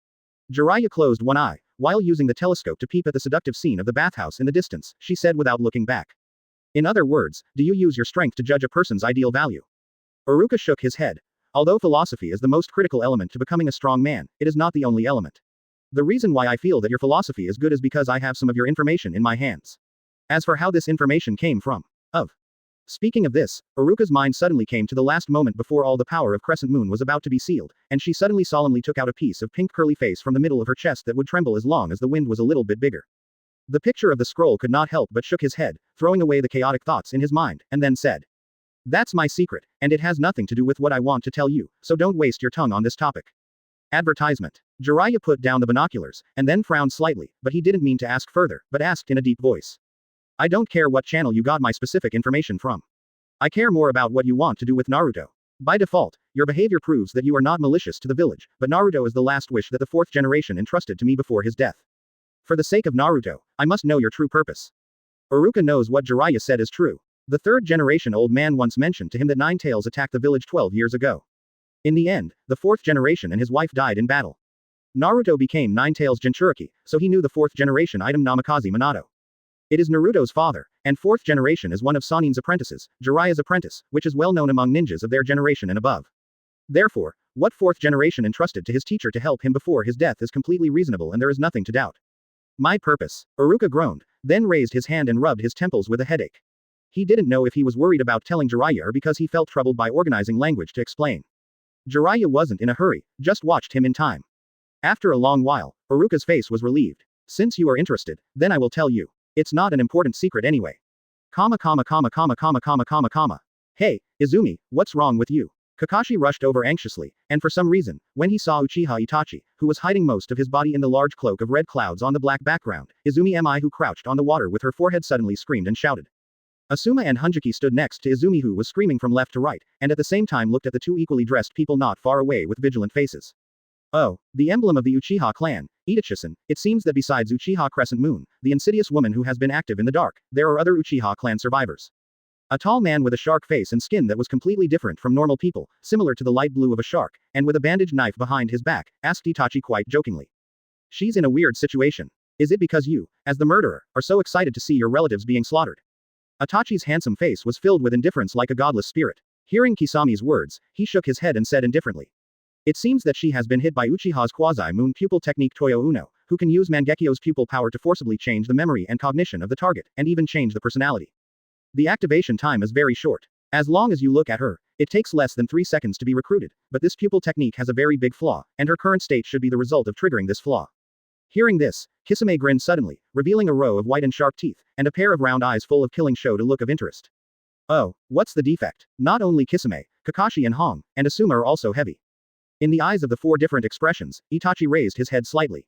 Jiraiya closed one eye, while using the telescope to peep at the seductive scene of the bathhouse in the distance, she said without looking back. In other words, do you use your strength to judge a person's ideal value? Iruka shook his head. Although philosophy is the most critical element to becoming a strong man, it is not the only element. The reason why I feel that your philosophy is good is because I have some of your information in my hands. As for how this information came from, Speaking of this, Iruka's mind suddenly came to the last moment before all the power of Crescent Moon was about to be sealed, and she suddenly solemnly took out a piece of pink curly face from the middle of her chest that would tremble as long as the wind was a little bit bigger. The picture of the scroll could not help but shook his head, throwing away the chaotic thoughts in his mind, and then said. That's my secret, and it has nothing to do with what I want to tell you, so don't waste your tongue on this topic. Advertisement. Jiraiya put down the binoculars, and then frowned slightly, but he didn't mean to ask further, but asked in a deep voice. I don't care what channel you got my specific information from. I care more about what you want to do with Naruto. By default, your behavior proves that you are not malicious to the village, but Naruto is the last wish that the 4th generation entrusted to me before his death. For the sake of Naruto, I must know your true purpose. Iruka knows what Jiraiya said is true. The 3rd generation old man once mentioned to him that Nine Tails attacked the village 12 years ago. In the end, the 4th generation and his wife died in battle. Naruto became Nine Tails Jinchuriki, so he knew the 4th generation item Namikaze Minato. It is Naruto's father, and 4th generation is one of Sanin's apprentices, Jiraiya's apprentice, which is well known among ninjas of their generation and above. Therefore, what 4th generation entrusted to his teacher to help him before his death is completely reasonable and there is nothing to doubt. My purpose. Iruka groaned, then raised his hand and rubbed his temples with a headache. He didn't know if he was worried about telling Jiraiya or because he felt troubled by organizing language to explain. Jiraiya wasn't in a hurry, just watched him in time. After a long while, Iruka's face was relieved. Since you are interested, then I will tell you. It's not an important secret anyway. Hey, Izumi, what's wrong with you? Kakashi rushed over anxiously, and for some reason, when he saw Uchiha Itachi, who was hiding most of his body in the large cloak of red clouds on the black background, Izumi Mi who crouched on the water with her forehead suddenly screamed and shouted. Asuma and Hunjiki stood next to Izumi who was screaming from left to right, and at the same time looked at the two equally dressed people not far away with vigilant faces. Oh, the emblem of the Uchiha clan, Itachi-san. It seems that besides Uchiha Crescent Moon, the insidious woman who has been active in the dark, there are other Uchiha clan survivors. A tall man with a shark face and skin that was completely different from normal people, similar to the light blue of a shark, and with a bandaged knife behind his back, asked Itachi quite jokingly. She's in a weird situation. Is it because you, as the murderer, are so excited to see your relatives being slaughtered? Itachi's handsome face was filled with indifference like a godless spirit. Hearing Kisami's words, he shook his head and said indifferently. It seems that she has been hit by Uchiha's quasi-moon pupil technique Toyo Uno, who can use Mangekyo's pupil power to forcibly change the memory and cognition of the target, and even change the personality. The activation time is very short. As long as you look at her, it takes less than 3 seconds to be recruited, but this pupil technique has a very big flaw, and her current state should be the result of triggering this flaw. Hearing this, Kisame grinned suddenly, revealing a row of white and sharp teeth, and a pair of round eyes full of killing showed a look of interest. Oh, what's the defect? Not only Kisame, Kakashi and Hong, and Asuma are also heavy. In the eyes of the 4 different expressions, Itachi raised his head slightly.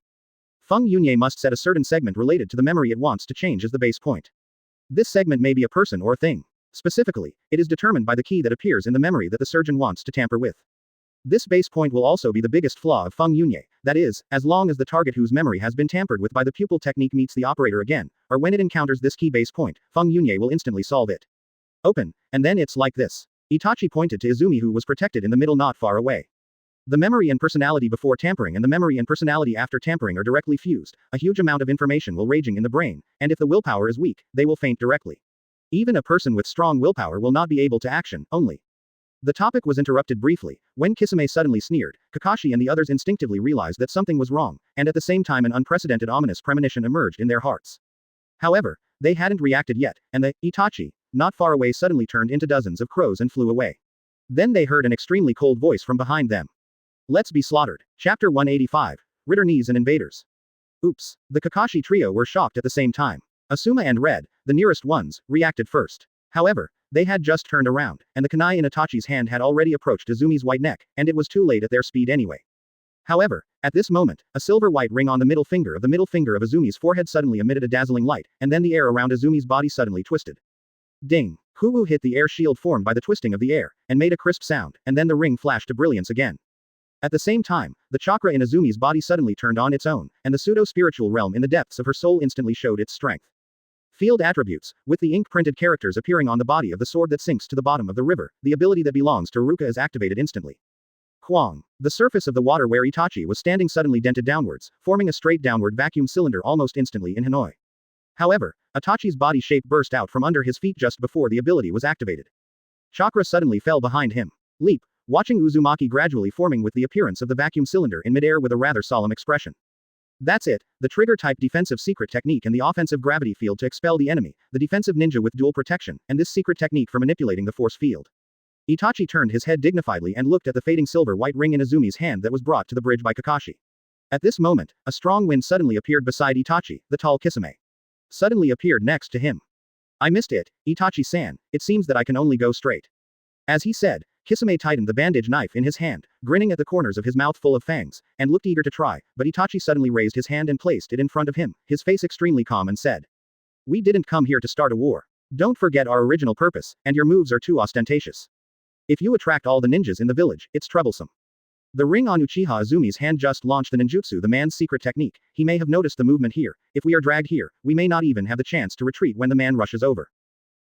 Feng Yunye must set a certain segment related to the memory it wants to change as the base point. This segment may be a person or a thing. Specifically, it is determined by the key that appears in the memory that the surgeon wants to tamper with. This base point will also be the biggest flaw of Feng Yunye, that is, as long as the target whose memory has been tampered with by the pupil technique meets the operator again, or when it encounters this key base point, Feng Yunye will instantly solve it. Open, and then it's like this. Itachi pointed to Izumi who was protected in the middle not far away. The memory and personality before tampering and the memory and personality after tampering are directly fused, a huge amount of information will raging in the brain, and if the willpower is weak, they will faint directly. Even a person with strong willpower will not be able to action, only. The topic was interrupted briefly, when Kisame suddenly sneered. Kakashi and the others instinctively realized that something was wrong, and at the same time an unprecedented ominous premonition emerged in their hearts. However, they hadn't reacted yet, and the Itachi, not far away suddenly turned into dozens of crows and flew away. Then they heard an extremely cold voice from behind them. Let's be slaughtered. Chapter 185. Returnees and Invaders. Oops. The Kakashi trio were shocked at the same time. Asuma and Red, the nearest ones, reacted first. However, they had just turned around, and the kunai in Itachi's hand had already approached Izumi's white neck, and it was too late at their speed anyway. However, at this moment, a silver-white ring on the middle finger of Izumi's forehead suddenly emitted a dazzling light, and then the air around Izumi's body suddenly twisted. Ding! Kuwu hit the air shield formed by the twisting of the air, and made a crisp sound, and then the ring flashed to brilliance again. At the same time, the chakra in Izumi's body suddenly turned on its own, and the pseudo-spiritual realm in the depths of her soul instantly showed its strength. Field attributes, with the ink-printed characters appearing on the body of the sword that sinks to the bottom of the river, the ability that belongs to Iruka is activated instantly. Kwang. The surface of the water where Itachi was standing suddenly dented downwards, forming a straight downward vacuum cylinder almost instantly in Hanoi. However, Itachi's body shape burst out from under his feet just before the ability was activated. Chakra suddenly fell behind him. Leap. Watching Uzumaki gradually forming with the appearance of the vacuum cylinder in midair with a rather solemn expression. That's it, the trigger-type defensive secret technique and the offensive gravity field to expel the enemy, the defensive ninja with dual protection, and this secret technique for manipulating the force field. Itachi turned his head dignifiedly and looked at the fading silver-white ring in Izumi's hand that was brought to the bridge by Kakashi. At this moment, a strong wind suddenly appeared beside Itachi, the tall Kisame. Suddenly appeared next to him. I missed it, Itachi-san, it seems that I can only go straight. As he said, Kisame tightened the bandage knife in his hand, grinning at the corners of his mouth full of fangs, and looked eager to try, but Itachi suddenly raised his hand and placed it in front of him, his face extremely calm and said. We didn't come here to start a war. Don't forget our original purpose, and your moves are too ostentatious. If you attract all the ninjas in the village, it's troublesome. The ring on Uchiha Izumi's hand just launched the ninjutsu, the man's secret technique. He may have noticed the movement here. If we are dragged here, we may not even have the chance to retreat when the man rushes over.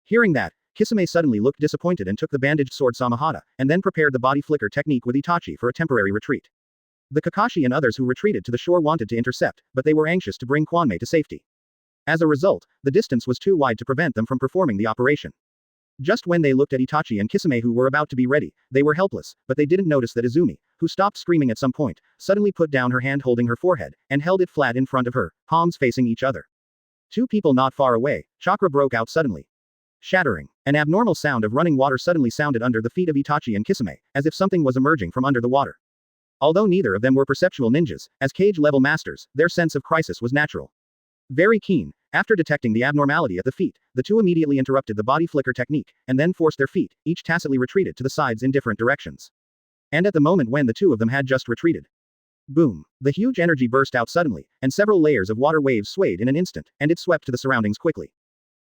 Hearing that, Kisame suddenly looked disappointed and took the bandaged sword Samahata, and then prepared the body flicker technique with Itachi for a temporary retreat. The Kakashi and others who retreated to the shore wanted to intercept, but they were anxious to bring Kwanmei to safety. As a result, the distance was too wide to prevent them from performing the operation. Just when they looked at Itachi and Kisame who were about to be ready, they were helpless, but they didn't notice that Izumi, who stopped screaming at some point, suddenly put down her hand holding her forehead, and held it flat in front of her, palms facing each other. Two people not far away, chakra broke out suddenly. Shattering. An abnormal sound of running water suddenly sounded under the feet of Itachi and Kisame, as if something was emerging from under the water. Although neither of them were perceptual ninjas, as cage-level masters, their sense of crisis was natural. Very keen. After detecting the abnormality at the feet, the two immediately interrupted the body flicker technique, and then forced their feet, each tacitly retreated to the sides in different directions. And at the moment when the two of them had just retreated. Boom. The huge energy burst out suddenly, and several layers of water waves swayed in an instant, and it swept to the surroundings quickly.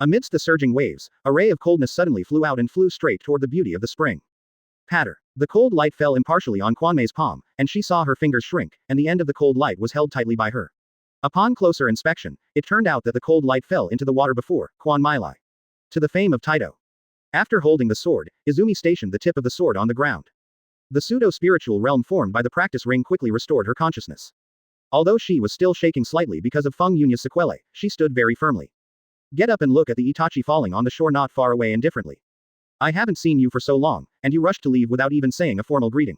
Amidst the surging waves, a ray of coldness suddenly flew out and flew straight toward the beauty of the spring. Patter. The cold light fell impartially on Kwanmei's palm, and she saw her fingers shrink, and the end of the cold light was held tightly by her. Upon closer inspection, it turned out that the cold light fell into the water before Kwanmei Lai. To the fame of Taito. After holding the sword, Izumi stationed the tip of the sword on the ground. The pseudo-spiritual realm formed by the practice ring quickly restored her consciousness. Although she was still shaking slightly because of Feng Yunya's sequelae, she stood very firmly. Get up and look at the Itachi falling on the shore not far away indifferently. I haven't seen you for so long, and you rushed to leave without even saying a formal greeting.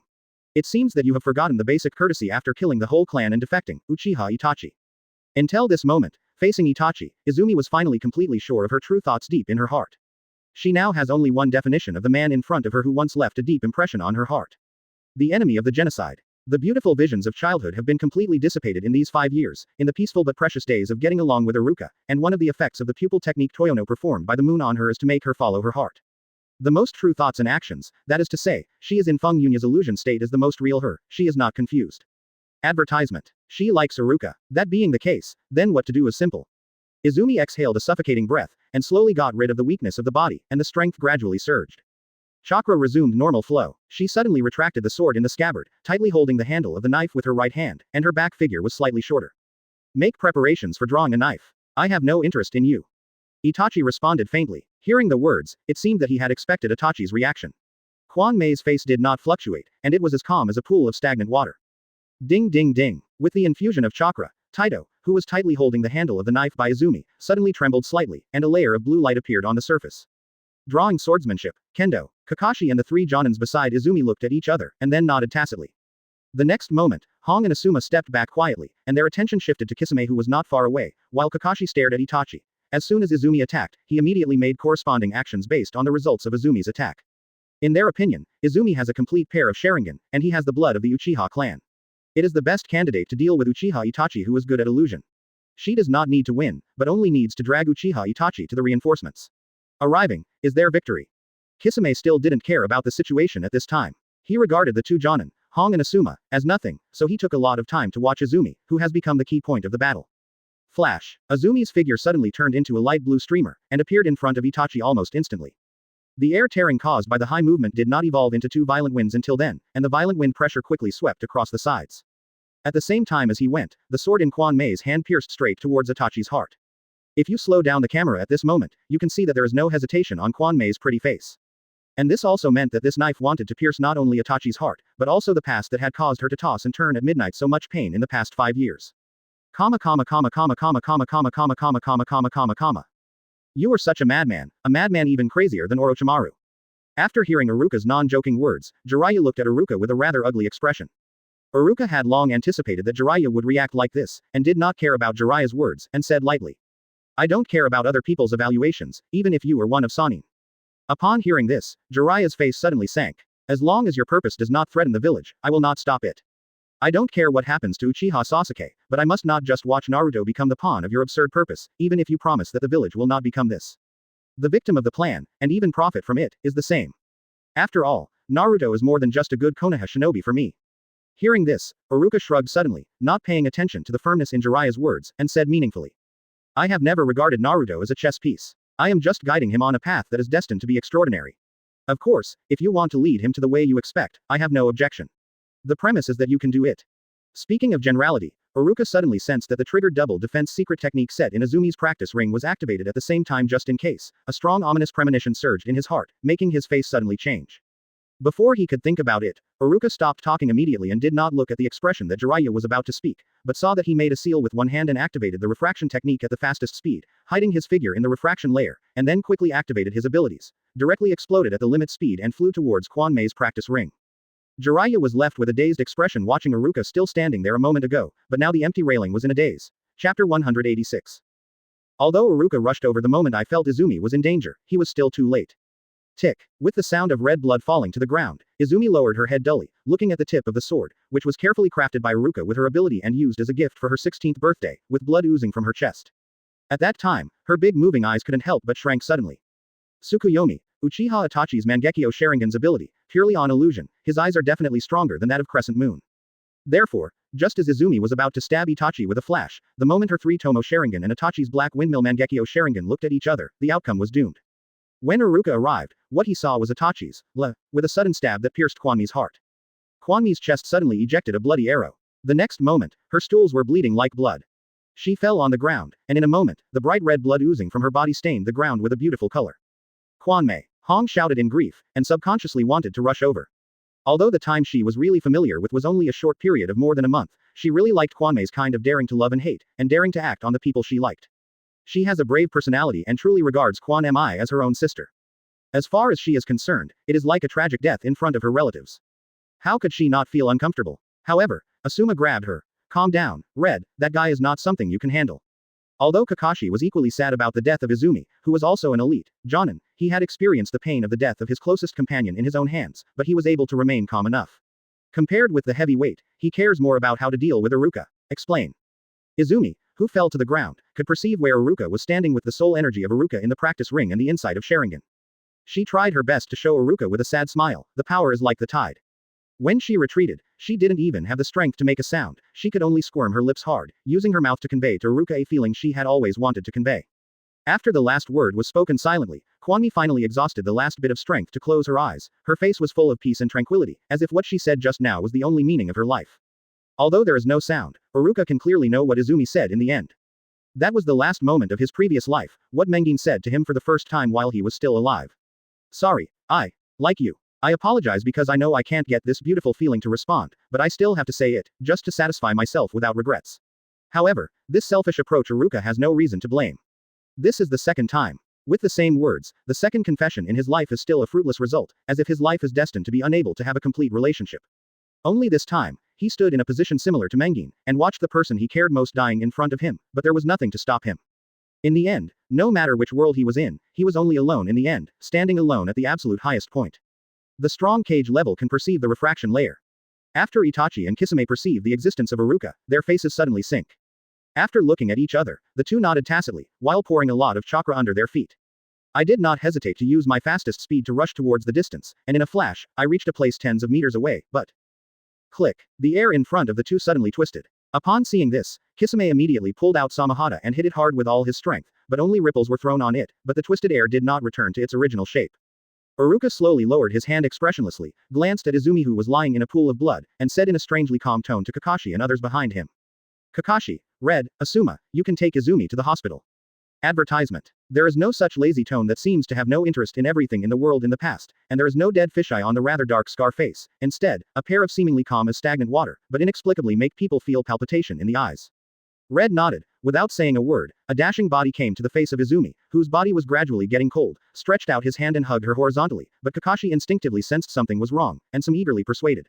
It seems that you have forgotten the basic courtesy after killing the whole clan and defecting, Uchiha Itachi. Until this moment, facing Itachi, Izumi was finally completely sure of her true thoughts deep in her heart. She now has only one definition of the man in front of her who once left a deep impression on her heart. The enemy of the genocide. The beautiful visions of childhood have been completely dissipated in these 5 years, in the peaceful but precious days of getting along with Iruka, and one of the effects of the pupil technique Toyono performed by the moon on her is to make her follow her heart. The most true thoughts and actions, that is to say, she is in Feng Yunya's illusion state is the most real her, she is not confused. Advertisement. She likes Iruka. That being the case, then what to do is simple. Izumi exhaled a suffocating breath, and slowly got rid of the weakness of the body, and the strength gradually surged. Chakra resumed normal flow. She suddenly retracted the sword in the scabbard, tightly holding the handle of the knife with her right hand, and her back figure was slightly shorter. Make preparations for drawing a knife. I have no interest in you. Itachi responded faintly. Hearing the words, it seemed that he had expected Itachi's reaction. Quan Mei's face did not fluctuate, and it was as calm as a pool of stagnant water. Ding ding ding. With the infusion of chakra, Taito, who was tightly holding the handle of the knife by Izumi, suddenly trembled slightly, and a layer of blue light appeared on the surface. Drawing swordsmanship, Kendo, Kakashi and the 3 Jonins beside Izumi looked at each other, and then nodded tacitly. The next moment, Hong and Asuma stepped back quietly, and their attention shifted to Kisame who was not far away, while Kakashi stared at Itachi. As soon as Izumi attacked, he immediately made corresponding actions based on the results of Izumi's attack. In their opinion, Izumi has a complete pair of Sharingan, and he has the blood of the Uchiha clan. It is the best candidate to deal with Uchiha Itachi who is good at illusion. She does not need to win, but only needs to drag Uchiha Itachi to the reinforcements. Arriving is their victory. Kisame still didn't care about the situation at this time. He regarded the 2 Jonin, Hong and Asuma, as nothing, so he took a lot of time to watch Izumi, who has become the key point of the battle. Flash. Azumi's figure suddenly turned into a light blue streamer, and appeared in front of Itachi almost instantly. The air tearing caused by the high movement did not evolve into 2 violent winds until then, and the violent wind pressure quickly swept across the sides. At the same time as he went, the sword in Quan Mei's hand pierced straight towards Itachi's heart. If you slow down the camera at this moment, you can see that there is no hesitation on Quan Mei's pretty face. And this also meant that this knife wanted to pierce not only Itachi's heart, but also the past that had caused her to toss and turn at midnight so much pain in the past 5 years. You are such a madman even crazier than Orochimaru. After hearing Iruka's non-joking words, Jiraiya looked at Iruka with a rather ugly expression. Iruka had long anticipated that Jiraiya would react like this, and did not care about Jiraiya's words, and said lightly. I don't care about other people's evaluations, even if you are one of Sanin. Upon hearing this, Jiraiya's face suddenly sank. As long as your purpose does not threaten the village, I will not stop it. I don't care what happens to Uchiha Sasuke, but I must not just watch Naruto become the pawn of your absurd purpose, even if you promise that the village will not become this. The victim of the plan, and even profit from it, is the same. After all, Naruto is more than just a good Konoha Shinobi for me. Hearing this, Iruka shrugged suddenly, not paying attention to the firmness in Jiraiya's words, and said meaningfully. I have never regarded Naruto as a chess piece. I am just guiding him on a path that is destined to be extraordinary. Of course, if you want to lead him to the way you expect, I have no objection. The premise is that you can do it. Speaking of generality, Iruka suddenly sensed that the triggered double defense secret technique set in Azumi's practice ring was activated at the same time just in case. A strong ominous premonition surged in his heart, making his face suddenly change. Before he could think about it, Iruka stopped talking immediately and did not look at the expression that Jiraiya was about to speak, but saw that he made a seal with one hand and activated the refraction technique at the fastest speed, hiding his figure in the refraction layer, and then quickly activated his abilities, directly exploded at the limit speed and flew towards Quan Mei's practice ring. Jiraiya was left with a dazed expression watching Iruka still standing there a moment ago, but now the empty railing was in a daze. Chapter 186. Although Iruka rushed over the moment I felt Izumi was in danger, he was still too late. Tick. With the sound of red blood falling to the ground, Izumi lowered her head dully, looking at the tip of the sword, which was carefully crafted by Iruka with her ability and used as a gift for her 16th birthday, with blood oozing from her chest. At that time, her big moving eyes couldn't help but shrank suddenly. Tsukuyomi, Uchiha Itachi's Mangekyo Sharingan's ability, purely on illusion, his eyes are definitely stronger than that of Crescent Moon. Therefore, just as Izumi was about to stab Itachi with a flash, the moment her 3-Tomo Sharingan and Itachi's Black Windmill Mangekyo Sharingan looked at each other, the outcome was doomed. When Iruka arrived, what he saw was Itachi's, with a sudden stab that pierced Quan Mei's heart. Quan Mei's chest suddenly ejected a bloody arrow. The next moment, her stools were bleeding like blood. She fell on the ground, and in a moment, the bright red blood oozing from her body stained the ground with a beautiful color. Quan Mei! Hong shouted in grief, and subconsciously wanted to rush over. Although the time she was really familiar with was only a short period of more than a month, she really liked Quan Mei's kind of daring to love and hate, and daring to act on the people she liked. She has a brave personality and truly regards Quan Mi as her own sister. As far as she is concerned, it is like a tragic death in front of her relatives. How could she not feel uncomfortable? However, Asuma grabbed her. Calm down, Red, that guy is not something you can handle. Although Kakashi was equally sad about the death of Izumi, who was also an elite Jonin, he had experienced the pain of the death of his closest companion in his own hands, but he was able to remain calm enough. Compared with the heavy weight, he cares more about how to deal with Iruka. Explain. Izumi, who fell to the ground, could perceive where Iruka was standing with the soul energy of Iruka in the practice ring and the insight of Sharingan. She tried her best to show Iruka with a sad smile, the power is like the tide. When she retreated, she didn't even have the strength to make a sound, she could only squirm her lips hard, using her mouth to convey to Iruka a feeling she had always wanted to convey. After the last word was spoken silently, Kwanmi finally exhausted the last bit of strength to close her eyes, her face was full of peace and tranquility, as if what she said just now was the only meaning of her life. Although there is no sound, Iruka can clearly know what Izumi said in the end. That was the last moment of his previous life, what Mengin said to him for the first time while he was still alive. Sorry, like you. I apologize because I know I can't get this beautiful feeling to respond, but I still have to say it, just to satisfy myself without regrets. However, this selfish approach Iruka has no reason to blame. This is the second time. With the same words, the second confession in his life is still a fruitless result, as if his life is destined to be unable to have a complete relationship. Only this time, he stood in a position similar to Mengin, and watched the person he cared most dying in front of him, but there was nothing to stop him. In the end, no matter which world he was in, he was only alone in the end, standing alone at the absolute highest point. The strong cage level can perceive the refraction layer. After Itachi and Kisame perceive the existence of Iruka, their faces suddenly sink. After looking at each other, the two nodded tacitly, while pouring a lot of chakra under their feet. I did not hesitate to use my fastest speed to rush towards the distance, and in a flash, I reached a place tens of meters away, but... Click. The air in front of the two suddenly twisted. Upon seeing this, Kisame immediately pulled out Samahata and hit it hard with all his strength, but only ripples were thrown on it, but the twisted air did not return to its original shape. Iruka slowly lowered his hand expressionlessly, glanced at Izumi who was lying in a pool of blood, and said in a strangely calm tone to Kakashi and others behind him. Kakashi, Red, Asuma, you can take Izumi to the hospital. Advertisement. There is no such lazy tone that seems to have no interest in everything in the world in the past, and there is no dead fisheye on the rather dark scar face, instead, a pair of seemingly calm as stagnant water, but inexplicably make people feel palpitation in the eyes. Red nodded. Without saying a word, a dashing body came to the face of Izumi, whose body was gradually getting cold, stretched out his hand and hugged her horizontally, but Kakashi instinctively sensed something was wrong, and some eagerly persuaded.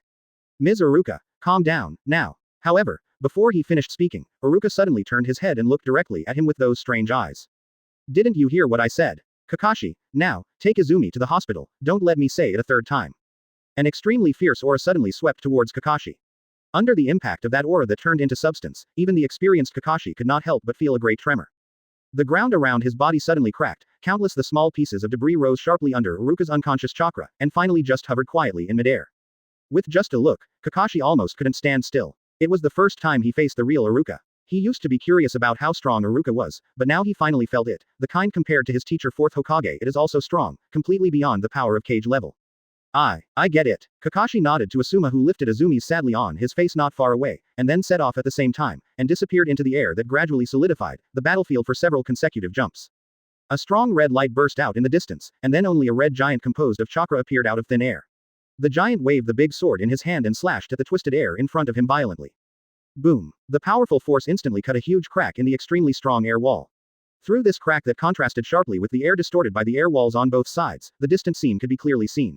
Ms. Iruka, calm down, now. However, before he finished speaking, Iruka suddenly turned his head and looked directly at him with those strange eyes. Didn't you hear what I said? Kakashi, now, take Izumi to the hospital, don't let me say it a third time. An extremely fierce aura suddenly swept towards Kakashi. Under the impact of that aura that turned into substance, even the experienced Kakashi could not help but feel a great tremor. The ground around his body suddenly cracked, countless the small pieces of debris rose sharply under Iruka's unconscious chakra, and finally just hovered quietly in midair. With just a look, Kakashi almost couldn't stand still. It was the first time he faced the real Iruka. He used to be curious about how strong Iruka was, but now he finally felt it, the kind compared to his teacher fourth Hokage it is also strong, completely beyond the power of cage level. I get it. Kakashi nodded to Asuma who lifted Izumi's sadly on his face not far away, and then set off at the same time, and disappeared into the air that gradually solidified, the battlefield for several consecutive jumps. A strong red light burst out in the distance, and then only a red giant composed of chakra appeared out of thin air. The giant waved the big sword in his hand and slashed at the twisted air in front of him violently. Boom. The powerful force instantly cut a huge crack in the extremely strong air wall. Through this crack that contrasted sharply with the air distorted by the air walls on both sides, the distant scene could be clearly seen.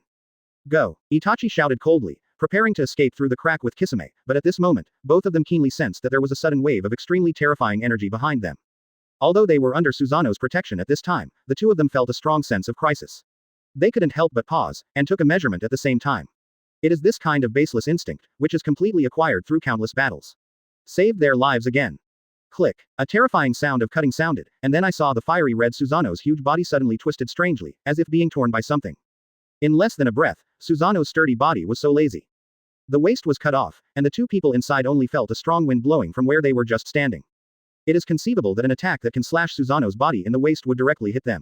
Go! Itachi shouted coldly, preparing to escape through the crack with Kisame, but at this moment, both of them keenly sensed that there was a sudden wave of extremely terrifying energy behind them. Although they were under Susanoo's protection at this time, the two of them felt a strong sense of crisis. They couldn't help but pause, and took a measurement at the same time. It is this kind of baseless instinct, which is completely acquired through countless battles. Saved their lives again. Click. A terrifying sound of cutting sounded, and then I saw the fiery red Susanoo's huge body suddenly twisted strangely, as if being torn by something. In less than a breath, Susanoo's sturdy body was so lazy. The waist was cut off, and the two people inside only felt a strong wind blowing from where they were just standing. It is conceivable that an attack that can slash Susanoo's body in the waist would directly hit them.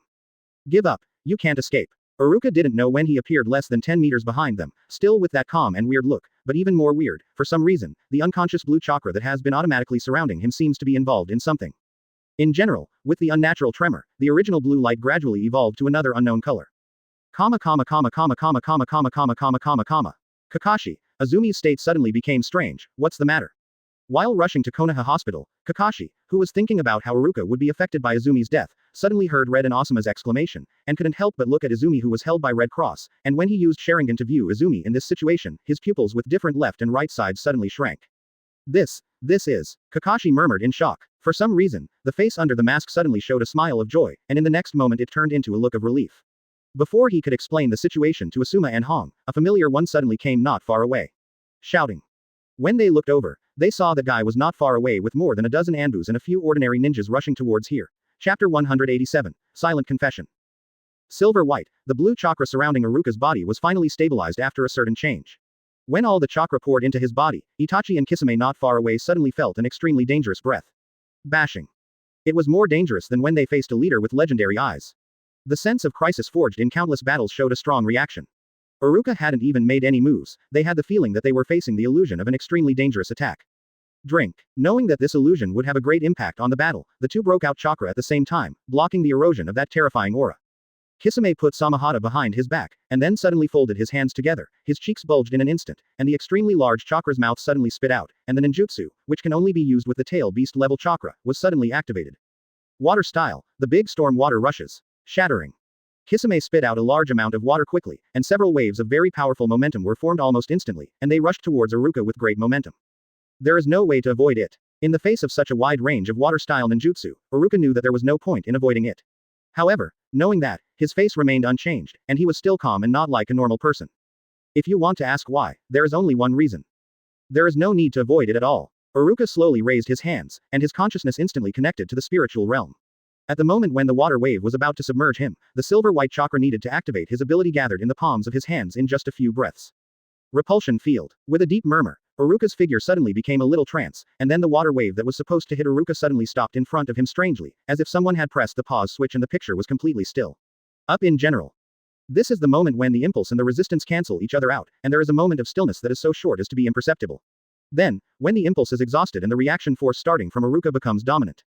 Give up. You can't escape. Iruka didn't know when he appeared less than 10 meters behind them, still with that calm and weird look, but even more weird, for some reason, the unconscious blue chakra that has been automatically surrounding him seems to be involved in something. In general, with the unnatural tremor, the original blue light gradually evolved to another unknown color. Kakashi, Azumi's state suddenly became strange. What's the matter? While rushing to Konoha Hospital, Kakashi, who was thinking about how Iruka would be affected by Izumi's death, suddenly heard Red and Asuma's exclamation, and couldn't help but look at Izumi, who was held by Red Cross, and when he used Sharingan to view Izumi in this situation, his pupils with different left and right sides suddenly shrank. This is, Kakashi murmured in shock. For some reason, the face under the mask suddenly showed a smile of joy, and in the next moment it turned into a look of relief. Before he could explain the situation to Asuma and Hong, a familiar one suddenly came not far away. Shouting. When they looked over, they saw that guy was not far away with more than a dozen Anbus and a few ordinary ninjas rushing towards here. Chapter 187, Silent Confession. Silver white, the blue chakra surrounding Iruka's body was finally stabilized after a certain change. When all the chakra poured into his body, Itachi and Kisame not far away suddenly felt an extremely dangerous breath. Bashing. It was more dangerous than when they faced a leader with legendary eyes. The sense of crisis forged in countless battles showed a strong reaction. Iruka hadn't even made any moves, they had the feeling that they were facing the illusion of an extremely dangerous attack. Drink. Knowing that this illusion would have a great impact on the battle, the two broke out chakra at the same time, blocking the erosion of that terrifying aura. Kisame put Samahata behind his back, and then suddenly folded his hands together, his cheeks bulged in an instant, and the extremely large chakra's mouth suddenly spit out, and the ninjutsu, which can only be used with the tail beast level chakra, was suddenly activated. Water style, the big storm water rushes. Shattering. Kisame spit out a large amount of water quickly, and several waves of very powerful momentum were formed almost instantly, and they rushed towards Iruka with great momentum. There is no way to avoid it. In the face of such a wide range of water-style ninjutsu, Iruka knew that there was no point in avoiding it. However, knowing that, his face remained unchanged, and he was still calm and not like a normal person. If you want to ask why, there is only one reason. There is no need to avoid it at all. Iruka slowly raised his hands, and his consciousness instantly connected to the spiritual realm. At the moment when the water wave was about to submerge him, the silver-white chakra needed to activate his ability gathered in the palms of his hands in just a few breaths. Repulsion field. With a deep murmur, Iruka's figure suddenly became a little trance, and then the water wave that was supposed to hit Iruka suddenly stopped in front of him strangely, as if someone had pressed the pause switch and the picture was completely still. Up in general. This is the moment when the impulse and the resistance cancel each other out, and there is a moment of stillness that is so short as to be imperceptible. Then, when the impulse is exhausted and the reaction force starting from Iruka becomes dominant.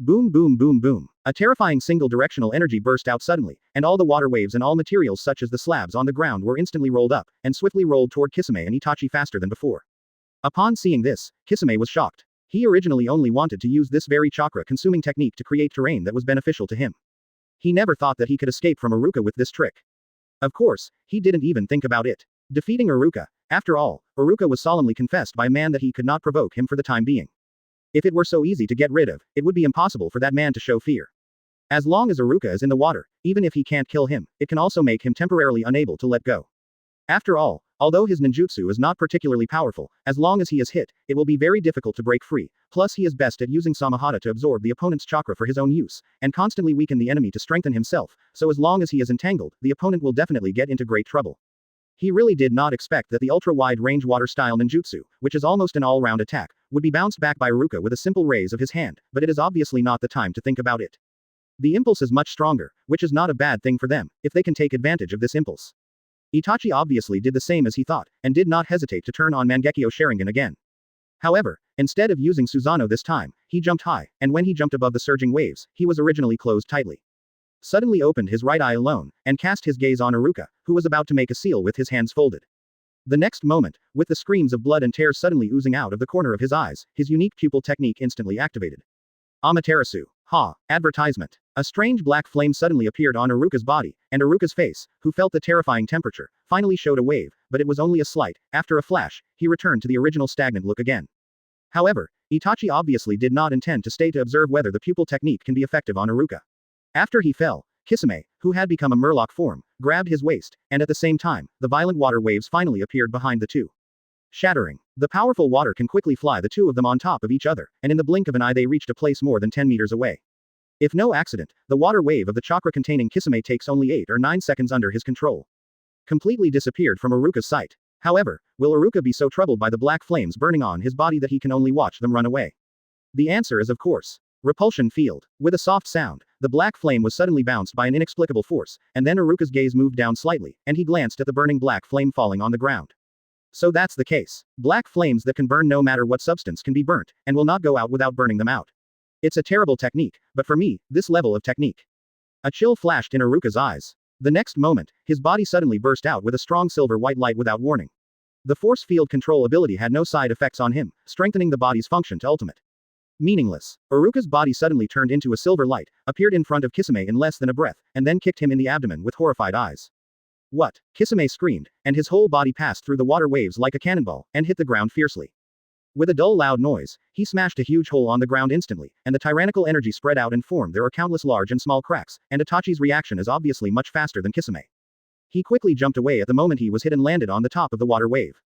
Boom boom boom boom. A terrifying single-directional energy burst out suddenly, and all the water waves and all materials such as the slabs on the ground were instantly rolled up, and swiftly rolled toward Kisame and Itachi faster than before. Upon seeing this, Kisame was shocked. He originally only wanted to use this very chakra-consuming technique to create terrain that was beneficial to him. He never thought that he could escape from Iruka with this trick. Of course, he didn't even think about it. Defeating Iruka. After all, Iruka was solemnly confessed by a man that he could not provoke him for the time being. If it were so easy to get rid of, it would be impossible for that man to show fear. As long as Iruka is in the water, even if he can't kill him, it can also make him temporarily unable to let go. After all, although his ninjutsu is not particularly powerful, as long as he is hit, it will be very difficult to break free, plus he is best at using Samahata to absorb the opponent's chakra for his own use, and constantly weaken the enemy to strengthen himself, so as long as he is entangled, the opponent will definitely get into great trouble. He really did not expect that the ultra-wide-range water-style ninjutsu, which is almost an all-round attack, would be bounced back by Iruka with a simple raise of his hand, but it is obviously not the time to think about it. The impulse is much stronger, which is not a bad thing for them, if they can take advantage of this impulse. Itachi obviously did the same as he thought, and did not hesitate to turn on Mangekyo Sharingan again. However, instead of using Susanoo this time, he jumped high, and when he jumped above the surging waves, he was originally closed tightly. Suddenly opened his right eye alone, and cast his gaze on Iruka, who was about to make a seal with his hands folded. The next moment, with the screams of blood and tears suddenly oozing out of the corner of his eyes, his unique pupil technique instantly activated. Amaterasu. Ha! Advertisement. A strange black flame suddenly appeared on Iruka's body, and Iruka's face, who felt the terrifying temperature, finally showed a wave, but it was only a slight. After a flash, he returned to the original stagnant look again. However, Itachi obviously did not intend to stay to observe whether the pupil technique can be effective on Iruka. After he fell, Kisame, who had become a murloc form, grabbed his waist, and at the same time, the violent water waves finally appeared behind the two. Shattering. The powerful water can quickly fly the two of them on top of each other, and in the blink of an eye they reached a place more than 10 meters away. If no accident, the water wave of the chakra containing Kisame takes only 8 or 9 seconds under his control. Completely disappeared from Iruka's sight. However, will Iruka be so troubled by the black flames burning on his body that he can only watch them run away? The answer is of course. Repulsion field. With a soft sound, the black flame was suddenly bounced by an inexplicable force, and then Iruka's gaze moved down slightly, and he glanced at the burning black flame falling on the ground. So that's the case. Black flames that can burn no matter what substance can be burnt, and will not go out without burning them out. It's a terrible technique, but for me, this level of technique. A chill flashed in Iruka's eyes. The next moment, his body suddenly burst out with a strong silver white light without warning. The force field control ability had no side effects on him, strengthening the body's function to ultimate. Meaningless. Iruka's body suddenly turned into a silver light, appeared in front of Kisame in less than a breath, and then kicked him in the abdomen with horrified eyes. What? Kisame screamed, and his whole body passed through the water waves like a cannonball, and hit the ground fiercely. With a dull loud noise, he smashed a huge hole on the ground instantly, and the tyrannical energy spread out and formed there are countless large and small cracks, and Itachi's reaction is obviously much faster than Kisame. He quickly jumped away at the moment he was hit and landed on the top of the water wave.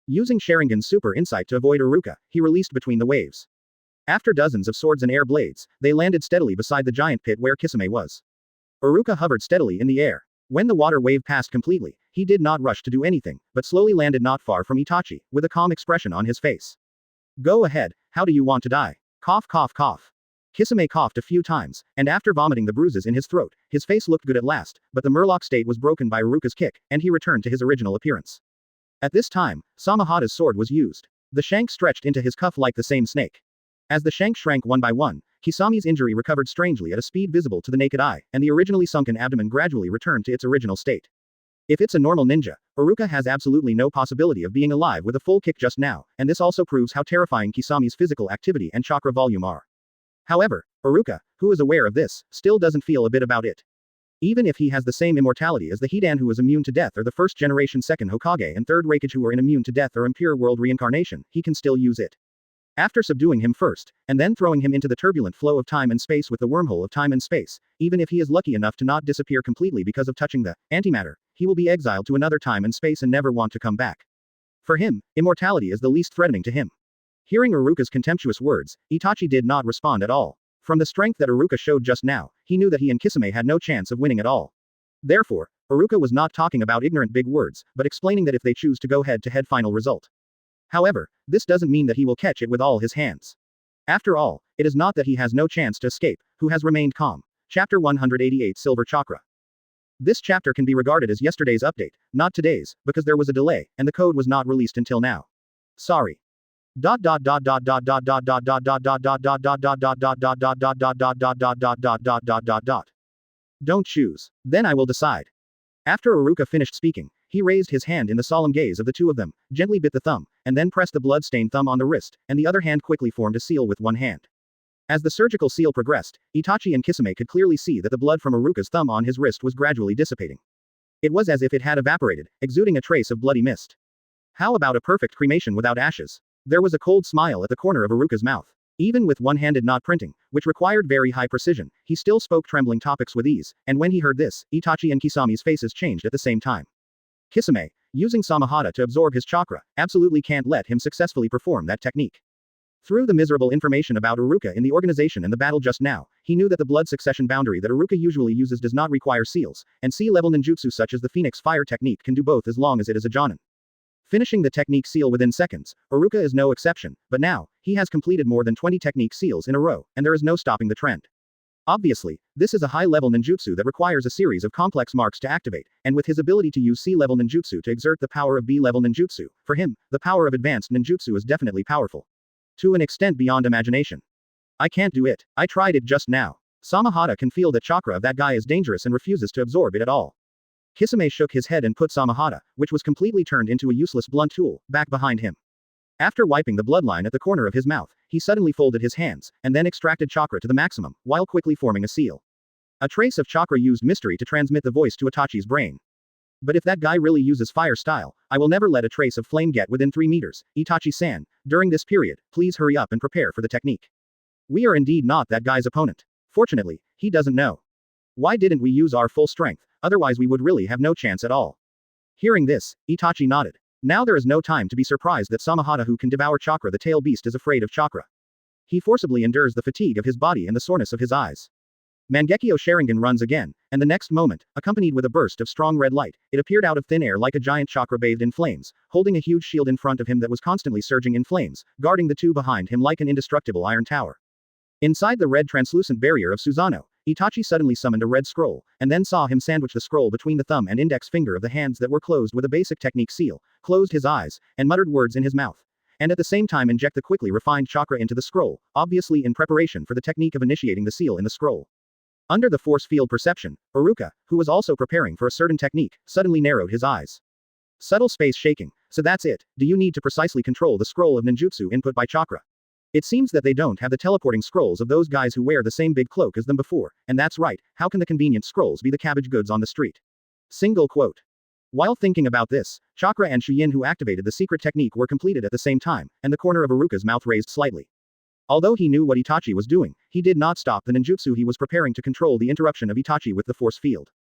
Using Sharingan's super insight to avoid Iruka, he released between the waves. After dozens of swords and air blades, they landed steadily beside the giant pit where Kisame was. Iruka hovered steadily in the air. When the water wave passed completely, he did not rush to do anything, but slowly landed not far from Itachi, with a calm expression on his face. Go ahead, how do you want to die? Cough cough cough. Kisame coughed a few times, and after vomiting the bruises in his throat, his face looked good at last, but the murloc state was broken by Iruka's kick, and he returned to his original appearance. At this time, Samahada's sword was used. The shank stretched into his cuff like the same snake. As the shank shrank one by one, Kisami's injury recovered strangely at a speed visible to the naked eye, and the originally sunken abdomen gradually returned to its original state. If it's a normal ninja, Iruka has absolutely no possibility of being alive with a full kick just now, and this also proves how terrifying Kisami's physical activity and chakra volume are. However, Iruka, who is aware of this, still doesn't feel a bit about it. Even if he has the same immortality as the Hidan who is immune to death or the first generation second Hokage and third Raikage who are immune to death or impure world reincarnation, he can still use it. After subduing him first, and then throwing him into the turbulent flow of time and space with the wormhole of time and space, even if he is lucky enough to not disappear completely because of touching the antimatter, he will be exiled to another time and space and never want to come back. For him, immortality is the least threatening to him. Hearing Iruka's contemptuous words, Itachi did not respond at all. From the strength that Iruka showed just now, he knew that he and Kisame had no chance of winning at all. Therefore, Iruka was not talking about ignorant big words, but explaining that if they choose to go head-to-head final result. However, this doesn't mean that he will catch it with all his hands. After all, it is not that he has no chance to escape, who has remained calm. Chapter 188 Silver Chakra. This chapter can be regarded as yesterday's update, not today's, because there was a delay, and the code was not released until now. Sorry. Don't choose. Then I will decide. After Iruka finished speaking, he raised his hand in the solemn gaze of the two of them, gently bit the thumb, and then pressed the blood-stained thumb on the wrist, and the other hand quickly formed a seal with one hand. As the surgical seal progressed, Itachi and Kisame could clearly see that the blood from Iruka's thumb on his wrist was gradually dissipating. It was as if it had evaporated, exuding a trace of bloody mist. How about a perfect cremation without ashes? There was a cold smile at the corner of Iruka's mouth. Even with one-handed knot printing, which required very high precision, he still spoke trembling topics with ease, and when he heard this, Itachi and Kisami's faces changed at the same time. Kisame, using Samahada to absorb his chakra, absolutely can't let him successfully perform that technique. Through the miserable information about Iruka in the organization and the battle just now, he knew that the blood succession boundary that Iruka usually uses does not require seals, and sea-level ninjutsu such as the Phoenix Fire technique can do both as long as it is a Jonin. Finishing the technique seal within seconds, Iruka is no exception, but now, he has completed more than 20 technique seals in a row, and there is no stopping the trend. Obviously, this is a high-level ninjutsu that requires a series of complex marks to activate, and with his ability to use C-level ninjutsu to exert the power of B-level ninjutsu, for him, the power of advanced ninjutsu is definitely powerful. To an extent beyond imagination. I can't do it. I tried it just now. Samahada can feel the chakra of that guy is dangerous and refuses to absorb it at all. Kisame shook his head and put Samahada, which was completely turned into a useless blunt tool, back behind him. After wiping the bloodline at the corner of his mouth, he suddenly folded his hands, and then extracted chakra to the maximum, while quickly forming a seal. A trace of chakra used mystery to transmit the voice to Itachi's brain. But if that guy really uses fire style, I will never let a trace of flame get within 3 meters, Itachi-san. During this period, please hurry up and prepare for the technique. We are indeed not that guy's opponent. Fortunately, he doesn't know. Why didn't we use our full strength, otherwise we would really have no chance at all. Hearing this, Itachi nodded. Now there is no time to be surprised that Samahada who can devour chakra the tail beast is afraid of chakra. He forcibly endures the fatigue of his body and the soreness of his eyes. Mangekyo Sharingan runs again, and the next moment, accompanied with a burst of strong red light, it appeared out of thin air like a giant chakra bathed in flames, holding a huge shield in front of him that was constantly surging in flames, guarding the two behind him like an indestructible iron tower. Inside the red translucent barrier of Susanoo, Itachi suddenly summoned a red scroll, and then saw him sandwich the scroll between the thumb and index finger of the hands that were closed with a basic technique seal, closed his eyes, and muttered words in his mouth. And at the same time inject the quickly refined chakra into the scroll, obviously in preparation for the technique of initiating the seal in the scroll. Under the force field perception, Iruka, who was also preparing for a certain technique, suddenly narrowed his eyes. Subtle space shaking, So that's it. Do you need to precisely control the scroll of ninjutsu input by chakra? It seems that they don't have the teleporting scrolls of those guys who wear the same big cloak as them before, and that's right, how can the convenient scrolls be the cabbage goods on the street? Single quote. While thinking about this, Chakra and Shuyin who activated the secret technique were completed at the same time, and the corner of Iruka's mouth raised slightly. Although he knew what Itachi was doing, he did not stop the ninjutsu he was preparing to control the interruption of Itachi with the force field.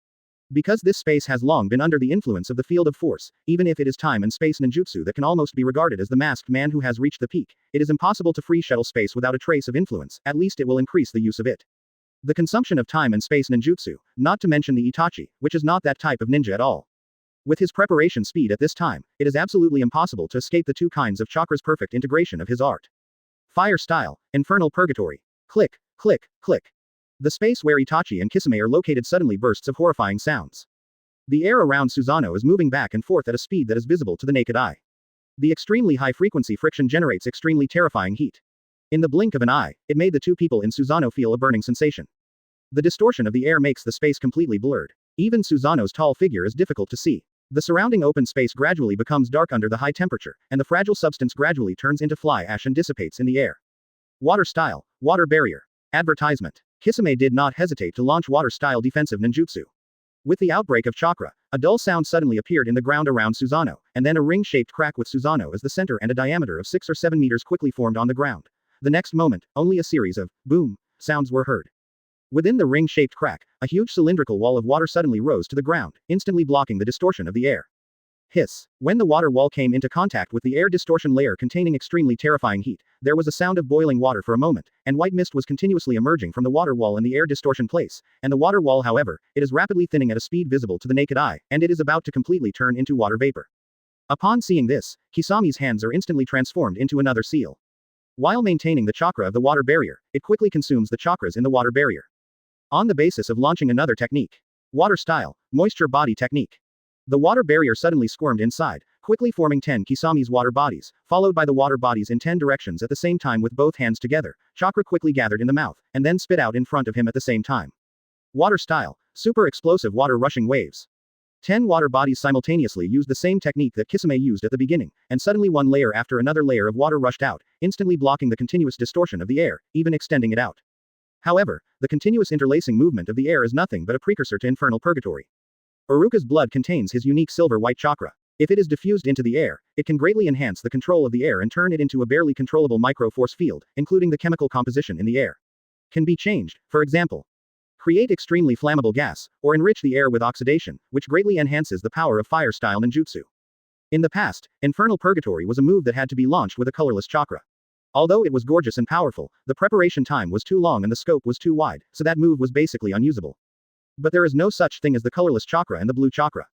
Because this space has long been under the influence of the field of force, even if it is time and space ninjutsu that can almost be regarded as the masked man who has reached the peak, it is impossible to free shuttle space without a trace of influence, at least it will increase the use of it. The consumption of time and space ninjutsu, not to mention the Itachi, which is not that type of ninja at all. With his preparation speed at this time, it is absolutely impossible to escape the two kinds of chakra's perfect integration of his art. Fire style, infernal purgatory. Click, click, click. The space where Itachi and Kisame are located suddenly bursts of horrifying sounds. The air around Susanoo is moving back and forth at a speed that is visible to the naked eye. The extremely high-frequency friction generates extremely terrifying heat. In the blink of an eye, it made the two people in Susanoo feel a burning sensation. The distortion of the air makes the space completely blurred. Even Susanoo's tall figure is difficult to see. The surrounding open space gradually becomes dark under the high temperature, and the fragile substance gradually turns into fly ash and dissipates in the air. Water style, water barrier. Advertisement. Kisame did not hesitate to launch water-style defensive ninjutsu. With the outbreak of chakra, a dull sound suddenly appeared in the ground around Susanoo, and then a ring-shaped crack with Susanoo as the center and a diameter of 6 or 7 meters quickly formed on the ground. The next moment, only a series of boom sounds were heard. Within the ring-shaped crack, a huge cylindrical wall of water suddenly rose to the ground, instantly blocking the distortion of the air. Hiss. When the water wall came into contact with the air distortion layer containing extremely terrifying heat, there was a sound of boiling water for a moment, and white mist was continuously emerging from the water wall in the air distortion place, and the water wall however, it is rapidly thinning at a speed visible to the naked eye, and it is about to completely turn into water vapor. Upon seeing this, Kisami's hands are instantly transformed into another seal. While maintaining the chakra of the water barrier, it quickly consumes the chakras in the water barrier. On the basis of launching another technique. Water style, moisture body technique. The water barrier suddenly squirmed inside, quickly forming 10 Kisami's water bodies, followed by the water bodies in 10 directions at the same time with both hands together. Chakra quickly gathered in the mouth, and then spit out in front of him at the same time. Water style, super explosive water rushing waves. 10 water bodies simultaneously used the same technique that Kisame used at the beginning, and suddenly one layer after another layer of water rushed out, instantly blocking the continuous distortion of the air, even extending it out. However, the continuous interlacing movement of the air is nothing but a precursor to infernal purgatory. Iruka's blood contains his unique silver-white chakra. If it is diffused into the air, it can greatly enhance the control of the air and turn it into a barely controllable micro-force field, including the chemical composition in the air. Can be changed, for example. Create extremely flammable gas, or enrich the air with oxidation, which greatly enhances the power of fire-style ninjutsu. In the past, infernal purgatory was a move that had to be launched with a colorless chakra. Although it was gorgeous and powerful, the preparation time was too long and the scope was too wide, so that move was basically unusable. But there is no such thing as the colorless chakra and the blue chakra.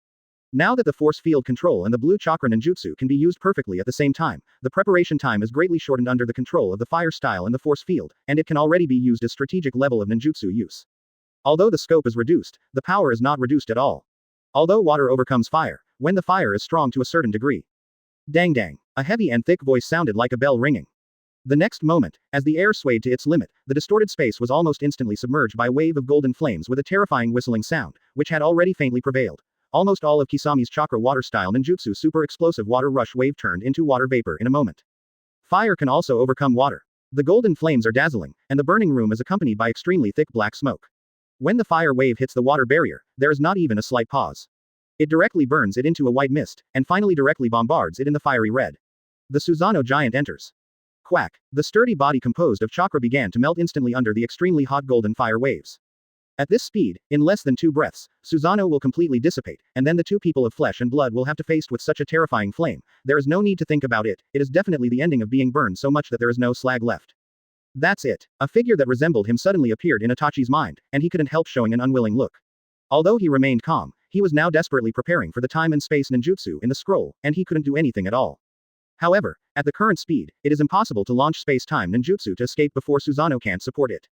Now that the force field control and the blue chakra ninjutsu can be used perfectly at the same time, the preparation time is greatly shortened under the control of the fire style and the force field, and it can already be used as strategic level of ninjutsu use. Although the scope is reduced, the power is not reduced at all. Although water overcomes fire, when the fire is strong to a certain degree. Dang dang. A heavy and thick voice sounded like a bell ringing. The next moment, as the air swayed to its limit, the distorted space was almost instantly submerged by a wave of golden flames with a terrifying whistling sound, which had already faintly prevailed. Almost all of Kisami's chakra water-style ninjutsu super explosive water rush wave turned into water vapor in a moment. Fire can also overcome water. The golden flames are dazzling, and the burning room is accompanied by extremely thick black smoke. When the fire wave hits the water barrier, there is not even a slight pause. It directly burns it into a white mist, and finally directly bombards it in the fiery red. The Susanoo giant enters. Quack. The sturdy body composed of chakra began to melt instantly under the extremely hot golden fire waves. At this speed, in less than 2 breaths, Susanoo will completely dissipate, and then the two people of flesh and blood will have to face with such a terrifying flame. There is no need to think about it, it is definitely the ending of being burned so much that there is no slag left. That's it. A figure that resembled him suddenly appeared in Itachi's mind, and he couldn't help showing an unwilling look. Although he remained calm, he was now desperately preparing for the time and space ninjutsu in the scroll, and he couldn't do anything at all. However, at the current speed, it is impossible to launch space-time ninjutsu to escape before Susanoo can't support it.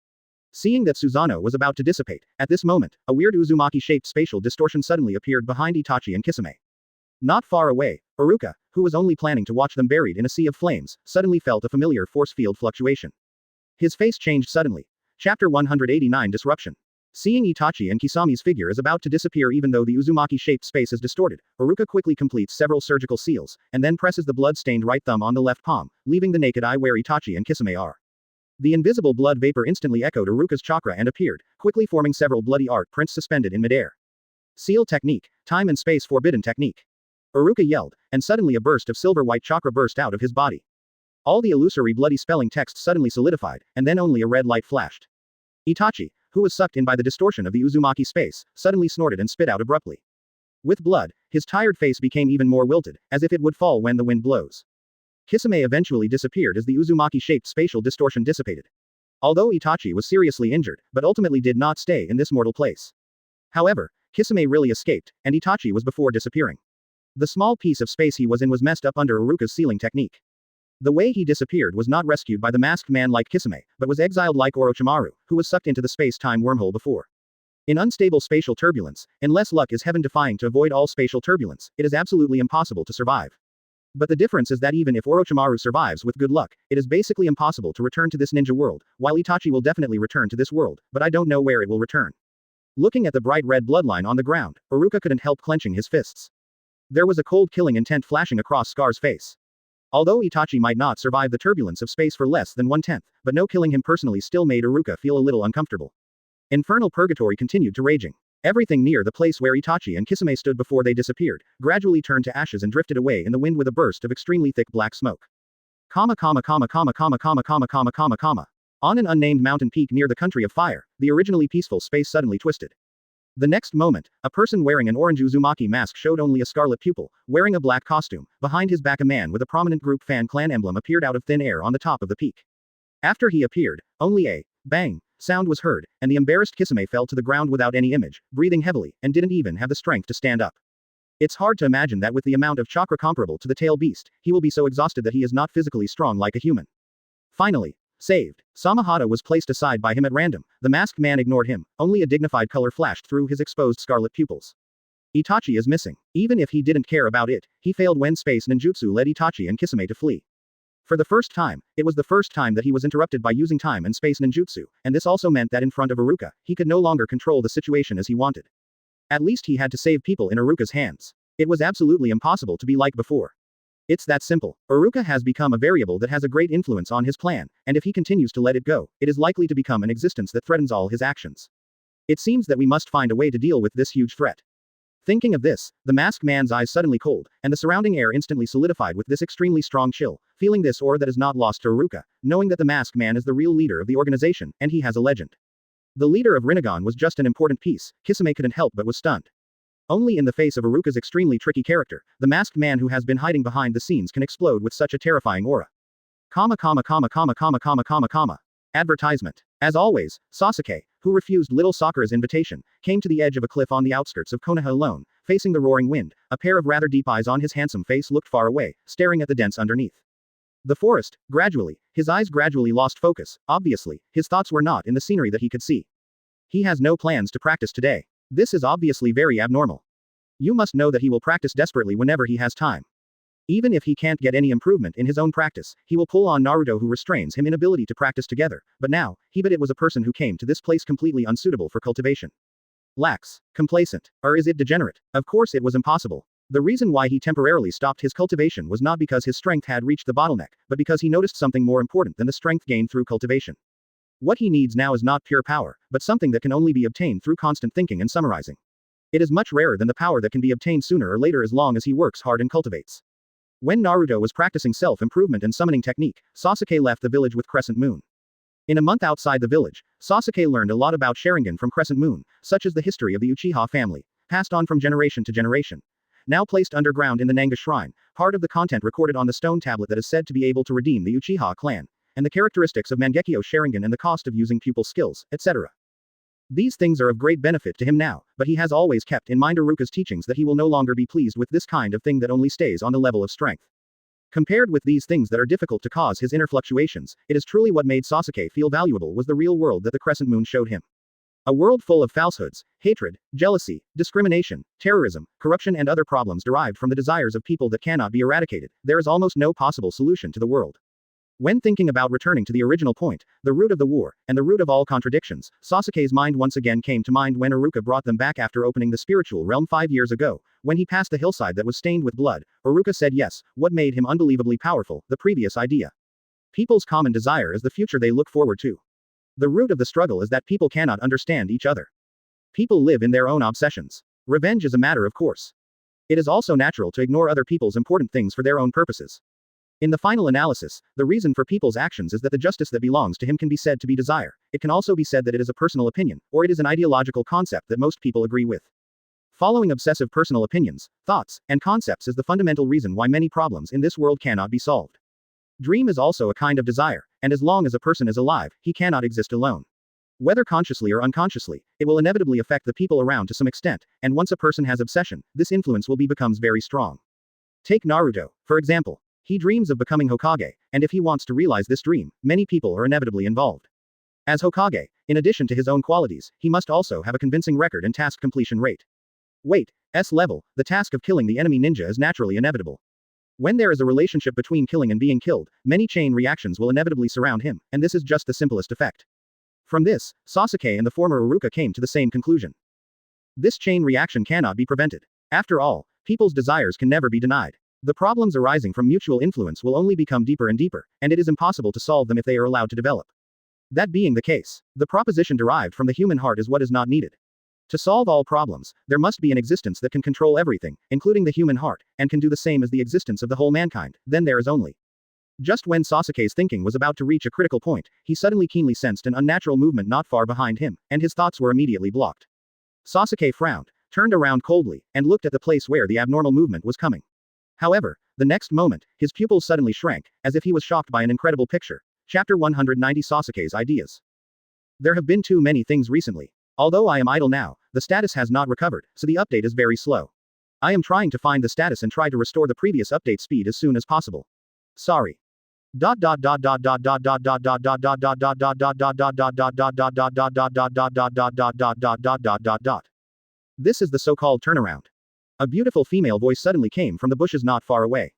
Seeing that Susanoo was about to dissipate, at this moment, a weird Uzumaki-shaped spatial distortion suddenly appeared behind Itachi and Kisame. Not far away, Iruka, who was only planning to watch them buried in a sea of flames, suddenly felt a familiar force field fluctuation. His face changed suddenly. Chapter 189 Disruption. Seeing Itachi and Kisami's figure is about to disappear even though the Uzumaki-shaped space is distorted, Iruka quickly completes several surgical seals, and then presses the blood-stained right thumb on the left palm, leaving the naked eye where Itachi and Kisame are. The invisible blood vapor instantly echoed Iruka's chakra and appeared, quickly forming several bloody art prints suspended in midair. Seal technique, time and space forbidden technique. Iruka yelled, and suddenly a burst of silver-white chakra burst out of his body. All the illusory bloody spelling text suddenly solidified, and then only a red light flashed. Itachi, who was sucked in by the distortion of the Uzumaki space, suddenly snorted and spit out abruptly. With blood, his tired face became even more wilted, as if it would fall when the wind blows. Kisame eventually disappeared as the Uzumaki-shaped spatial distortion dissipated. Although Itachi was seriously injured, but ultimately did not stay in this mortal place. However, Kisame really escaped, and Itachi was before disappearing. The small piece of space he was in was messed up under Iruka's sealing technique. The way he disappeared was not rescued by the masked man like Kisame, but was exiled like Orochimaru, who was sucked into the space-time wormhole before. In unstable spatial turbulence, unless luck is heaven-defying to avoid all spatial turbulence, it is absolutely impossible to survive. But the difference is that even if Orochimaru survives with good luck, it is basically impossible to return to this ninja world, while Itachi will definitely return to this world, but I don't know where it will return. Looking at the bright red bloodline on the ground, Iruka couldn't help clenching his fists. There was a cold killing intent flashing across Scar's face. Although Itachi might not survive the turbulence of space for less than 1/10, but no killing him personally still made Iruka feel a little uncomfortable. Infernal purgatory continued to raging. Everything near the place where Itachi and Kisame stood before they disappeared, gradually turned to ashes and drifted away in the wind with a burst of extremely thick black smoke. On an unnamed mountain peak near the country of fire, the originally peaceful space suddenly twisted. The next moment, a person wearing an orange Uzumaki mask showed only a scarlet pupil, wearing a black costume. Behind his back a man with a prominent group fan clan emblem appeared out of thin air on the top of the peak. After he appeared, only a bang sound was heard, and the embarrassed Kisame fell to the ground without any image, breathing heavily, and didn't even have the strength to stand up. It's hard to imagine that with the amount of chakra comparable to the tail beast, he will be so exhausted that he is not physically strong like a human. Finally, saved. Samahata was placed aside by him at random. The masked man ignored him, only a dignified color flashed through his exposed scarlet pupils. Itachi is missing. Even if he didn't care about it, he failed when space ninjutsu led Itachi and Kisame to flee. For the first time, it was the first time that he was interrupted by using time and space ninjutsu, and this also meant that in front of Iruka, he could no longer control the situation as he wanted. At least he had to save people in Iruka's hands. It was absolutely impossible to be like before. It's that simple. Iruka has become a variable that has a great influence on his plan, and if he continues to let it go, it is likely to become an existence that threatens all his actions. It seems that we must find a way to deal with this huge threat. Thinking of this, the masked man's eyes suddenly cold, and the surrounding air instantly solidified with this extremely strong chill. Feeling this aura that is not lost to Iruka, knowing that the masked man is the real leader of the organization, and he has a legend. The leader of Rinnegan was just an important piece. Kisame couldn't help but was stunned. Only in the face of Iruka's extremely tricky character, the masked man who has been hiding behind the scenes can explode with such a terrifying aura. Advertisement. As always, Sasuke, who refused little Sakura's invitation, came to the edge of a cliff on the outskirts of Konoha alone, facing the roaring wind. A pair of rather deep eyes on his handsome face looked far away, staring at the dents underneath. The forest, his eyes gradually lost focus. Obviously, his thoughts were not in the scenery that he could see. He has no plans to practice today. This is obviously very abnormal. You must know that he will practice desperately whenever he has time. Even if he can't get any improvement in his own practice, he will pull on Naruto who restrains him inability to practice together, but now, it was a person who came to this place completely unsuitable for cultivation. Lax, complacent, or is it degenerate? Of course it was impossible. The reason why he temporarily stopped his cultivation was not because his strength had reached the bottleneck, but because he noticed something more important than the strength gained through cultivation. What he needs now is not pure power, but something that can only be obtained through constant thinking and summarizing. It is much rarer than the power that can be obtained sooner or later as long as he works hard and cultivates. When Naruto was practicing self-improvement and summoning technique, Sasuke left the village with Crescent Moon. In a month outside the village, Sasuke learned a lot about Sharingan from Crescent Moon, such as the history of the Uchiha family, passed on from generation to generation. Now placed underground in the Nanga Shrine, part of the content recorded on the stone tablet that is said to be able to redeem the Uchiha clan, and the characteristics of Mangekyo Sharingan and the cost of using pupil skills, etc. These things are of great benefit to him now, but he has always kept in mind Iruka's teachings that he will no longer be pleased with this kind of thing that only stays on the level of strength. Compared with these things that are difficult to cause his inner fluctuations, it is truly what made Sasuke feel valuable was the real world that the Crescent Moon showed him. A world full of falsehoods, hatred, jealousy, discrimination, terrorism, corruption and other problems derived from the desires of people that cannot be eradicated. There is almost no possible solution to the world. When thinking about returning to the original point, the root of the war, and the root of all contradictions, Sasuke's mind once again came to mind when Iruka brought them back after opening the spiritual realm 5 years ago. When he passed the hillside that was stained with blood, Iruka said yes, what made him unbelievably powerful, the previous idea. People's common desire is the future they look forward to. The root of the struggle is that people cannot understand each other. People live in their own obsessions. Revenge is a matter of course. It is also natural to ignore other people's important things for their own purposes. In the final analysis, the reason for people's actions is that the justice that belongs to him can be said to be desire. It can also be said that it is a personal opinion, or it is an ideological concept that most people agree with. Following obsessive personal opinions, thoughts, and concepts is the fundamental reason why many problems in this world cannot be solved. Dream is also a kind of desire, and as long as a person is alive, he cannot exist alone. Whether consciously or unconsciously, it will inevitably affect the people around to some extent, and once a person has obsession, this influence becomes very strong. Take Naruto, for example. He dreams of becoming Hokage, and if he wants to realize this dream, many people are inevitably involved. As Hokage, in addition to his own qualities, he must also have a convincing record and task completion rate. S level, the task of killing the enemy ninja is naturally inevitable. When there is a relationship between killing and being killed, many chain reactions will inevitably surround him, and this is just the simplest effect. From this, Sasuke and the former Iruka came to the same conclusion. This chain reaction cannot be prevented. After all, people's desires can never be denied. The problems arising from mutual influence will only become deeper and deeper, and it is impossible to solve them if they are allowed to develop. That being the case, the proposition derived from the human heart is what is not needed. To solve all problems, there must be an existence that can control everything, including the human heart, and can do the same as the existence of the whole mankind, then there is only. Just when Sasuke's thinking was about to reach a critical point, he suddenly keenly sensed an unnatural movement not far behind him, and his thoughts were immediately blocked. Sasuke frowned, turned around coldly, and looked at the place where the abnormal movement was coming. However, the next moment, his pupils suddenly shrank, as if he was shocked by an incredible picture. Chapter 190 Sasuke's Ideas. There have been too many things recently. Although I am idle now, the status has not recovered, so the update is very slow. I am trying to find the status and try to restore the previous update speed as soon as possible. Sorry. This is the so-called turnaround. A beautiful female voice suddenly came from the bushes not far away.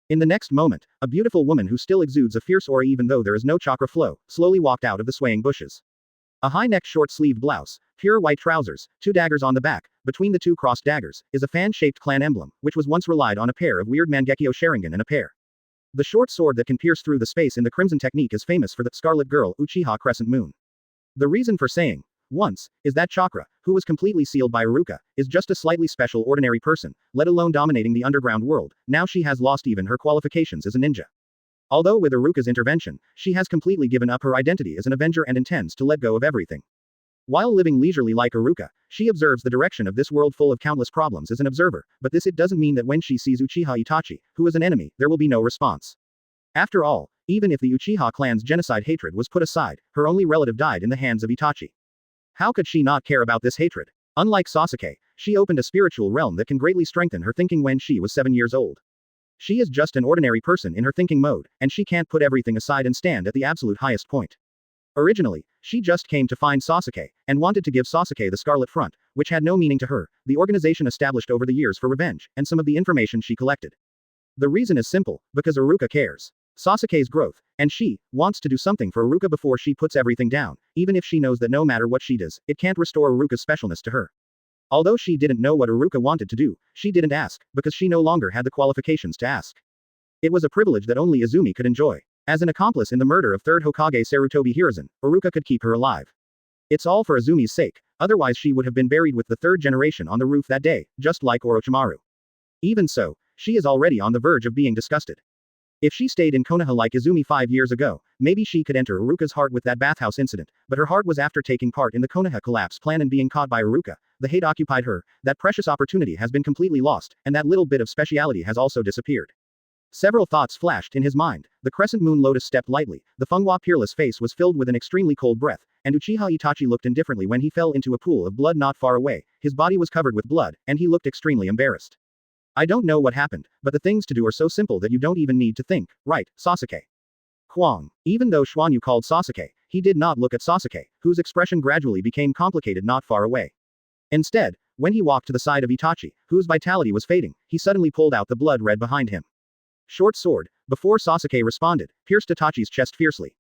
In the next moment, a beautiful woman who still exudes a fierce aura even though there is no chakra flow, slowly walked out of the swaying bushes. A high-necked short-sleeved blouse, pure white trousers, 2 daggers on the back, between the 2 crossed daggers, is a fan-shaped clan emblem, which was once relied on a pair of weird Mangekyo Sharingan and a pair. The short sword that can pierce through the space in the Crimson technique is famous for the Scarlet Girl Uchiha Crescent Moon. The reason for saying, once, is that Chakra, who was completely sealed by Iruka, is just a slightly special ordinary person, let alone dominating the underground world. Now she has lost even her qualifications as a ninja. Although with Iruka's intervention, she has completely given up her identity as an avenger and intends to let go of everything. While living leisurely like Iruka, she observes the direction of this world full of countless problems as an observer, but it doesn't mean that when she sees Uchiha Itachi, who is an enemy, there will be no response. After all, even if the Uchiha clan's genocide hatred was put aside, her only relative died in the hands of Itachi. How could she not care about this hatred? Unlike Sasuke, she opened a spiritual realm that can greatly strengthen her thinking when she was 7 years old. She is just an ordinary person in her thinking mode, and she can't put everything aside and stand at the absolute highest point. Originally, she just came to find Sasuke, and wanted to give Sasuke the Scarlet Front, which had no meaning to her, the organization established over the years for revenge, and some of the information she collected. The reason is simple, because Iruka cares. Sasuke's growth, and she wants to do something for Iruka before she puts everything down, even if she knows that no matter what she does, it can't restore Iruka's specialness to her. Although she didn't know what Iruka wanted to do, she didn't ask, because she no longer had the qualifications to ask. It was a privilege that only Izumi could enjoy. As an accomplice in the murder of 3rd Hokage Sarutobi Hiruzen, Iruka could keep her alive. It's all for Izumi's sake, otherwise she would have been buried with the 3rd generation on the roof that day, just like Orochimaru. Even so, she is already on the verge of being disgusted. If she stayed in Konoha like Izumi 5 years ago, maybe she could enter Iruka's heart with that bathhouse incident, but her heart was after taking part in the Konoha collapse plan and being caught by Iruka. The hate occupied her, that precious opportunity has been completely lost, and that little bit of speciality has also disappeared. Several thoughts flashed in his mind. The crescent moon lotus stepped lightly, the Funghua peerless face was filled with an extremely cold breath, and Uchiha Itachi looked indifferently when he fell into a pool of blood not far away. His body was covered with blood, and he looked extremely embarrassed. I don't know what happened, but the things to do are so simple that you don't even need to think, right, Sasuke? Kwang. Even though Xuanyu called Sasuke, he did not look at Sasuke, whose expression gradually became complicated not far away. Instead, when he walked to the side of Itachi, whose vitality was fading, he suddenly pulled out the blood red behind him. Short sword, before Sasuke responded, pierced Itachi's chest fiercely.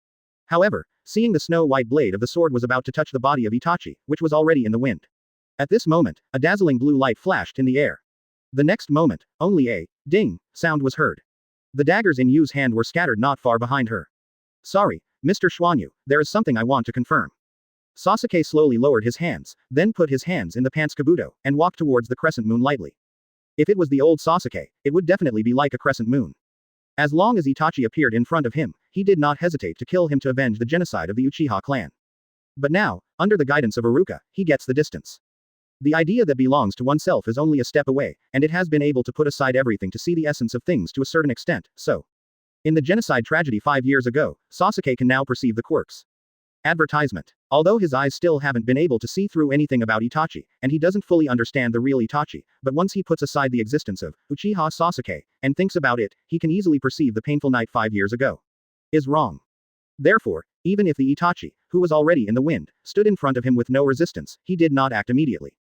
However, seeing the snow-white blade of the sword was about to touch the body of Itachi, which was already in the wind. At this moment, a dazzling blue light flashed in the air. The next moment, only a ding sound was heard. The daggers in Yu's hand were scattered not far behind her. Sorry, Mr. Schwanyu, there is something I want to confirm. Sasuke slowly lowered his hands, then put his hands in the pants kabuto, and walked towards the crescent moon lightly. If it was the old Sasuke, it would definitely be like a crescent moon. As long as Itachi appeared in front of him, he did not hesitate to kill him to avenge the genocide of the Uchiha clan. But now, under the guidance of Iruka, he gets the distance. The idea that belongs to oneself is only a step away, and it has been able to put aside everything to see the essence of things to a certain extent, so. In the genocide tragedy 5 years ago, Sasuke can now perceive the quirks. Advertisement. Although his eyes still haven't been able to see through anything about Itachi, and he doesn't fully understand the real Itachi, but once he puts aside the existence of Uchiha Sasuke, and thinks about it, he can easily perceive the painful night 5 years ago. Is wrong. Therefore, even if the Itachi, who was already in the wind, stood in front of him with no resistance, he did not act immediately.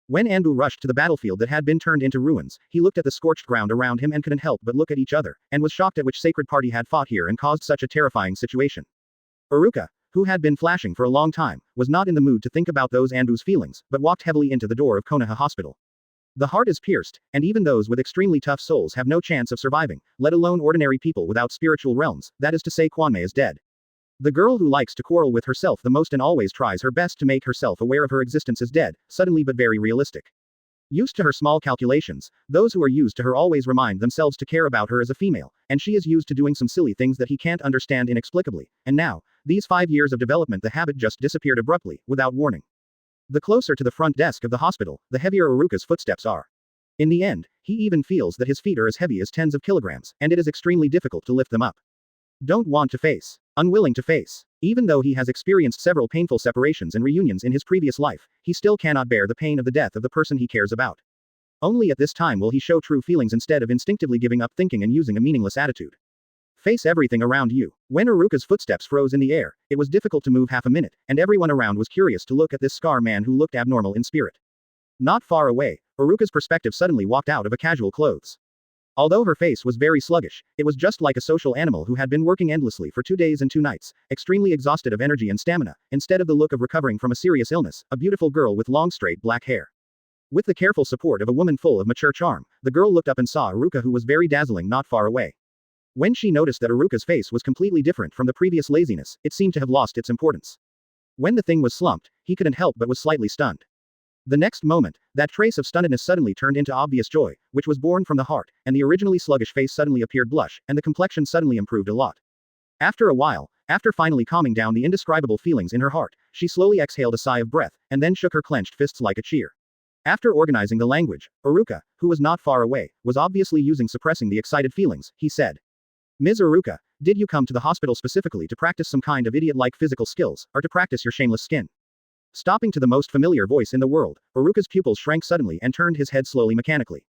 When Anbu rushed to the battlefield that had been turned into ruins, he looked at the scorched ground around him and couldn't help but look at each other, and was shocked at which sacred party had fought here and caused such a terrifying situation. Iruka, who had been flashing for a long time, was not in the mood to think about those Anbu's feelings, but walked heavily into the door of Konoha Hospital. The heart is pierced, and even those with extremely tough souls have no chance of surviving, let alone ordinary people without spiritual realms, that is to say Kwanmei is dead. The girl who likes to quarrel with herself the most and always tries her best to make herself aware of her existence is dead, suddenly but very realistic. Used to her small calculations, those who are used to her always remind themselves to care about her as a female, and she is used to doing some silly things that he can't understand inexplicably, and now, these 5 years of development the habit just disappeared abruptly, without warning. The closer to the front desk of the hospital, the heavier Iruka's footsteps are. In the end, he even feels that his feet are as heavy as tens of kilograms, and it is extremely difficult to lift them up. Don't want to face. Unwilling to face. Even though he has experienced several painful separations and reunions in his previous life, he still cannot bear the pain of the death of the person he cares about. Only at this time will he show true feelings instead of instinctively giving up thinking and using a meaningless attitude. Face everything around you. When Iruka's footsteps froze in the air, it was difficult to move half a minute, and everyone around was curious to look at this scar man who looked abnormal in spirit. Not far away, Iruka's perspective suddenly walked out of a casual clothes. Although her face was very sluggish, it was just like a social animal who had been working endlessly for 2 days and 2 nights, extremely exhausted of energy and stamina, instead of the look of recovering from a serious illness, a beautiful girl with long straight black hair. With the careful support of a woman full of mature charm, the girl looked up and saw Iruka who was very dazzling not far away. When she noticed that Iruka's face was completely different from the previous laziness, it seemed to have lost its importance. When the thing was slumped, he couldn't help but was slightly stunned. The next moment, that trace of stunnedness suddenly turned into obvious joy, which was born from the heart, and the originally sluggish face suddenly appeared blush, and the complexion suddenly improved a lot. After a while, after finally calming down the indescribable feelings in her heart, she slowly exhaled a sigh of breath, and then shook her clenched fists like a cheer. After organizing the language, Iruka, who was not far away, was obviously using suppressing the excited feelings, he said. Ms. Iruka, did you come to the hospital specifically to practice some kind of idiot-like physical skills, or to practice your shameless skin? Stopping to the most familiar voice in the world, Iruka's pupils shrank suddenly and turned his head slowly mechanically.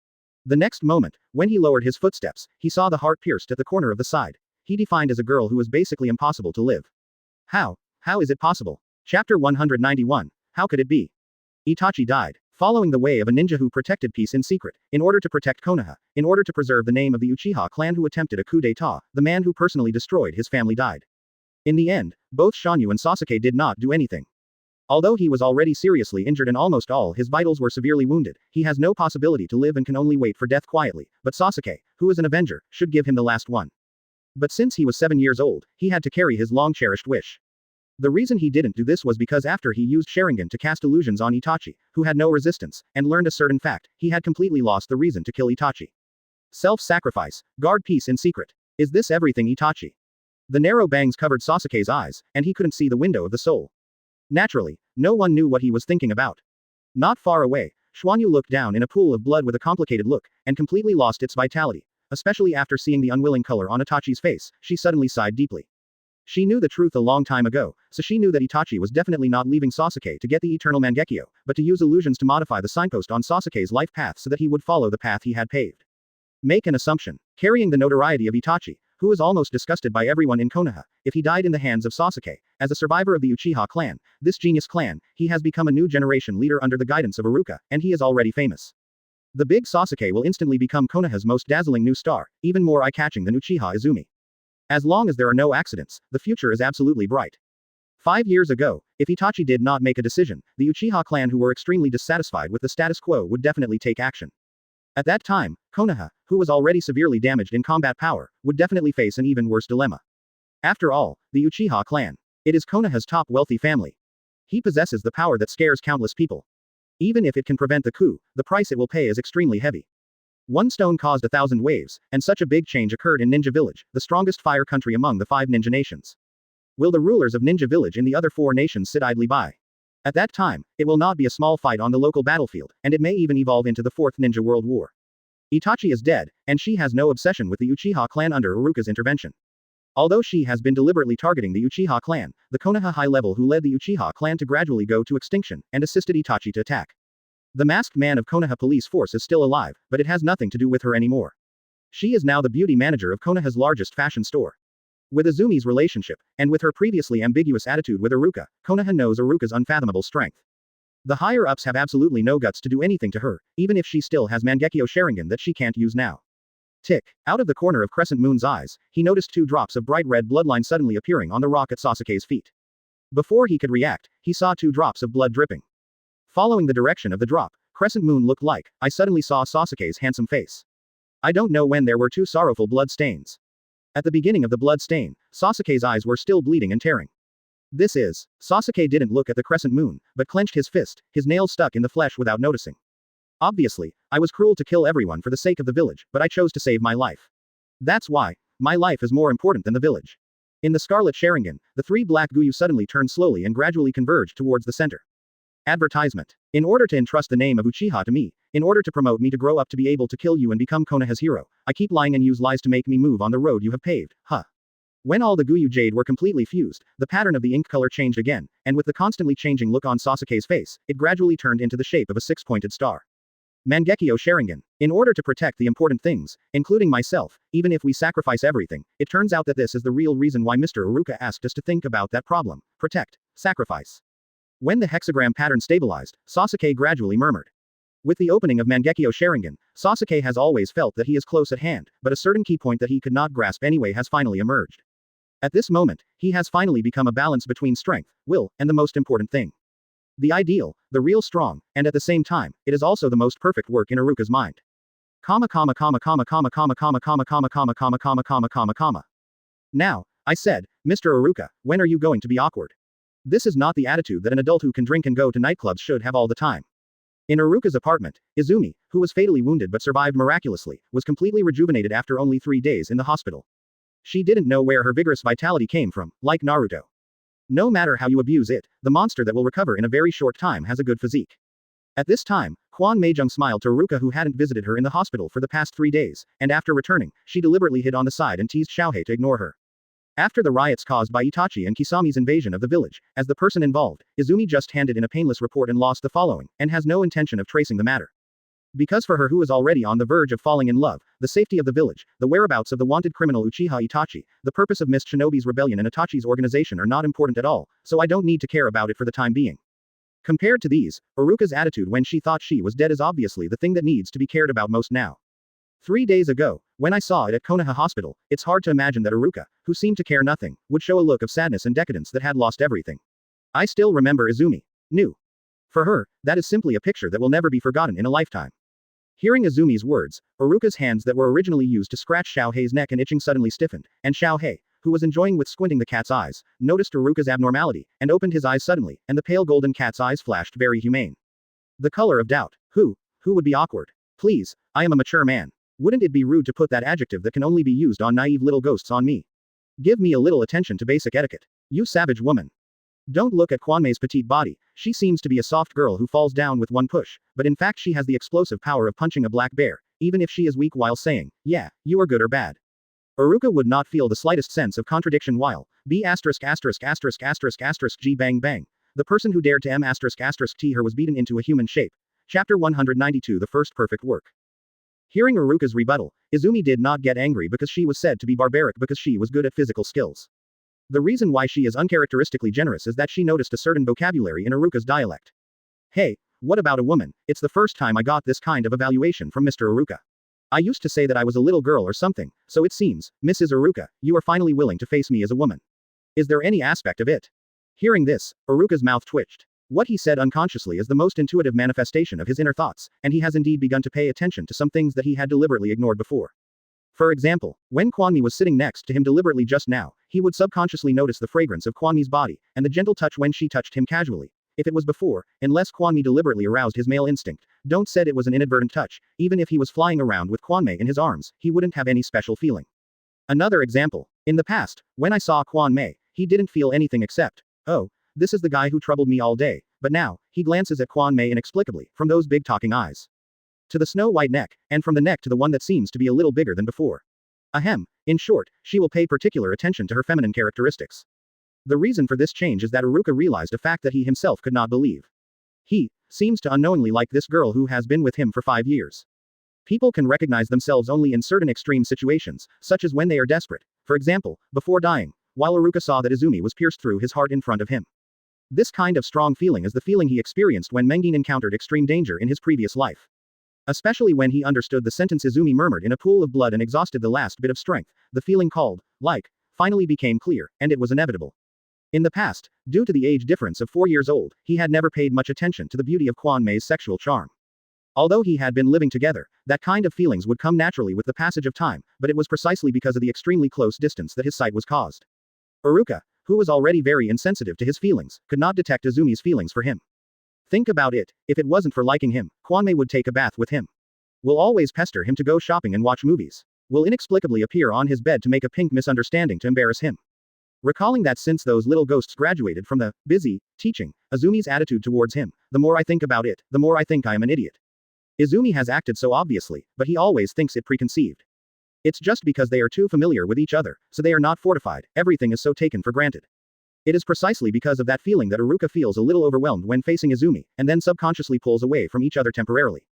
The next moment, when he lowered his footsteps, he saw the heart pierced at the corner of the side. He defined as a girl who was basically impossible to live. How is it possible? Chapter 191. How could it be? Itachi died, following the way of a ninja who protected peace in secret, in order to protect Konoha, in order to preserve the name of the Uchiha clan who attempted a coup d'état, the man who personally destroyed his family died. In the end, both Shanyu and Sasuke did not do anything. Although he was already seriously injured and almost all his vitals were severely wounded, he has no possibility to live and can only wait for death quietly, but Sasuke, who is an avenger, should give him the last one. But since he was 7 years old, he had to carry his long-cherished wish. The reason he didn't do this was because after he used Sharingan to cast illusions on Itachi, who had no resistance, and learned a certain fact, he had completely lost the reason to kill Itachi. Self-sacrifice, guard peace in secret. Is this everything, Itachi? The narrow bangs covered Sasuke's eyes, and he couldn't see the window of the soul. Naturally, no one knew what he was thinking about. Not far away, Schwanyu looked down in a pool of blood with a complicated look, and completely lost its vitality. Especially after seeing the unwilling color on Itachi's face, she suddenly sighed deeply. She knew the truth a long time ago, so she knew that Itachi was definitely not leaving Sasuke to get the eternal Mangekyo, but to use illusions to modify the signpost on Sasuke's life path so that he would follow the path he had paved. Make an assumption. Carrying the notoriety of Itachi, who is almost disgusted by everyone in Konoha, if he died in the hands of Sasuke, as a survivor of the Uchiha clan, this genius clan, he has become a new generation leader under the guidance of Iruka, and he is already famous. The big Sasuke will instantly become Konoha's most dazzling new star, even more eye-catching than Uchiha Izumi. As long as there are no accidents, the future is absolutely bright. 5 years ago, if Itachi did not make a decision, the Uchiha clan who were extremely dissatisfied with the status quo would definitely take action. At that time, Konoha, who was already severely damaged in combat power, would definitely face an even worse dilemma. After all, the Uchiha clan. It is Konoha's top wealthy family. He possesses the power that scares countless people. Even if it can prevent the coup, the price it will pay is extremely heavy. One stone caused 1,000 waves, and such a big change occurred in Ninja Village, the strongest fire country among the 5 ninja nations. Will the rulers of Ninja Village in the other 4 nations sit idly by? At that time, it will not be a small fight on the local battlefield, and it may even evolve into the 4th Ninja World War. Itachi is dead, and she has no obsession with the Uchiha clan under Iruka's intervention. Although she has been deliberately targeting the Uchiha clan, the Konoha high level who led the Uchiha clan to gradually go to extinction, and assisted Itachi to attack. The masked man of Konoha police force is still alive, but it has nothing to do with her anymore. She is now the beauty manager of Konoha's largest fashion store. With Izumi's relationship, and with her previously ambiguous attitude with Iruka, Konoha knows Iruka's unfathomable strength. The higher-ups have absolutely no guts to do anything to her, even if she still has Mangekyo Sharingan that she can't use now. Tick. Out of the corner of Crescent Moon's eyes, he noticed 2 drops of bright red bloodline suddenly appearing on the rock at Sasuke's feet. Before he could react, he saw 2 drops of blood dripping. Following the direction of the drop, Crescent Moon looked like, I suddenly saw Sasuke's handsome face. I don't know when there were 2 sorrowful blood stains. At the beginning of the blood stain, Sasuke's eyes were still bleeding and tearing. This is. Sasuke didn't look at the Crescent Moon, but clenched his fist, his nails stuck in the flesh without noticing. Obviously, I was cruel to kill everyone for the sake of the village, but I chose to save my life. That's why. My life is more important than the village. In the Scarlet Sharingan, the 3 black Guyu suddenly turned slowly and gradually converged towards the center. Advertisement. In order to entrust the name of Uchiha to me, in order to promote me to grow up to be able to kill you and become Konoha's hero, I keep lying and use lies to make me move on the road you have paved, huh? When all the Guyu Jade were completely fused, the pattern of the ink color changed again, and with the constantly changing look on Sasuke's face, it gradually turned into the shape of a 6-pointed star. Mangekyo Sharingan. In order to protect the important things, including myself, even if we sacrifice everything, it turns out that this is the real reason why Mr. Iruka asked us to think about that problem. Protect. Sacrifice. When the hexagram pattern stabilized, Sasuke gradually murmured. With the opening of Mangekyo Sharingan, Sasuke has always felt that he is close at hand, but a certain key point that he could not grasp anyway has finally emerged. At this moment, he has finally become a balance between strength, will, and the most important thing. The ideal, the real strong, and at the same time, it is also the most perfect work in Iruka's mind. Now, I said, Mr. Iruka, when are you going to be awkward? This is not the attitude that an adult who can drink and go to nightclubs should have all the time. In Iruka's apartment, Izumi, who was fatally wounded but survived miraculously, was completely rejuvenated after only 3 days in the hospital. She didn't know where her vigorous vitality came from, like Naruto. No matter how you abuse it, the monster that will recover in a very short time has a good physique. At this time, Quan Meijung smiled to Iruka who hadn't visited her in the hospital for the past 3 days, and after returning, she deliberately hid on the side and teased Xiaohei to ignore her. After the riots caused by Itachi and Kisami's invasion of the village, as the person involved, Izumi just handed in a painless report and lost the following, and has no intention of tracing the matter. Because for her who is already on the verge of falling in love, the safety of the village, the whereabouts of the wanted criminal Uchiha Itachi, the purpose of Miss Shinobi's rebellion and Itachi's organization are not important at all, so I don't need to care about it for the time being. Compared to these, Iruka's attitude when she thought she was dead is obviously the thing that needs to be cared about most now. 3 days ago, when I saw it at Konoha Hospital, it's hard to imagine that Iruka, who seemed to care nothing, would show a look of sadness and decadence that had lost everything. I still remember Izumi. New. For her, that is simply a picture that will never be forgotten in a lifetime. Hearing Izumi's words, Iruka's hands that were originally used to scratch Xiaohei's neck and itching suddenly stiffened, and Xiaohei, who was enjoying with squinting the cat's eyes, noticed Iruka's abnormality, and opened his eyes suddenly, and the pale golden cat's eyes flashed very humane. The color of doubt. Who would be awkward? Please, I am a mature man. Wouldn't it be rude to put that adjective that can only be used on naive little ghosts on me? Give me a little attention to basic etiquette. You savage woman. Don't look at Kwanmei's petite body, she seems to be a soft girl who falls down with one push, but in fact she has the explosive power of punching a black bear, even if she is weak while saying, yeah, you are good or bad. Iruka would not feel the slightest sense of contradiction while, G bang bang. The person who dared to T her was beaten into a human shape. Chapter 192 The First Perfect Work. Hearing Iruka's rebuttal, Izumi did not get angry because she was said to be barbaric because she was good at physical skills. The reason why she is uncharacteristically generous is that she noticed a certain vocabulary in Iruka's dialect. Hey, What about a woman? It's the first time I got this kind of evaluation from Mr. Iruka. I used to say that I was a little girl or something, so it seems, Mrs. Iruka, you are finally willing to face me as a woman. Is there any aspect of it? Hearing this, Iruka's mouth twitched. What he said unconsciously is the most intuitive manifestation of his inner thoughts, and he has indeed begun to pay attention to some things that he had deliberately ignored before. For example, when Kwanmi was sitting next to him deliberately just now, he would subconsciously notice the fragrance of Kwanmi's body, and the gentle touch when she touched him casually. If it was before, unless Kwanmi deliberately aroused his male instinct, don't said it was an inadvertent touch, even if he was flying around with Kwanmei in his arms, he wouldn't have any special feeling. Another example. In the past, when I saw Kwanmei, he didn't feel anything except, oh, this is the guy who troubled me all day, but now, he glances at Kwanmei inexplicably, from those big talking eyes to the snow-white neck, and from the neck to the one that seems to be a little bigger than before. Ahem, in short, she will pay particular attention to her feminine characteristics. The reason for this change is that Iruka realized a fact that he himself could not believe. He seems to unknowingly like this girl who has been with him for 5 years. People can recognize themselves only in certain extreme situations, such as when they are desperate, for example, before dying, while Iruka saw that Izumi was pierced through his heart in front of him. This kind of strong feeling is the feeling he experienced when Mengin encountered extreme danger in his previous life. Especially when he understood the sentence Izumi murmured in a pool of blood and exhausted the last bit of strength, the feeling called, like, finally became clear, and it was inevitable. In the past, due to the age difference of 4 years old, he had never paid much attention to the beauty of Kwanmei's sexual charm. Although he had been living together, that kind of feelings would come naturally with the passage of time, but it was precisely because of the extremely close distance that his sight was caused. Iruka, who was already very insensitive to his feelings, could not detect Izumi's feelings for him. Think about it, if it wasn't for liking him, Kwanmei would take a bath with him. Will always pester him to go shopping and watch movies. Will inexplicably appear on his bed to make a pink misunderstanding to embarrass him. Recalling that since those little ghosts graduated from the busy teaching, Izumi's attitude towards him, the more I think about it, the more I think I am an idiot. Izumi has acted so obviously, but he always thinks it preconceived. It's just because they are too familiar with each other, so they are not fortified, everything is so taken for granted. It is precisely because of that feeling that Iruka feels a little overwhelmed when facing Izumi, and then subconsciously pulls away from each other temporarily.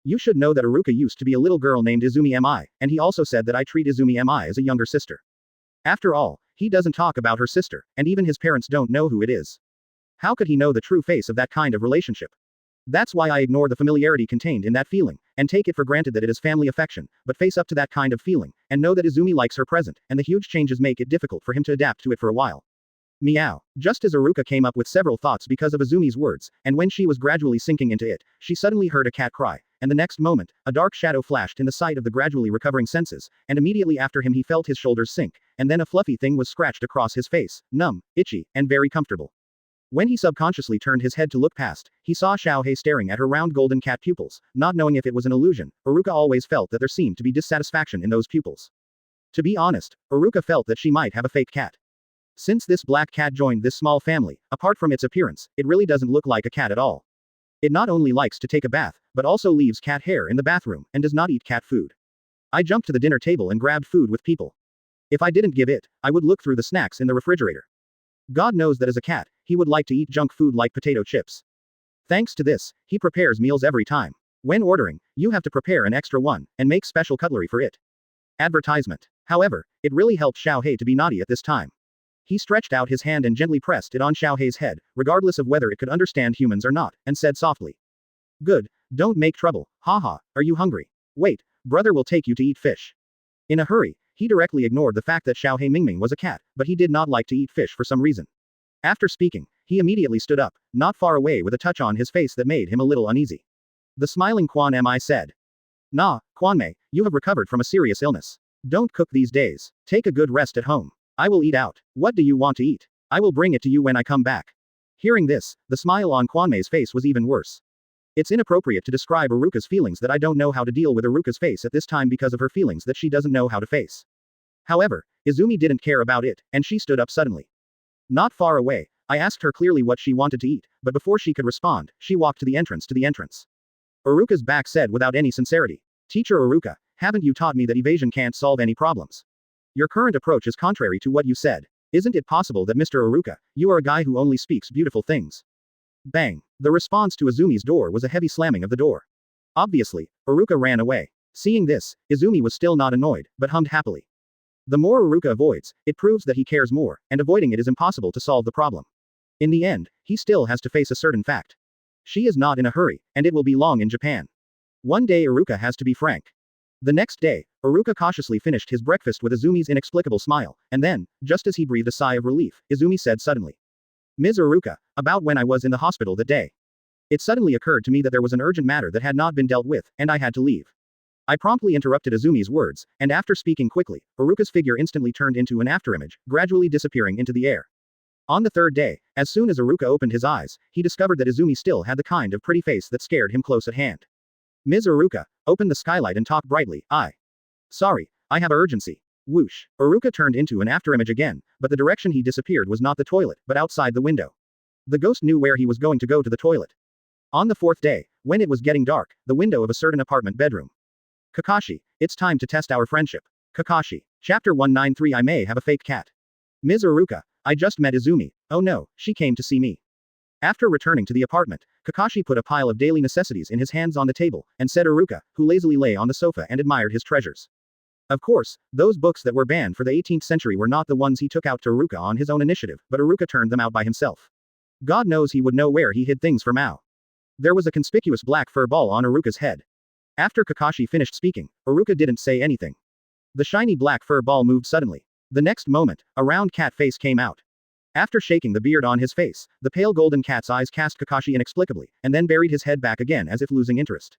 You should know that Iruka used to be a little girl named Izumi Mi, and he also said that I treat Izumi Mi as a younger sister. After all, he doesn't talk about her sister, and even his parents don't know who it is. How could he know the true face of that kind of relationship? That's why I ignore the familiarity contained in that feeling, and take it for granted that it is family affection, but face up to that kind of feeling, and know that Izumi likes her present, and the huge changes make it difficult for him to adapt to it for a while. Meow. Just as Iruka came up with several thoughts because of Izumi's words, and when she was gradually sinking into it, she suddenly heard a cat cry, and the next moment, a dark shadow flashed in the sight of the gradually recovering senses, and immediatei after him he felt his shoulders sink, and then a fluffy thing was scratched across his face, numb, itchy, and very comfortable. When he subconsciously turned his head to look past, he saw Xiaohei staring at her round golden cat pupils, not knowing if it was an illusion. Iruka always felt that there seemed to be dissatisfaction in those pupils. To be honest, Iruka felt that she might have a fake cat. Since this black cat joined this small family, apart from its appearance, it really doesn't look like a cat at all. It not only likes to take a bath, but also leaves cat hair in the bathroom, and does not eat cat food. I jumped to the dinner table and grabbed food with people. If I didn't give it, I would look through the snacks in the refrigerator. God knows that as a cat, he would like to eat junk food like potato chips. Thanks to this, he prepares meals every time. When ordering, you have to prepare an extra one, and make special cutlery for it. Advertisement. However, it really helped Xiaohei to be naughty at this time. He stretched out his hand and gently pressed it on Xiaohei's head, regardless of whether it could understand humans or not, and said softly. Good, don't make trouble, haha, are you hungry? Wait, brother will take you to eat fish. In a hurry, he directly ignored the fact that Xiaohei Mingming was a cat, but he did not like to eat fish for some reason. After speaking, he immediately stood up, not far away with a touch on his face that made him a little uneasy. The smiling Quan Mi said. Nah, Kwanmei, you have recovered from a serious illness. Don't cook these days. Take a good rest at home. I will eat out. What do you want to eat? I will bring it to you when I come back. Hearing this, the smile on Kwanmei's face was even worse. It's inappropriate to describe Iruka's feelings that I don't know how to deal with Iruka's face at this time because of her feelings that she doesn't know how to face. However, Izumi didn't care about it, and she stood up suddenly. Not far away, I asked her clearly what she wanted to eat, but before she could respond, she walked to the entrance Iruka's back said without any sincerity. Teacher Iruka, haven't you taught me that evasion can't solve any problems? Your current approach is contrary to what you said. Isn't it possible that Mr. Iruka, you are a guy who only speaks beautiful things? Bang. The response to Izumi's door was a heavy slamming of the door. Obviously, Iruka ran away. Seeing this, Izumi was still not annoyed, but hummed happily. The more Iruka avoids, it proves that he cares more, and avoiding it is impossible to solve the problem. In the end, he still has to face a certain fact. She is not in a hurry, and it will be long in Japan. One day Iruka has to be frank. The next day, Iruka cautiously finished his breakfast with Izumi's inexplicable smile, and then, just as he breathed a sigh of relief, Izumi said suddenly. Ms. Iruka, about when I was in the hospital that day. It suddenly occurred to me that there was an urgent matter that had not been dealt with, and I had to leave. I promptly interrupted Izumi's words, and after speaking quickly, Iruka's figure instantly turned into an afterimage, gradually disappearing into the air. On the third day, as soon as Iruka opened his eyes, he discovered that Izumi still had the kind of pretty face that scared him close at hand. Ms. Iruka, open the skylight and talk brightly. Sorry, I have urgency. Whoosh. Iruka turned into an afterimage again, but the direction he disappeared was not the toilet, but outside the window. The ghost knew where he was going to go to the toilet. On the fourth day, when it was getting dark, the window of a certain apartment bedroom. Kakashi, it's time to test our friendship. Kakashi. Chapter 193 I may have a fake cat. Ms. Iruka, I just met Izumi. Oh no, she came to see me. After returning to the apartment, Kakashi put a pile of daily necessities in his hands on the table, and said Iruka, who lazily lay on the sofa and admired his treasures. Of course, those books that were banned for the 18th century were not the ones he took out to Iruka on his own initiative, but Iruka turned them out by himself. God knows he would know where he hid things for Mao. There was a conspicuous black fur ball on Iruka's head. After Kakashi finished speaking, Iruka didn't say anything. The shiny black fur ball moved suddenly. The next moment, a round cat face came out. After shaking the beard on his face, the pale golden cat's eyes cast Kakashi inexplicably, and then buried his head back again as if losing interest.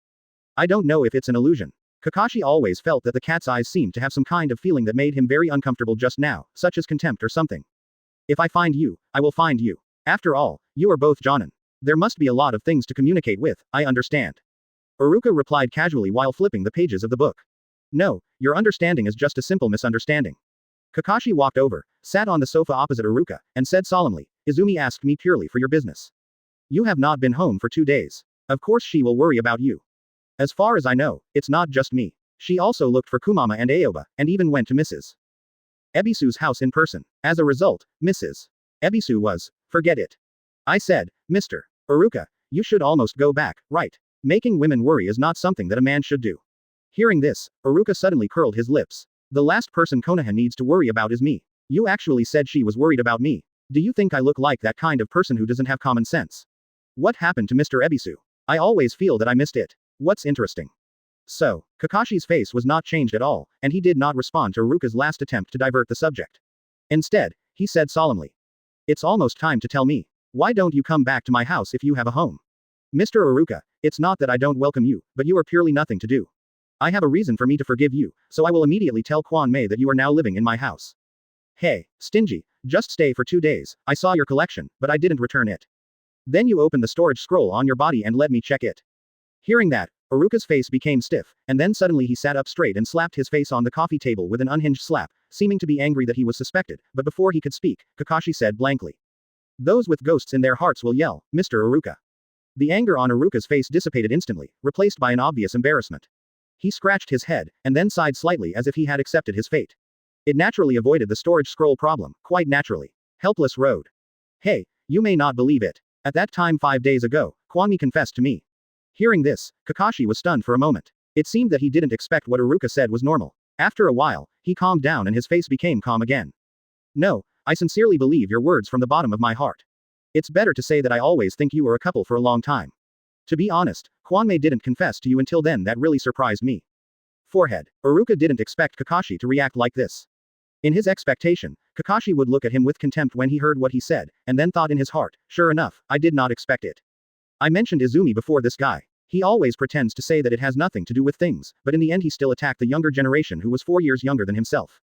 I don't know if it's an illusion. Kakashi always felt that the cat's eyes seemed to have some kind of feeling that made him very uncomfortable just now, such as contempt or something. If I find you, I will find you. After all, you are both Jonin. There must be a lot of things to communicate with, I understand. Iruka replied casually while flipping the pages of the book. No, your understanding is just a simple misunderstanding. Kakashi walked over, sat on the sofa opposite Iruka, and said solemnly, Izumi asked me purely for your business. You have not been home for 2 days. Of course she will worry about you. As far as I know, it's not just me. She also looked for Kumama and Aoba, and even went to Mrs. Ebisu's house in person. As a result, Mrs. Ebisu was, forget it. I said, Mr. Iruka, you should almost go back, right? Making women worry is not something that a man should do. Hearing this, Iruka suddenly curled his lips. The last person Konoha needs to worry about is me. You actually said she was worried about me. Do you think I look like that kind of person who doesn't have common sense? What happened to Mr. Ebisu? I always feel that I missed it. What's interesting? So, Kakashi's face was not changed at all, and he did not respond to Iruka's last attempt to divert the subject. Instead, he said solemnly. It's almost time to tell me. Why don't you come back to my house if you have a home? Mr. Iruka, it's not that I don't welcome you, but you are purely nothing to do. I have a reason for me to forgive you, so I will immediately tell Kwan Mei that you are now living in my house. Hey, stingy, just stay for 2 days. I saw your collection, but I didn't return it. Then you open the storage scroll on your body and let me check it. Hearing that, Iruka's face became stiff, and then suddenly he sat up straight and slapped his face on the coffee table with an unhinged slap, seeming to be angry that he was suspected, but before he could speak, Kakashi said blankly. Those with ghosts in their hearts will yell, Mr. Iruka. The anger on Iruka's face dissipated instantly, replaced by an obvious embarrassment. He scratched his head, and then sighed slightly as if he had accepted his fate. It naturally avoided the storage scroll problem, quite naturally. Helpless Road. Hey, you may not believe it. At that time 5 days ago, Kwami confessed to me. Hearing this, Kakashi was stunned for a moment. It seemed that he didn't expect what Iruka said was normal. After a while, he calmed down and his face became calm again. No, I sincerely believe your words from the bottom of my heart. It's better to say that I always think you were a couple for a long time. To be honest, Kwanmei didn't confess to you until then. That really surprised me. Forehead. Iruka didn't expect Kakashi to react like this. In his expectation, Kakashi would look at him with contempt when he heard what he said, and then thought in his heart, sure enough, I did not expect it. I mentioned Izumi before this guy. He always pretends to say that it has nothing to do with things, but in the end he still attacked the younger generation who was 4 years younger than himself.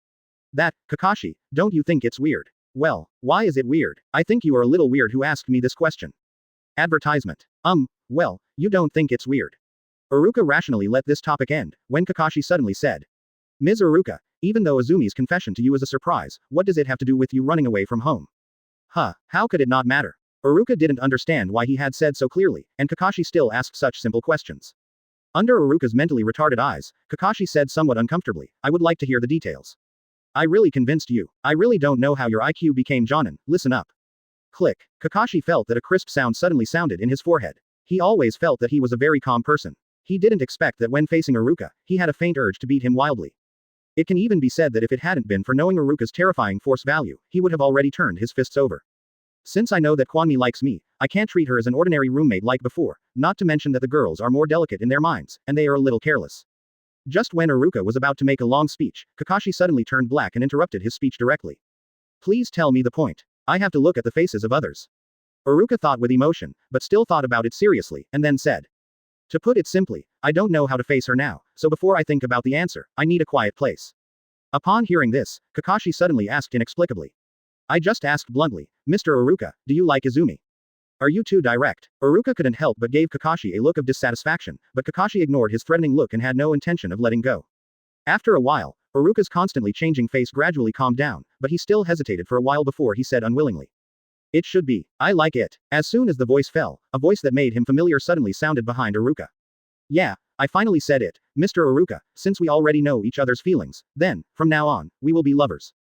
That, Kakashi, don't you think it's weird? Well, why is it weird? I think you are a little weird who asked me this question. Advertisement. Well, you don't think it's weird. Iruka rationally let this topic end, when Kakashi suddenly said. Ms. Iruka, even though Izumi's confession to you is a surprise, what does it have to do with you running away from home? How could it not matter? Iruka didn't understand why he had said so clearly, and Kakashi still asked such simple questions. Under Iruka's mentally retarded eyes, Kakashi said somewhat uncomfortably, I would like to hear the details. I really convinced you. I really don't know how your IQ became Jonin, listen up. Click. Kakashi felt that a crisp sound suddenly sounded in his forehead. He always felt that he was a very calm person. He didn't expect that when facing Iruka, he had a faint urge to beat him wildly. It can even be said that if it hadn't been for knowing Iruka's terrifying force value, he would have already turned his fists over. Since I know that Kwanmi likes me, I can't treat her as an ordinary roommate like before, not to mention that the girls are more delicate in their minds, and they are a little careless. Just when Iruka was about to make a long speech, Kakashi suddenly turned black and interrupted his speech directly. Please tell me the point. I have to look at the faces of others. Iruka thought with emotion, but still thought about it seriously, and then said. To put it simply, I don't know how to face her now, so before I think about the answer, I need a quiet place. Upon hearing this, Kakashi suddenly asked inexplicably. I just asked bluntly, Mr. Iruka, do you like Izumi? Are you too direct? Iruka couldn't help but gave Kakashi a look of dissatisfaction, but Kakashi ignored his threatening look and had no intention of letting go. After a while, Iruka's constantly changing face gradually calmed down, but he still hesitated for a while before he said unwillingly. It should be. I like it. As soon as the voice fell, a voice that made him familiar suddenly sounded behind Iruka. Yeah, I finally said it, Mr. Iruka, since we already know each other's feelings, then, from now on, we will be lovers.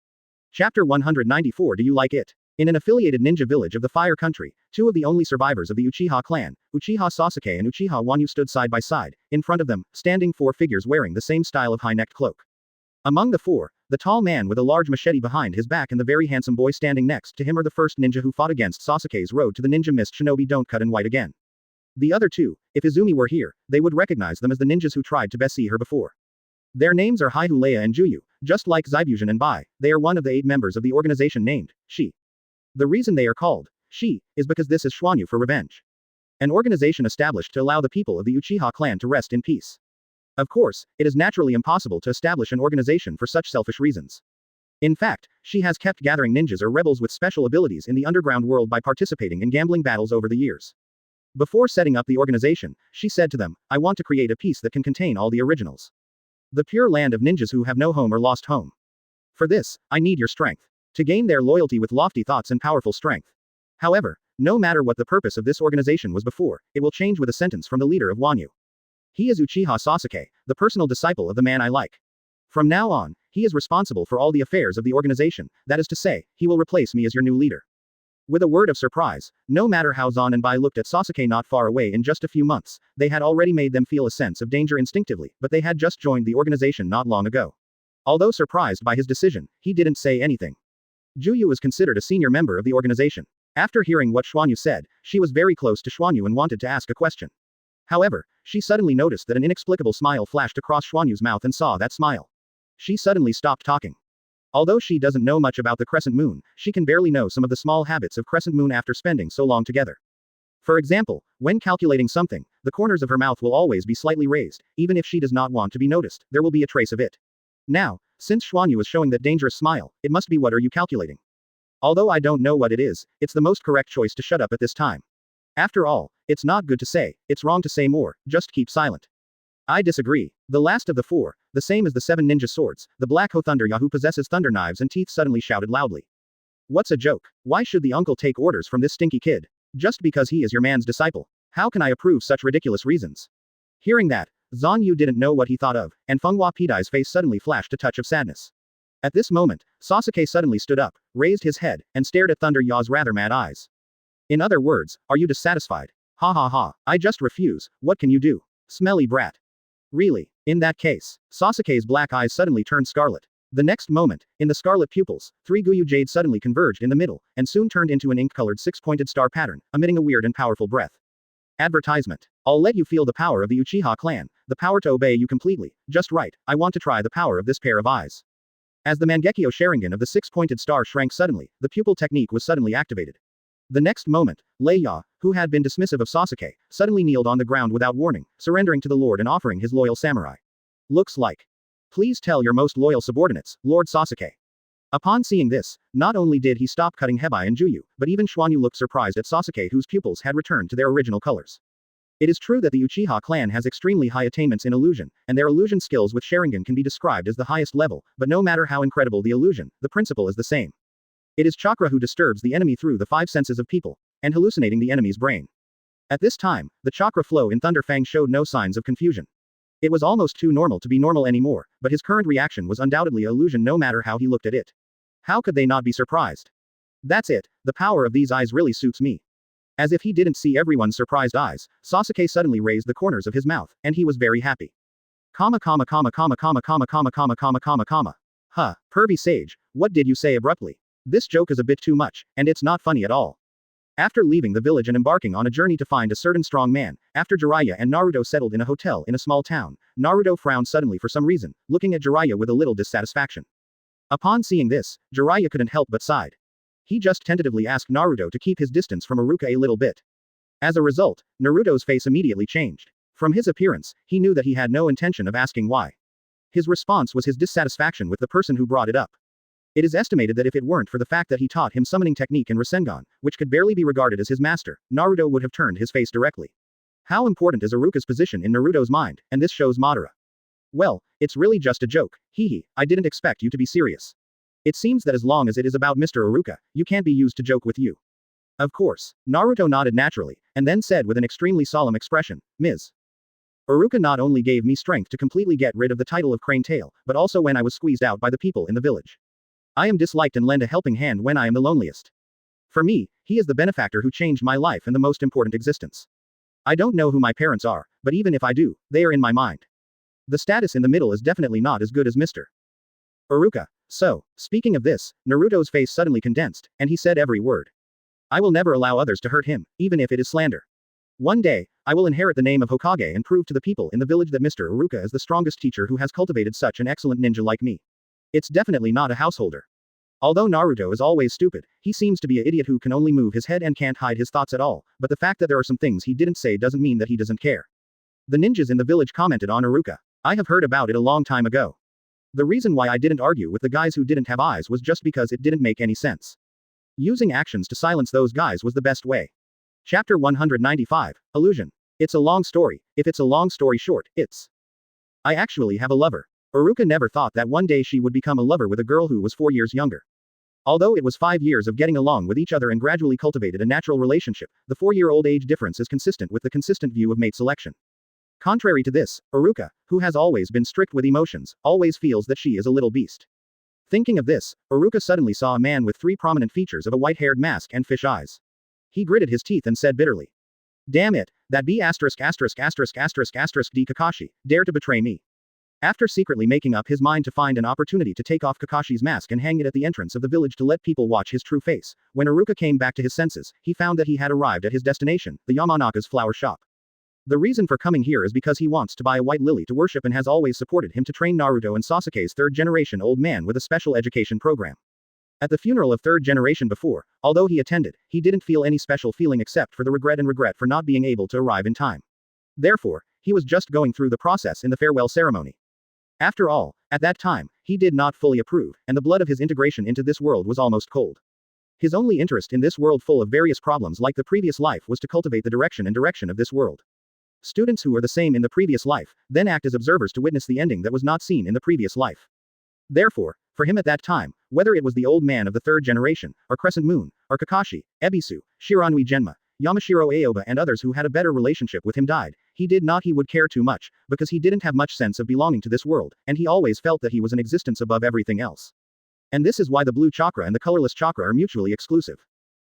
Chapter 194 Do you like it? In an affiliated ninja village of the Fire Country, two of the only survivors of the Uchiha clan, Uchiha Sasuke and Uchiha Wanyu stood side by side. In front of them, standing four figures wearing the same style of high-necked cloak. Among the four, the tall man with a large machete behind his back and the very handsome boy standing next to him are the first ninja who fought against Sasuke's road to the ninja mist Shinobi Don't Cut and White again. The other two, if Izumi were here, they would recognize them as the ninjas who tried to bestie her before. Their names are Haihulea and Juyu, just like Zaibushin and Bai, they are one of the 8 members of the organization named, Shi. The reason they are called, Shi, is because this is Schwanyu for revenge. An organization established to allow the people of the Uchiha clan to rest in peace. Of course, it is naturally impossible to establish an organization for such selfish reasons. In fact, Shi has kept gathering ninjas or rebels with special abilities in the underground world by participating in gambling battles over the years. Before setting up the organization, Shi said to them, I want to create a piece that can contain all the originals. The pure land of ninjas who have no home or lost home. For this, I need your strength. To gain their loyalty with lofty thoughts and powerful strength. However, no matter what the purpose of this organization was before, it will change with a sentence from the leader of Wanyu. He is Uchiha Sasuke, the personal disciple of the man I like. From now on, he is responsible for all the affairs of the organization, that is to say, he will replace me as your new leader. With a word of surprise, no matter how Zan and Bai looked at Sasuke not far away in just a few months, they had already made them feel a sense of danger instinctively, but they had just joined the organization not long ago. Although surprised by his decision, he didn't say anything. Juyu was considered a senior member of the organization. After hearing what Schwanyu said, she was very close to Schwanyu and wanted to ask a question. However, she suddenly noticed that an inexplicable smile flashed across Schwanyu's mouth and saw that smile. She suddenly stopped talking. Although she doesn't know much about the crescent moon, she can barely know some of the small habits of crescent moon after spending so long together. For example, when calculating something, the corners of her mouth will always be slightly raised, even if she does not want to be noticed, there will be a trace of it. Now, since Schwanyu is showing that dangerous smile, it must be what are you calculating? Although I don't know what it is, it's the most correct choice to shut up at this time. After all, it's not good to say, it's wrong to say more, just keep silent. I disagree. The last of the four, the same as the 7 ninja swords, the Black Ho Thunder Ya who possesses thunder knives and teeth suddenly shouted loudly. What's a joke? Why should the uncle take orders from this stinky kid? Just because he is your man's disciple. How can I approve such ridiculous reasons? Hearing that, Zan Yu didn't know what he thought of, and Fenghua Pidai's face suddenly flashed a touch of sadness. At this moment, Sasuke suddenly stood up, raised his head, and stared at Thunder Ya's rather mad eyes. In other words, are you dissatisfied? Ha ha ha, I just refuse, what can you do? Smelly brat. Really? In that case, Sasuke's black eyes suddenly turned scarlet. The next moment, in the scarlet pupils, 3 Guyu jades suddenly converged in the middle, and soon turned into an ink-colored 6-pointed star pattern, emitting a weird and powerful breath. Advertisement. I'll let you feel the power of the Uchiha clan, the power to obey you completely, just right, I want to try the power of this pair of eyes. As the Mangekyo Sharingan of the 6-pointed star shrank suddenly, the pupil technique was suddenly activated. The next moment, Lei-Ya, who had been dismissive of Sasuke, suddenly kneeled on the ground without warning, surrendering to the Lord and offering his loyal samurai. Looks like. Please tell your most loyal subordinates, Lord Sasuke. Upon seeing this, not only did he stop cutting Hebai and Juyu, but even Schwanyu looked surprised at Sasuke whose pupils had returned to their original colors. It is true that the Uchiha clan has extremely high attainments in illusion, and their illusion skills with Sharingan can be described as the highest level, but no matter how incredible the illusion, the principle is the same. It is chakra who disturbs the enemy through the 5 senses of people, and hallucinating the enemy's brain. At this time, the chakra flow in Thunder Fang showed no signs of confusion. It was almost too normal to be normal anymore, but his current reaction was undoubtedly a illusion no matter how he looked at it. How could they not be surprised? That's it, the power of these eyes really suits me. As if he didn't see everyone's surprised eyes, Sasuke suddenly raised the corners of his mouth, and he was very happy. Huh, pervy sage, what did you say abruptly? This joke is a bit too much, and it's not funny at all. After leaving the village and embarking on a journey to find a certain strong man, after Jiraiya and Naruto settled in a hotel in a small town, Naruto frowned suddenly for some reason, looking at Jiraiya with a little dissatisfaction. Upon seeing this, Jiraiya couldn't help but sighed. He just tentatively asked Naruto to keep his distance from Iruka a little bit. As a result, Naruto's face immediately changed. From his appearance, he knew that he had no intention of asking why. His response was his dissatisfaction with the person who brought it up. It is estimated that if it weren't for the fact that he taught him summoning technique in Rasengan, which could barely be regarded as his master, Naruto would have turned his face directly. How important is Iruka's position in Naruto's mind, and this shows Madara. Well, it's really just a joke, hee, I didn't expect you to be serious. It seems that as long as it is about Mr. Iruka, you can't be used to joke with you. Of course, Naruto nodded naturally, and then said with an extremely solemn expression, Ms. Iruka not only gave me strength to completely get rid of the title of Crane Tail, but also when I was squeezed out by the people in the village. I am disliked and lend a helping hand when I am the loneliest. For me, he is the benefactor who changed my life and the most important existence. I don't know who my parents are, but even if I do, they are in my mind. The status in the middle is definitely not as good as Mr. Iruka. So, speaking of this, Naruto's face suddenly condensed, and he said every word. I will never allow others to hurt him, even if it is slander. One day, I will inherit the name of Hokage and prove to the people in the village that Mr. Iruka is the strongest teacher who has cultivated such an excellent ninja like me. It's definitely not a householder. Although Naruto is always stupid, he seems to be an idiot who can only move his head and can't hide his thoughts at all, but the fact that there are some things he didn't say doesn't mean that he doesn't care. The ninjas in the village commented on Iruka. I have heard about it a long time ago. The reason why I didn't argue with the guys who didn't have eyes was just because it didn't make any sense. Using actions to silence those guys was the best way. Chapter 195, Illusion. It's a long story. If it's a long story short, it's. I actually have a lover. Iruka never thought that one day she would become a lover with a girl who was 4 years younger. Although it was 5 years of getting along with each other and gradually cultivated a natural relationship, the 4-year-old age difference is consistent with the consistent view of mate selection. Contrary to this, Iruka, who has always been strict with emotions, always feels that she is a little beast. Thinking of this, Iruka suddenly saw a man with 3 prominent features of a white-haired mask and fish eyes. He gritted his teeth and said bitterly. Damn it, that B********** D Kakashi, dare to betray me. After secretly making up his mind to find an opportunity to take off Kakashi's mask and hang it at the entrance of the village to let people watch his true face, when Iruka came back to his senses, he found that he had arrived at his destination, the Yamanaka's flower shop. The reason for coming here is because he wants to buy a white lily to worship and has always supported him to train Naruto and Sasuke's third-generation old man with a special education program. At the funeral of third generation before, although he attended, he didn't feel any special feeling except for the regret for not being able to arrive in time. Therefore, he was just going through the process in the farewell ceremony. After all, at that time, he did not fully approve, and the blood of his integration into this world was almost cold. His only interest in this world full of various problems like the previous life was to cultivate the direction of this world. Students who are the same in the previous life, then act as observers to witness the ending that was not seen in the previous life. Therefore, for him at that time, whether it was the old man of the third generation, or Crescent Moon, or Kakashi, Ebisu, Shiranui Genma, Yamashiro Aoba and others who had a better relationship with him died, he would care too much, because he didn't have much sense of belonging to this world, and he always felt that he was an existence above everything else. And this is why the blue chakra and the colorless chakra are mutually exclusive.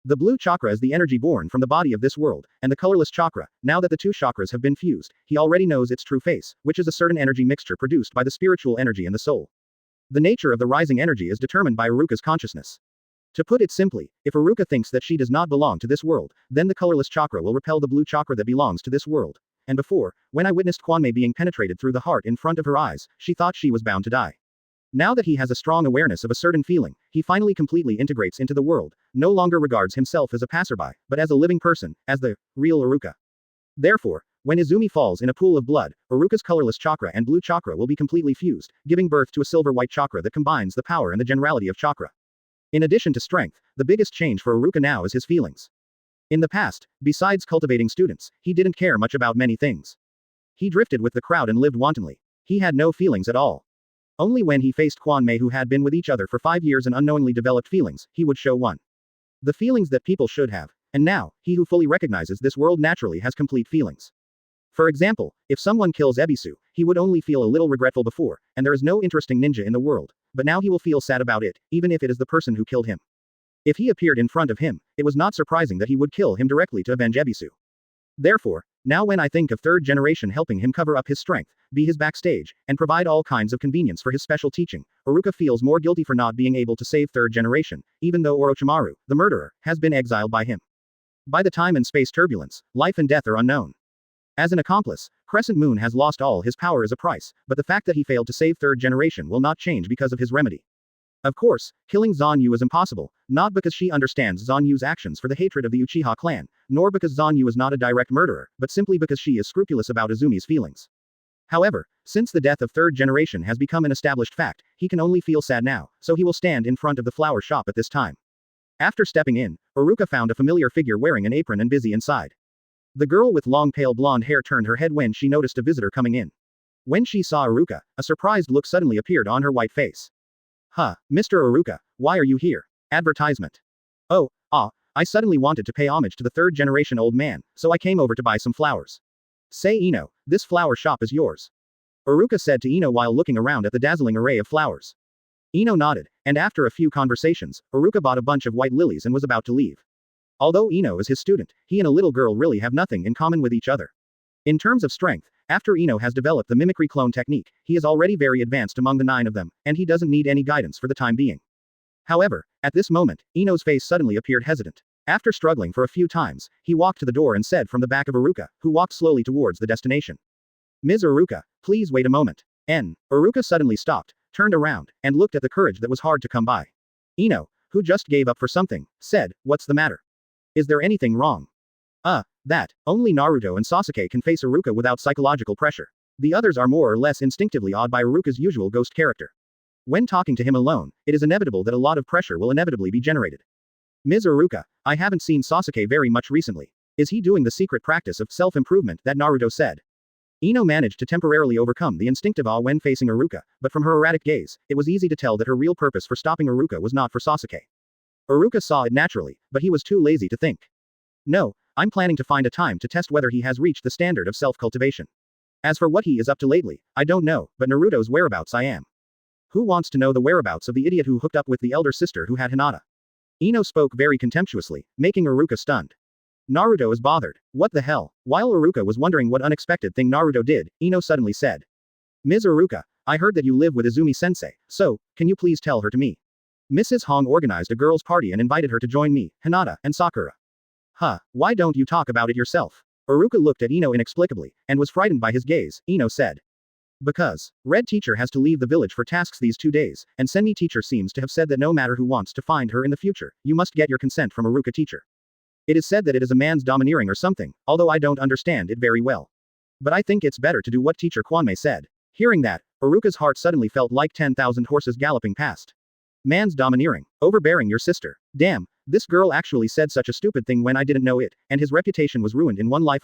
The blue chakra is the energy born from the body of this world, and the colorless chakra, now that the two chakras have been fused, he already knows its true face, which is a certain energy mixture produced by the spiritual energy in the soul. The nature of the rising energy is determined by Iruka's consciousness. To put it simply, if Iruka thinks that she does not belong to this world, then the colorless chakra will repel the blue chakra that belongs to this world. And before, when I witnessed Kwanmei being penetrated through the heart in front of her eyes, she thought she was bound to die. Now that he has a strong awareness of a certain feeling, he finally completely integrates into the world, no longer regards himself as a passerby, but as a living person, as the real Iruka. Therefore, when Izumi falls in a pool of blood, Iruka's colorless chakra and blue chakra will be completely fused, giving birth to a silver-white chakra that combines the power and the generality of chakra. In addition to strength, the biggest change for Iruka now is his feelings. In the past, besides cultivating students, he didn't care much about many things. He drifted with the crowd and lived wantonly. He had no feelings at all. Only when he faced Kwanmei who had been with each other for 5 years and unknowingly developed feelings, he would show one. The feelings that people should have. And now, he who fully recognizes this world naturally has complete feelings. For example, if someone kills Ebisu, he would only feel a little regretful before, and there is no interesting ninja in the world, but now he will feel sad about it, even if it is the person who killed him. If he appeared in front of him, it was not surprising that he would kill him directly to avenge Ebisu. Therefore, now when I think of third generation helping him cover up his strength, be his backstage, and provide all kinds of convenience for his special teaching, Iruka feels more guilty for not being able to save third generation, even though Orochimaru, the murderer, has been exiled by him. By the time and space turbulence, life and death are unknown. As an accomplice, Crescent Moon has lost all his power as a price, but the fact that he failed to save third generation will not change because of his remedy. Of course, killing Zan Yu is impossible, not because she understands Zan Yu's actions for the hatred of the Uchiha clan, nor because Zan Yu is not a direct murderer, but simply because she is scrupulous about Izumi's feelings. However, since the death of third generation has become an established fact, he can only feel sad now, so he will stand in front of the flower shop at this time. After stepping in, Iruka found a familiar figure wearing an apron and busy inside. The girl with long pale blonde hair turned her head when she noticed a visitor coming in. When she saw Iruka, a surprised look suddenly appeared on her white face. Huh, Mr. Iruka, why are you here? Advertisement. Oh, I suddenly wanted to pay homage to the third generation old man, so I came over to buy some flowers. Say Ino, this flower shop is yours. Iruka said to Ino while looking around at the dazzling array of flowers. Ino nodded, and after a few conversations, Iruka bought a bunch of white lilies and was about to leave. Although Ino is his student, he and a little girl really have nothing in common with each other. In terms of strength, after Ino has developed the mimicry clone technique, he is already very advanced among the 9 of them, and he doesn't need any guidance for the time being. However, at this moment, Ino's face suddenly appeared hesitant. After struggling for a few times, he walked to the door and said from the back of Iruka, who walked slowly towards the destination. Ms. Iruka, please wait a moment. Iruka suddenly stopped, turned around, and looked at the courage that was hard to come by. Ino, who just gave up for something, said, what's the matter? Is there anything wrong? That, only Naruto and Sasuke can face Iruka without psychological pressure. The others are more or less instinctively awed by Iruka's usual ghost character. When talking to him alone, it is inevitable that a lot of pressure will inevitably be generated. Ms. Iruka, I haven't seen Sasuke very much recently. Is he doing the secret practice of self-improvement that Naruto said? Ino managed to temporarily overcome the instinctive awe when facing Iruka, but from her erratic gaze, it was easy to tell that her real purpose for stopping Iruka was not for Sasuke. Iruka saw it naturally, but he was too lazy to think. No, I'm planning to find a time to test whether he has reached the standard of self-cultivation. As for what he is up to lately, I don't know, but Naruto's whereabouts I am. Who wants to know the whereabouts of the idiot who hooked up with the elder sister who had Hinata? Ino spoke very contemptuously, making Iruka stunned. Naruto is bothered. What the hell? While Iruka was wondering what unexpected thing Naruto did, Ino suddenly said. Ms. Iruka, I heard that you live with Izumi-sensei, so, can you please tell her to me? Mrs. Hong organized a girls' party and invited her to join me, Hinata, and Sakura. Why don't you talk about it yourself? Iruka looked at Ino inexplicably, and was frightened by his gaze. Ino said. Because, Red teacher has to leave the village for tasks these 2 days, and Senmi teacher seems to have said that no matter who wants to find her in the future, you must get your consent from Iruka teacher. It is said that it is a man's domineering or something, although I don't understand it very well. But I think it's better to do what teacher Kwanmei said. Hearing that, Iruka's heart suddenly felt like 10,000 horses galloping past. Man's domineering, overbearing your sister. Damn, this girl actually said such a stupid thing when I didn't know it, and his reputation was ruined in one life.